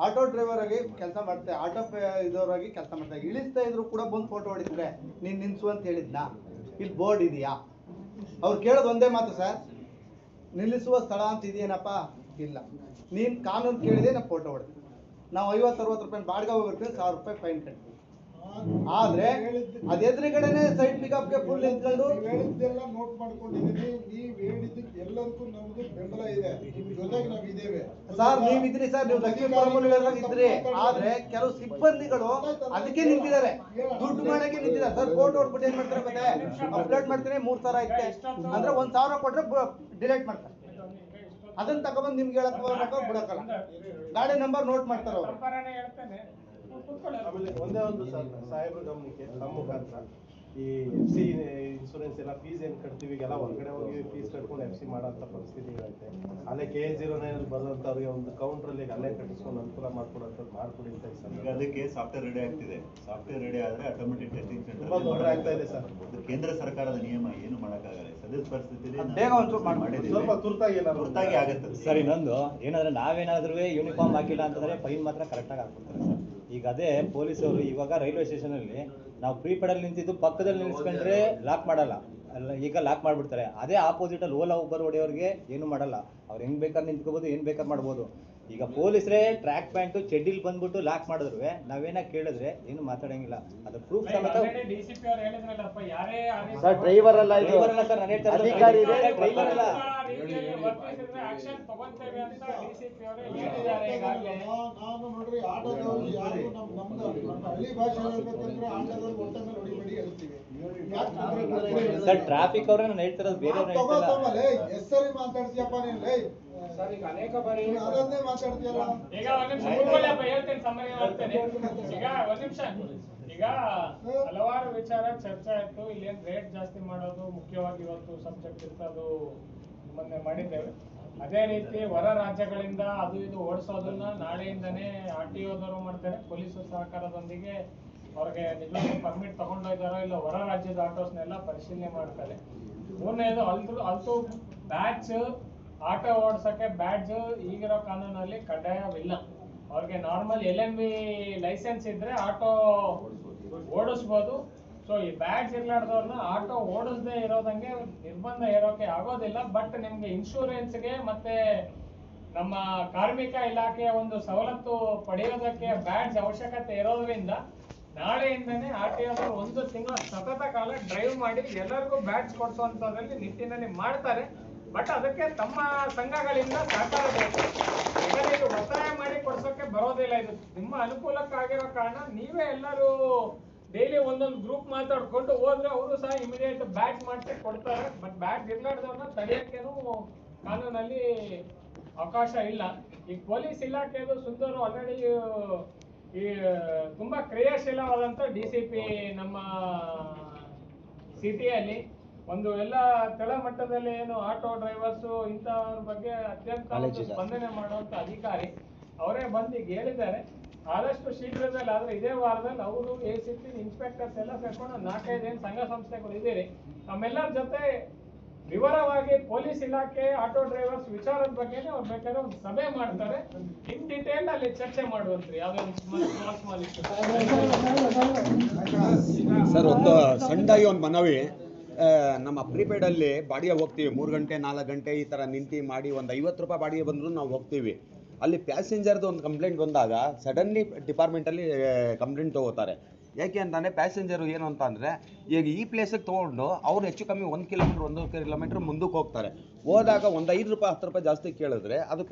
ಆಟೋ ಡ್ರೈವರ್ ಆಗಿ ಕೆಲಸ ಮಾಡ್ತಾರೆ, ಆಟೋ ಇದವರಾಗಿ ಕೆಲಸ ಮಾಡ್ತಾರೆ. ಇಳಿಸ್ತಾ ಇದ್ರು ಕೂಡ ಬಂದು ಫೋಟೋ ಹೊಡಿತಾರೆ. ನೀನು ನಿನ್ಸು ಅಂತ ಹೇಳಿದ್ನಾ? ಇಲ್ಲಿ ಬೋರ್ಡ್ ಇದೆಯಾ? ಅವ್ರು ಕೇಳೋದು ಒಂದೇ ಮಾತು ಸರ್, ನಿಲ್ಲಿಸುವ ಸ್ಥಳ ಅಂತ ಇದೆಯೇನಪ್ಪ? ಇಲ್ಲ. ನೀನು ಕಾನೂನು ಕೇಳಿದೆ, ನಾವು ಫೋಟೋ ಹೊಡೆದ್ವಿ. ನಾವು 50-60 ರೂಪಾಯಿ ಬಾಡಿಗೆ ಹೋಗಿರ್ತೀವಿ, 1000 ರೂಪಾಯಿ ಫೈನ್ ಕಟ್ತೀವಿ. ಆದ್ರೆ ಅದ್ ಎದುರುಗಡೆನೆ ಸೈಡ್ ಪಿಕಪ್ಗೆ ಫುಲ್ ನಿಂತ್ಕೊಂಡು ಹೇಳಿದ್ದೆಲ್ಲ ನೋಟ್ ಮಾಡ್ಕೊಂಡಿದ್ದೀನಿ. ನೀವ್ ಹೇಳಿದ್ದಕ್ಕೆ ಎಲ್ಲರಿಗೂ ನಮ್ದು ಬೆಂಬಲ ಇದೆ, ನಿಮ್ ಜೊತೆಗೆ ನಾವ್ ಇದ್ದೇವೆ ಸರ್. ನೀವಿದ್ರಿ ಸರ್, ನೀವು ಲಕ್ಷ್ಮೀಪುರಂ ಇದ್ರಿ. ಆದ್ರೆ ಕೆಲವು ಸಿಬ್ಬಂದಿಗಳು ಅದಕ್ಕೆ ನಿಂತಿದ್ದಾರೆ, ದುಡ್ಡು ಮಾಡಕ್ಕೆ ನಿಂತಿದ್ದಾರೆ ಸರ್. ಕೋರ್ಟ್ ಹೊಡ್ಬಿಟ್ಟು ಏನ್ ಮಾಡ್ತಾರೆ ಮತ್ತೆ ಅಪ್ಡೇಟ್ ಮಾಡ್ತೀನಿ 3,000 ಐತೆ ಅಂದ್ರೆ 1,000 ಕೊಟ್ರೆ ಡಿಲೀಟ್ ಮಾಡ್ತಾರೆ. ಅದನ್ನ ತಗೊಂಡ್ ನಿಮ್ಗೆ ಹೇಳಕ್ ಬಿಡಕ್ಕಲ್ಲ. ಗಾಡಿ ನಂಬರ್ ನೋಟ್ ಮಾಡ್ತಾರೆ ಅವರು. ಆಮೇಲೆ ಒಂದೇ ಒಂದು ಸರ್, ಸಾಹೇಬ್ರ ಗಮನಕ್ಕೆ ನಮ್ಮ ಮುಖಾಂತರ ಈ FC ಇನ್ಶೂರೆನ್ಸ್ ಎಲ್ಲ ಫೀಸ್ ಏನ್ ಕಟ್ತೀವಿ ಈಗೆಲ್ಲ ಹೊರಗಡೆ ಹೋಗಿ ಫೀಸ್ ಕಟ್ಕೊಂಡು FC ಮಾಡೋಂಥ ಪರಿಸ್ಥಿತಿಗಳೈತೆ. ಅಲ್ಲೇ KA09 ಬರೋಂಥವ್ರಿಗೆ ಒಂದು ಕೌಂಟ್ರಲ್ಲಿ ಅಲ್ಲೇ ಕಟ್ಟಿಸ್ಕೊಂಡು ಅನುಕೂಲ ಮಾಡ್ಕೊಡೋಂಥದ್ದು ಮಾಡ್ಕೊಡಿ ಅಂತ ಸರ್. ಈಗ ಅದಕ್ಕೆ ಸಾಫ್ಟ್ವೇರ್ ರೆಡಿ ಆಗ್ತಿದೆ. ಸಾಫ್ಟ್ವೇರ್ ರೆಡಿ ಆದ್ರೆ ಆಟೋಮೆಟಿಕ್ ಟೆಸ್ಟಿಂಗ್ ತುಂಬಾ ತೊಂದರೆ ಆಗ್ತಾ ಇದೆ ಸರ್. ಕೇಂದ್ರ ಸರ್ಕಾರದ ನಿಯಮ ಏನು ಮಾಡಕ್ಕಾಗಲ್ಲ. ಸದ್ಯದ ಪರಿಸ್ಥಿತಿಯಲ್ಲಿ ಬೇಗ ಒಂಚೂರು ಮಾಡಿದ್ದೀವಿ. ಸ್ವಲ್ಪ ತುರ್ತಾಗಿ ಆಗುತ್ತೆ ಸರ್. ಇನ್ನೊಂದು ಏನಂದ್ರೆ ನಾವೇನಾದ್ರೂ ಯೂನಿಫಾರ್ಮ್ ಹಾಕಿಲ್ಲ ಅಂತಂದ್ರೆ ಫೈನ್ ಮಾತ್ರ ಕರೆಕ್ಟಾಗಿ ಹಾಕ್ಬಿಡ್ತಾರೆ ಸರ್. ಈಗ ಅದೇ ಪೊಲೀಸವರು ಇವಾಗ ರೈಲ್ವೆ ಸ್ಟೇಷನಲ್ಲಿ ನಾವು ಪ್ರೀಪೇಡಲ್ಲಿ ನಿಂತಿದ್ದು ಪಕ್ಕದಲ್ಲಿ ನಿಲ್ಸ್ಕೊಂಡ್ರೆ ಲಾಕ್ ಮಾಡಲ್ಲ, ಈಗ ಲಾಕ್ ಮಾಡಿಬಿಡ್ತಾರೆ. ಅದೇ ಆಪೋಸಿಟಲ್ಲಿ ಓಲಾ ಉಬರ್ ಹೊಡೆಯೋರಿಗೆ ಏನು ಮಾಡಲ್ಲ, ಅವ್ರು ಹೆಂಗ್ ಬೇಕಾದ್ರೆ ನಿಂತ್ಕೋಬೋದು, ಏನು ಬೇಕಾದ್ರೆ ಮಾಡ್ಬೋದು. ಈಗ ಪೊಲೀಸರೇ ಟ್ರ್ಯಾಕ್ ಪ್ಯಾಂಟು ಚೆಡ್ಡಿಲ್ ಬಂದ್ಬಿಟ್ಟು ಲಾಕ್ ಮಾಡಿದ್ರು ನಾವೇನಾಗ ಕೇಳಿದ್ರೆ ಏನು ಮಾತಾಡಂಗಿಲ್ಲ. ಅದು ಪ್ರೂಫ್ ಸಮೇತ ಸರ್. ಡ್ರೈವರ್ ಅಲ್ಲ ಇದು, ಡ್ರೈವರ್ ಅಲ್ಲ ಸರ್, ನಾನು ಹೇಳ್ತಾ ಇರೋದು ಅಧಿಕಾರಿ ಇದೆ, ಡ್ರೈವರ್ ಅಲ್ಲ. ನಾನು ನೋಡ್ರಿ ಆಟೋದವ್ರು ಯಾರು ನಮ್ದು ಹಳ್ಳಿ ಭಾಷೆ ಹೇಳ್ಬೇಕಂದ್ರೆ ಆಟೋದವ್ರು ಹೊಟ್ಟೆ ಮೇಲೆ ಹೊಡಿಬೇಡಿ ಹೇಳ್ತೀವಿ. ಸರ್ ಟ್ರಾಫಿಕ್ ಅವ್ರೆ ನಾನು ಹೇಳ್ತಿರೋದು ಬೇರೆ ಹೆಸರಿ ಮಾತಾಡ್ತೀಯಪ್ಪ ನೀನ್ ಲೇ ಸರ್. ಈಗ ಅನೇಕ ಬಾರಿ ಅದನ್ನೇ ಮಾತಾಡ್ತೀಯಲ್ಲ. ಈಗ ಒಂದ್ ನಿಮಿಷ ಕೂತ್ಕೊಳ್ಳಿಯಪ್ಪ, ಹೇಳ್ತೇನೆ, ಸಮಯ ಹೇಳ್ತೇನೆ. ಈಗ ಒಂದ್ ನಿಮಿಷ. ಈಗ ಹಲವಾರು ವಿಚಾರ ಚರ್ಚೆ ಆಯ್ತು. ಇಲ್ಲೇನ್ ರೇಟ್ ಜಾಸ್ತಿ ಮಾಡೋದು ಮುಖ್ಯವಾಗಿ ಇವತ್ತು ಸಬ್ಜೆಕ್ಟ್ ಇತ್ತು, ಅದು ಮೊನ್ನೆ ಮಾಡಿದ್ದೇವೆ. ಅದೇ ರೀತಿ ಹೊರ ರಾಜ್ಯಗಳಿಂದ ಅದು ಇದು ಓಡಿಸೋದನ್ನ ನಾಳೆಯಿಂದನೇ RTOದವರು ಮಾಡ್ತಾರೆ, ಪೊಲೀಸರ ಸಹಕಾರದೊಂದಿಗೆ. ಅವ್ರಿಗೆ ನಿಜವಾಗ್ಲೂ ಪರ್ಮಿಟ್ ತಗೊಂಡೋಗಿದಾರೋ ಇಲ್ಲ ಹೊರ ರಾಜ್ಯದ ಆಟೋಸ್ನೆಲ್ಲ ಪರಿಶೀಲನೆ ಮಾಡ್ತಾರೆ. ಮೂರನೇದು ಅಲ್ತು ಬ್ಯಾಡ್ಜ್, ಆಟೋ ಓಡಿಸೋಕೆ ಬ್ಯಾಡ್ಜ್ ಈಗಿರೋ ಕಾನೂನಲ್ಲಿ ಕಡ್ಡಾಯವಿಲ್ಲ. ಅವ್ರಿಗೆ ನಾರ್ಮಲ್ LMV ಲೈಸೆನ್ಸ್ ಇದ್ರೆ ಆಟೋ ಓಡಿಸ್ಬೋದು. ಸೊ ಈ ಬ್ಯಾಡ್ಜ್ ಇರ್ಲಾರ್ದವ್ರನ್ನ ಆಟೋ ಓಡಿಸದೇ ಇರೋದಂಗೆ ನಿರ್ಬಂಧ ಇರೋಕೆ ಆಗೋದಿಲ್ಲ. ಬಟ್ ನಿಮ್ಗೆ ಇನ್ಶೂರೆನ್ಸ್ಗೆ ಮತ್ತೆ ನಮ್ಮ ಕಾರ್ಮಿಕ ಇಲಾಖೆಯ ಒಂದು ಸವಲತ್ತು ಪಡೆಯೋದಕ್ಕೆ ಬ್ಯಾಡ್ಜ್ ಅವಶ್ಯಕತೆ ಇರೋದ್ರಿಂದ ನಾಳೆಯಿಂದನೇ RTOದವರು 1 ತಿಂಗಳ ಸತತ ಕಾಲ ಡ್ರೈವ್ ಮಾಡಿ ಎಲ್ಲರಿಗೂ ಬ್ಯಾಡ್ಜ್ ಕೊಡಿಸುವಂತದ್ರಲ್ಲಿ ನಿಟ್ಟಿನಲ್ಲಿ ಮಾಡ್ತಾರೆ. ಬಟ್ ಅದಕ್ಕೆ ತಮ್ಮ ಸಂಘಗಳಿಂದ ಸಹಕಾರ ಬೇಕು. ಎಲ್ಲರಿಗೂ ಒತ್ತಾಯ ಮಾಡಿ ಕೊಡ್ಸೋಕೆ ಬರೋದಿಲ್ಲ. ಇದು ನಿಮ್ಮ ಅನುಕೂಲಕ್ಕಾಗಿರೋ ಕಾರಣ ನೀವೇ ಎಲ್ಲರೂ ಡೈಲಿ ಒಂದೊಂದು ಗ್ರೂಪ್ ಮಾತಾಡ್ಕೊಂಡು ಹೋದ್ರೆ ಅವರು ಸಹ ಇಮಿಡಿಯೇಟ್ ಬ್ಯಾಡ್ಜ್ ಮಾಡಿಸಿ ಕೊಡ್ತಾರೆ. ಬಟ್ ಬ್ಯಾಡ್ಜ್ ಇರ್ಲಾರ್ದವ್ರನ್ನ ತಡೆಯೋಕ್ಕೇನು ಕಾನೂನಲ್ಲಿ ಅವಕಾಶ ಇಲ್ಲ. ಈಗ ಪೊಲೀಸ್ ಇಲಾಖೆದು ಸುಂದರ್ ಆಲ್ರೆಡಿ ಈ ತುಂಬಾ ಕ್ರಿಯಾಶೀಲವಾದಂತ DCP ನಮ್ಮ ಸಿಟಿಯಲ್ಲಿ ಒಂದು ಎಲ್ಲ ಕೆಳಮಟ್ಟದಲ್ಲಿ ಏನು ಆಟೋ ಡ್ರೈವರ್ಸ್ ಇಂಥವ್ರ ಬಗ್ಗೆ ಅತ್ಯಂತ ಸ್ಪಂದನೆ ಮಾಡುವಂತ ಅಧಿಕಾರಿ ಅವರೇ ಬಂದು ಈಗ ಹೇಳಿದ್ದಾರೆ. ಆದಷ್ಟು ಶೀಘ್ರದಲ್ಲಿ ಆದ್ರೆ ಇದೇ ವಾರದಲ್ಲಿ ಅವರು ACP ಇನ್ಸ್ಪೆಕ್ಟರ್ಸ್ ಎಲ್ಲ ಸೇರ್ಕೊಂಡು 4-5 ಏನು ಸಂಘ ಸಂಸ್ಥೆಗಳು ಇದ್ದೀರಿ, ನಮ್ಮೆಲ್ಲರ ಜೊತೆ ವಿವರವಾಗಿ ಪೊಲೀಸ್ ಇಲಾಖೆ ಆಟೋ ಡ್ರೈವರ್ಸ್ ವಿಚಾರದ ಬಗ್ಗೆ ಅವ್ರು ಬೇಕಾದ್ರೆ ಒಂದು ಸಭೆ ಮಾಡ್ತಾರೆ. ಇನ್ ಡಿಟೇಲ್ ಅಲ್ಲಿ ಚರ್ಚೆ ಮಾಡುವಂತ್ರಿ. ಯಾವ್ದೋ ಸ್ಮಾಲ್ ಇಶ್ಯೂ. ಸರ್, ಒಂದು ಸಣ್ಣದಾಗಿ ಒಂದು ಮನವಿ. ನಮ್ಮ ಪ್ರೀಪೇಡಲ್ಲಿ ಬಾಡಿಗೆ ಹೋಗ್ತೀವಿ, 3 ಗಂಟೆ 4 ಗಂಟೆ ಈ ಥರ ನಿಂತು ಮಾಡಿ ಒಂದು 50 ರೂಪಾಯಿ ಬಾಡಿಗೆ ಬಂದರೂ ನಾವು ಹೋಗ್ತೀವಿ. ಅಲ್ಲಿ ಪ್ಯಾಸೆಂಜರ್ದು ಒಂದು ಕಂಪ್ಲೇಂಟ್ ಬಂದಾಗ ಸಡನ್ಲಿ ಡಿಪಾರ್ಟ್ಮೆಂಟಲ್ಲಿ ಕಂಪ್ಲೇಂಟ್ ತೊಗೋತಾರೆ. ಯಾಕೆ ಅಂತಂದರೆ ಪ್ಯಾಸೆಂಜರು ಏನು ಅಂತ ಅಂದರೆ ಈಗ ಈ ಪ್ಲೇಸಿಗೆ ತೊಗೊಂಡು ಅವ್ರು ಹೆಚ್ಚು ಕಮ್ಮಿ 1 ಕಿಲೋಮೀಟ್ರ್ 1 ಕಿಲೋಮೀಟ್ರ್ ಮುಂದಕ್ಕೆ ಹೋಗ್ತಾರೆ. ಹೋದಾಗ ಒಂದು 5 ರೂಪಾಯಿ 10 ರೂಪಾಯಿ ಜಾಸ್ತಿ ಕೇಳಿದ್ರೆ ಅದು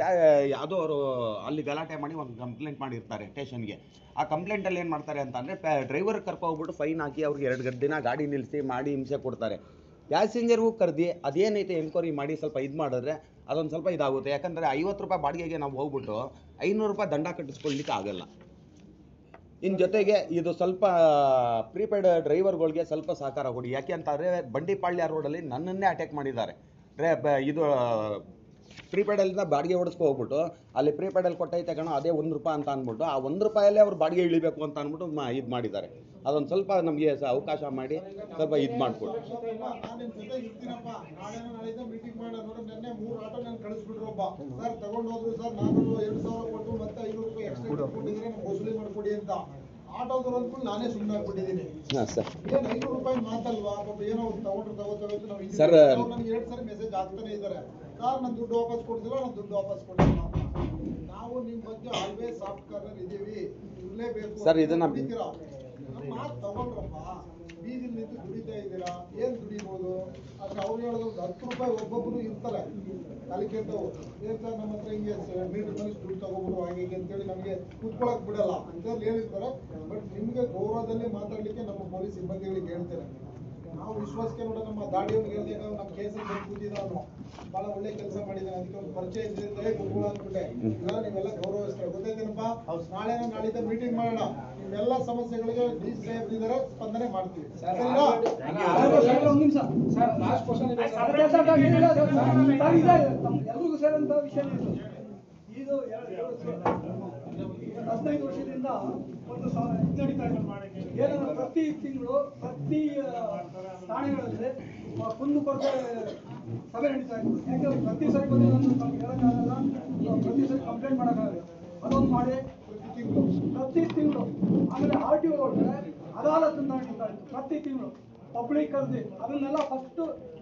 ಯಾವುದೋ ಅವರು ಅಲ್ಲಿ ಗಲಾಟೆ ಮಾಡಿ ಒಂದು ಕಂಪ್ಲೇಂಟ್ ಮಾಡಿರ್ತಾರೆ ಸ್ಟೇಷನ್ಗೆ. ಆ ಕಂಪ್ಲೇಂಟಲ್ಲಿ ಏನು ಮಾಡ್ತಾರೆ ಅಂತಂದರೆ ಡ್ರೈವರ್ ಕರ್ಕೊಗ್ಬಿಟ್ಟು ಫೈನ್ ಹಾಕಿ ಅವ್ರಿಗೆ 2 ದಿನ ಗಾಡಿ ನಿಲ್ಲಿಸಿ ಮಾಡಿ ಹಿಂಸೆ ಕೊಡ್ತಾರೆ. ಪ್ಯಾಸೆಂಜರ್ಗೂ ಕರೆದಿ ಅದೇನೈತೆ ಎನ್ಕ್ವೈರಿ ಮಾಡಿ ಸ್ವಲ್ಪ ಇದು ಮಾಡಿದ್ರೆ ಅದೊಂದು ಸ್ವಲ್ಪ ಇದಾಗುತ್ತೆ. ಯಾಕಂದರೆ 50 ರೂಪಾಯಿ ಬಾಡಿಗೆಗೆ ನಾವು ಹೋಗ್ಬಿಟ್ಟು 500 ರೂಪಾಯಿ ದಂಡ ಕಟ್ಟಿಸ್ಕೊಳ್ಲಿಕ್ಕೆ ಆಗಲ್ಲ. ಇನ್ನು ಜೊತೆಗೆ ಇದು ಸ್ವಲ್ಪ ಪ್ರೀಪೇಡ್ ಡ್ರೈವರ್ಗಳಿಗೆ ಸ್ವಲ್ಪ ಸಹಕಾರ ಕೊಡಿ. ಯಾಕೆ ಅಂತಂದರೆ ಬಂಡಿಪಾಳ್ಯ ರೋಡಲ್ಲಿ ನನ್ನನ್ನೇ ಅಟ್ಯಾಕ್ ಮಾಡಿದ್ದಾರೆ. ಇದು ಪ್ರೀಪೇಡಲ್ಲಿಂದ ಬಾಡಿಗೆ ಓಡಿಸ್ಕೊ ಹೋಗ್ಬಿಟ್ಟು ಅಲ್ಲಿ ಪ್ರೀಪೇಡಲ್ಲಿ ಕೊಟ್ಟೈತೆ ಕಣೋ ಅದೇ 1 ರೂಪಾಯಿ ಅಂತ ಅಂದ್ಬಿಟ್ಟು ಆ 1 ರೂಪಾಯಲ್ಲೇ ಅವ್ರು ಬಾಡಿಗೆ ಇಳಿಬೇಕು ಅಂತ ಅಂದ್ಬಿಟ್ಟು ಇದು ಮಾಡಿದ್ದಾರೆ. ಅದೊಂದು ಸ್ವಲ್ಪ ನಮಗೆ ಅವಕಾಶ ಮಾಡಿ ಸ್ವಲ್ಪ ಇದು ಮಾಡಿಕೊಡಿ. ನಾನು ನಿಮ್ಮ ಜೊತೆ ಇರ್ತೀನಪ್ಪ. ನಾಳೆಯಿಂದ ಮೀಟಿಂಗ್ ಮಾಡೋಣ. ನೋಡಿ ನೆನ್ನೆ 3 ಆಟೋ ನಾನು ಕಳಿಸ್ಬಿಟ್ರಪ್ಪ. ಸರ್ ತಗೊಂಡು ಹೋದ್ರು ಸರ್, ನಾನು 2,000 ಕೊಟ್ಟು ಮತ್ತೆ 500 ರೂಪಾಯಿ ಎಕ್ಸ್ಟ್ರಾ ಕೊಟ್ಟಿದ್ರೆ ನಮ್ಗೆ ವಸೂಲಿ ಮಾಡಿಕೊಡಿ ಅಂತ ಆಟೋದವ್ರು ಅಂದ್ಕೊಂಡು ನಾನೇ ಸುಮ್ಮನೆ ಆಗ್ಬಿಟ್ಟಿದ್ದೀನಿ. ಏನು 500 ರೂಪಾಯಿ ಮಾತಲ್ವಾ? ಪಾಪ ಏನೋ ತಗೊಂಡ್ರೆ ನಾವು ಸರ್ ನನಗೆ 2 ಸರಿ ಮೆಸೇಜ್ ಆಗ್ತಾನೆ ಇದ್ದಾರೆ. ಸರ್ ನಾನು ದುಡ್ಡು ವಾಪಸ್ ಕೊಡ್ತಿಲ್ಲ, ನಾನು ದುಡ್ಡು ವಾಪಸ್ ಕೊಡ್ತಿಲ್ಲ. ನಾವು ನಿಮ್ಮ ಬಗ್ಗೆ ಆಲ್ವೇಸ್ ಸಾಫ್ಟ್ ಕಾರ್ನರ್ ಇದ್ದೀವಿ, ಇರಲೇಬೇಕು ಸರ್. ಇದನ್ನ ಮಾತು ತಗೊಳ್ರಪ್ಪ. ಬೀದಿಲಿ ನಿಂತು ದುಡಿತಾ ಇದ್ದೀರಾ, ಏನ್ ದುಡಿಬೋದು? ಆದ್ರೆ ಅವ್ರು ಹೇಳೋದು ₹10 ಒಬ್ಬೊಬ್ರು ಇರ್ತಾರೆ ಕಲಿಕೆಂತವ್ರು. ಏನ್ ಸರ್ ನಮ್ಮ ಹತ್ರ ಹಿಂಗೆ ಮೀಟರ್ ಮನುಷ್ಯ ದುಡ್ಡು ತಗೋಬಿಡು ಹಾಗೆ ಹೀಗೆ ಅಂತೇಳಿ ನಮಗೆ ಕೂತ್ಕೊಳಕ್ ಬಿಡಲ್ಲ ಅಂತೇಳಿ ಹೇಳಿರ್ತಾರೆ. ಬಟ್ ನಿಮ್ಗೆ ಗೌರವದಲ್ಲಿ ಮಾತಾಡ್ಲಿಕ್ಕೆ ನಮ್ಮ ಪೊಲೀಸ್ ಸಿಬ್ಬಂದಿಗಳಿಗೆ ಹೇಳ್ತೇನೆ. ನಾವು ವಿಶ್ವಾಸಕ್ಕೆ ನೋಡ ನಮ್ಮ ದಾಡಿಯವ್ರಿಗೆ ಹೇಳಿದಾಗ ನಮ್ಮ ಕೇಸಲ್ಲಿ ಬಂದು ಕೂತಿದ್ದ ಅವನು ಬಹಳ ಒಳ್ಳೆ ಕೆಲಸ ಮಾಡಿದ್ದಾನೆ, ಅದಕ್ಕೆ ಒಂದು ಪರಿಚಯ ಇದ್ರಿಂದ ಗುರುಗಳು ಅಂದ್ಬಿಟ್ಟೆ. ಇಲ್ಲ ನೀವೆಲ್ಲ ಗೌರವಿಸ್ತಾರೆ, ಗೊತ್ತೈತೇನಪ್ಪ? ನಾಳೆನ ನಾಳಿದ್ದ ಮೀಟಿಂಗ್ ಮಾಡೋಣ, ನಿಮ್ಮೆಲ್ಲ ಸಮಸ್ಯೆಗಳಿಗೆ ಡಿ ಸಾಹೇಬ್ರಿದ್ದಾರೆ, ಸ್ಪಂದನೆ ಮಾಡ್ತೀವಿ. ಎಲ್ರಿಗೂ ಸೇರಂತ ವಿಷಯ ಇದು 15 ವರ್ಷದಿಂದ ಒಂದು ಇದು ನಡೀತಾ ಇದೆ. ಏನಂದ್ರೆ ಪ್ರತಿ ತಿಂಗಳು ಪ್ರತಿ ಠಾಣೆಗಳಲ್ಲಿ ಕುಂದುಕೊರತೆ ಸಭೆ ನಡೀತಾ ಇತ್ತು. ಯಾಕಂದ್ರೆ ಪ್ರತಿ ಸರಿ ಬಂದು ನಮ್ಗೆ ಹೇಳೋಕ್ಕಾಗಲ್ಲ, ಪ್ರತಿ ಸರಿ ಕಂಪ್ಲೇಂಟ್ ಮಾಡೋಕ್ಕಾಗಲ್ಲ. ಅದೊಂದು ಮಾಡಿ ಪ್ರತಿ ತಿಂಗಳು ಆಮೇಲೆ RTO ಒಳಗಡೆ ಅದಾಲತ್ ನಡೀತಾ ಇತ್ತು ಪ್ರತಿ ತಿಂಗಳು ಪಬ್ಲಿಕ್ ಕರೆದಿ. ಅದನ್ನೆಲ್ಲ ಫಸ್ಟ್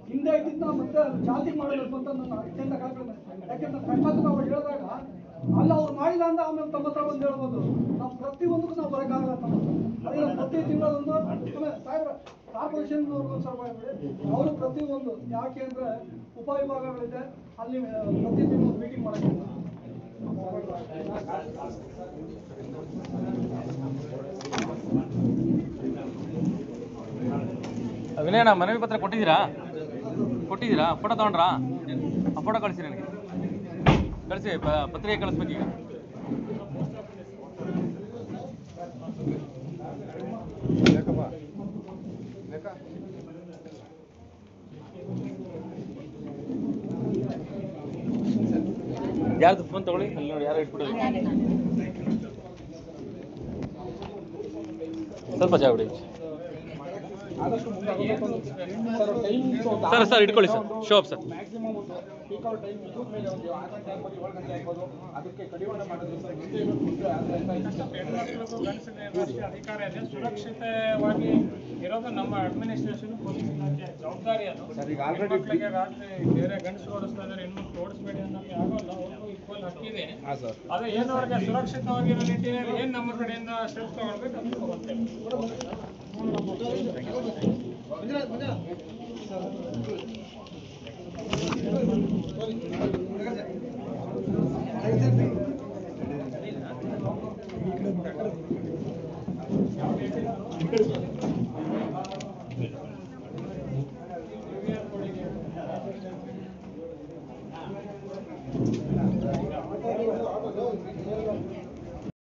ಹಿಂದೆ ಇದ್ದಿದ್ದ ಮತ್ತೆ ಜಾತಿ ಮಾಡಬೇಕು ಅಂತ ನನ್ನ ಅತ್ಯಂತ ಕಲ್ಪನೆ. ಯಾಕೆಂದ್ರೆ ಕಷ್ಟ ನಾವು ಹೇಳಿದಾಗ ಅಲ್ಲ ಅವ್ರು ಮಾಡಿಲ್ಲ ಅಂತ ಆಮೇಲೆ ತಮ್ಮ ಹತ್ರ ಬಂದು ಹೇಳ್ಬೋದು. ನಾವು ಪ್ರತಿಯೊಂದಕ್ಕೂ ನಾವು ಬರೋಕ್ಕಾಗಲ್ಲ ತಮ್ಮ ಅದನ್ನ ಪ್ರತಿ ತಿಂಗಳೊಂದು ಸಾಹೇಬ್ರ ಕಾರ್ಪೊರೇಷನ್ನವ್ರಿಗೊಂದು ಸ್ವಲ್ಪ ಮಾಡಿ ಅವರು ಪ್ರತಿಯೊಂದು ಯಾಕೆ ಅಂದರೆ ಉಪವಿಭಾಗಗಳಿದೆ ಅಲ್ಲಿ ಪ್ರತಿ ತಿಂಗಳು ಮೀಟಿಂಗ್ ಮಾಡೋಕ್ಕೆ ವಿನಯಣ್ಣ ಮನವಿ ಪತ್ರ ಕೊಟ್ಟಿದ್ದೀರಾ? ಫೋಟೋ ತಗೊಂಡ್ರಾ? ಆ ಫೋಟೋ ಕಳಿಸಿ ನನಗೆ, ಕಳಿಸಿ ಪತ್ರಿಕೆ ಕಳಿಸ್ಬೇಕು ಈಗ. ಯಾರ್ದು ಫೋನ್ ತಗೊಳ್ಳಿ, ಅಲ್ಲಿ ನೋಡಿ ಯಾರೋ ಇಟ್ಬಿಡೋದು. ಸ್ವಲ್ಪ ಜಾಗ ಬಿಡಿ ಸರ್ ಇಟ್ಕೊಳ್ಳಿ sir. Shop sir maximum peak out time ಮೇಲೆ ಒಂದು 6 ಗಂಟೆ ಆಗ್ಬೋದು 7 ಗಂಟೆ ಆಗ್ಬೋದು. ಅದಕ್ಕೆ ಕಡಿವಾಣ ಮಾಡೋದು ಸರ್. ಹೆಣ್ಮಕ್ಳಿಗೂ ಗಂಡಸಿಗೆ ಅಧಿಕಾರ ಇದೆ. ಸುರಕ್ಷಿತವಾಗಿ ಇರೋದು ನಮ್ಮ ಅಡ್ಮಿನಿಸ್ಟ್ರೇಷನ್ ಪೊಲೀಸ್ ಇಲಾಖೆ ಜವಾಬ್ದಾರಿ. ಅದು ಹೆಣ್ಮಕ್ಳಿಗೆ ರಾತ್ರಿ ಬೇರೆ ಗಂಡಸರು ಓಡಿಸ್ತಾ ಇದ್ದಾರೆ, ಹೆಣ್ಮಕ್ಳು ಓಡಿಸ್ಬೇಡಿ ಅನ್ನೋಕ್ಕೆ ಆಗೋಲ್ಲ. ಅವ್ರಿಗೂ ಈಕ್ವಲ್ ಹಕ್ಕಿದೆ. ಅದು ಏನು ಅವ್ರಿಗೆ ಸುರಕ್ಷಿತವಾಗಿರೋ ನಿಟ್ಟಿನಲ್ಲಿ ಏನು ನಮ್ಮ ಕಡೆಯಿಂದ ಸ್ಟೆಪ್ಸ್ ತಗೊಳ್ಬೇಕು ಅಂತ ತಗೊಳ್ತೇವೆ.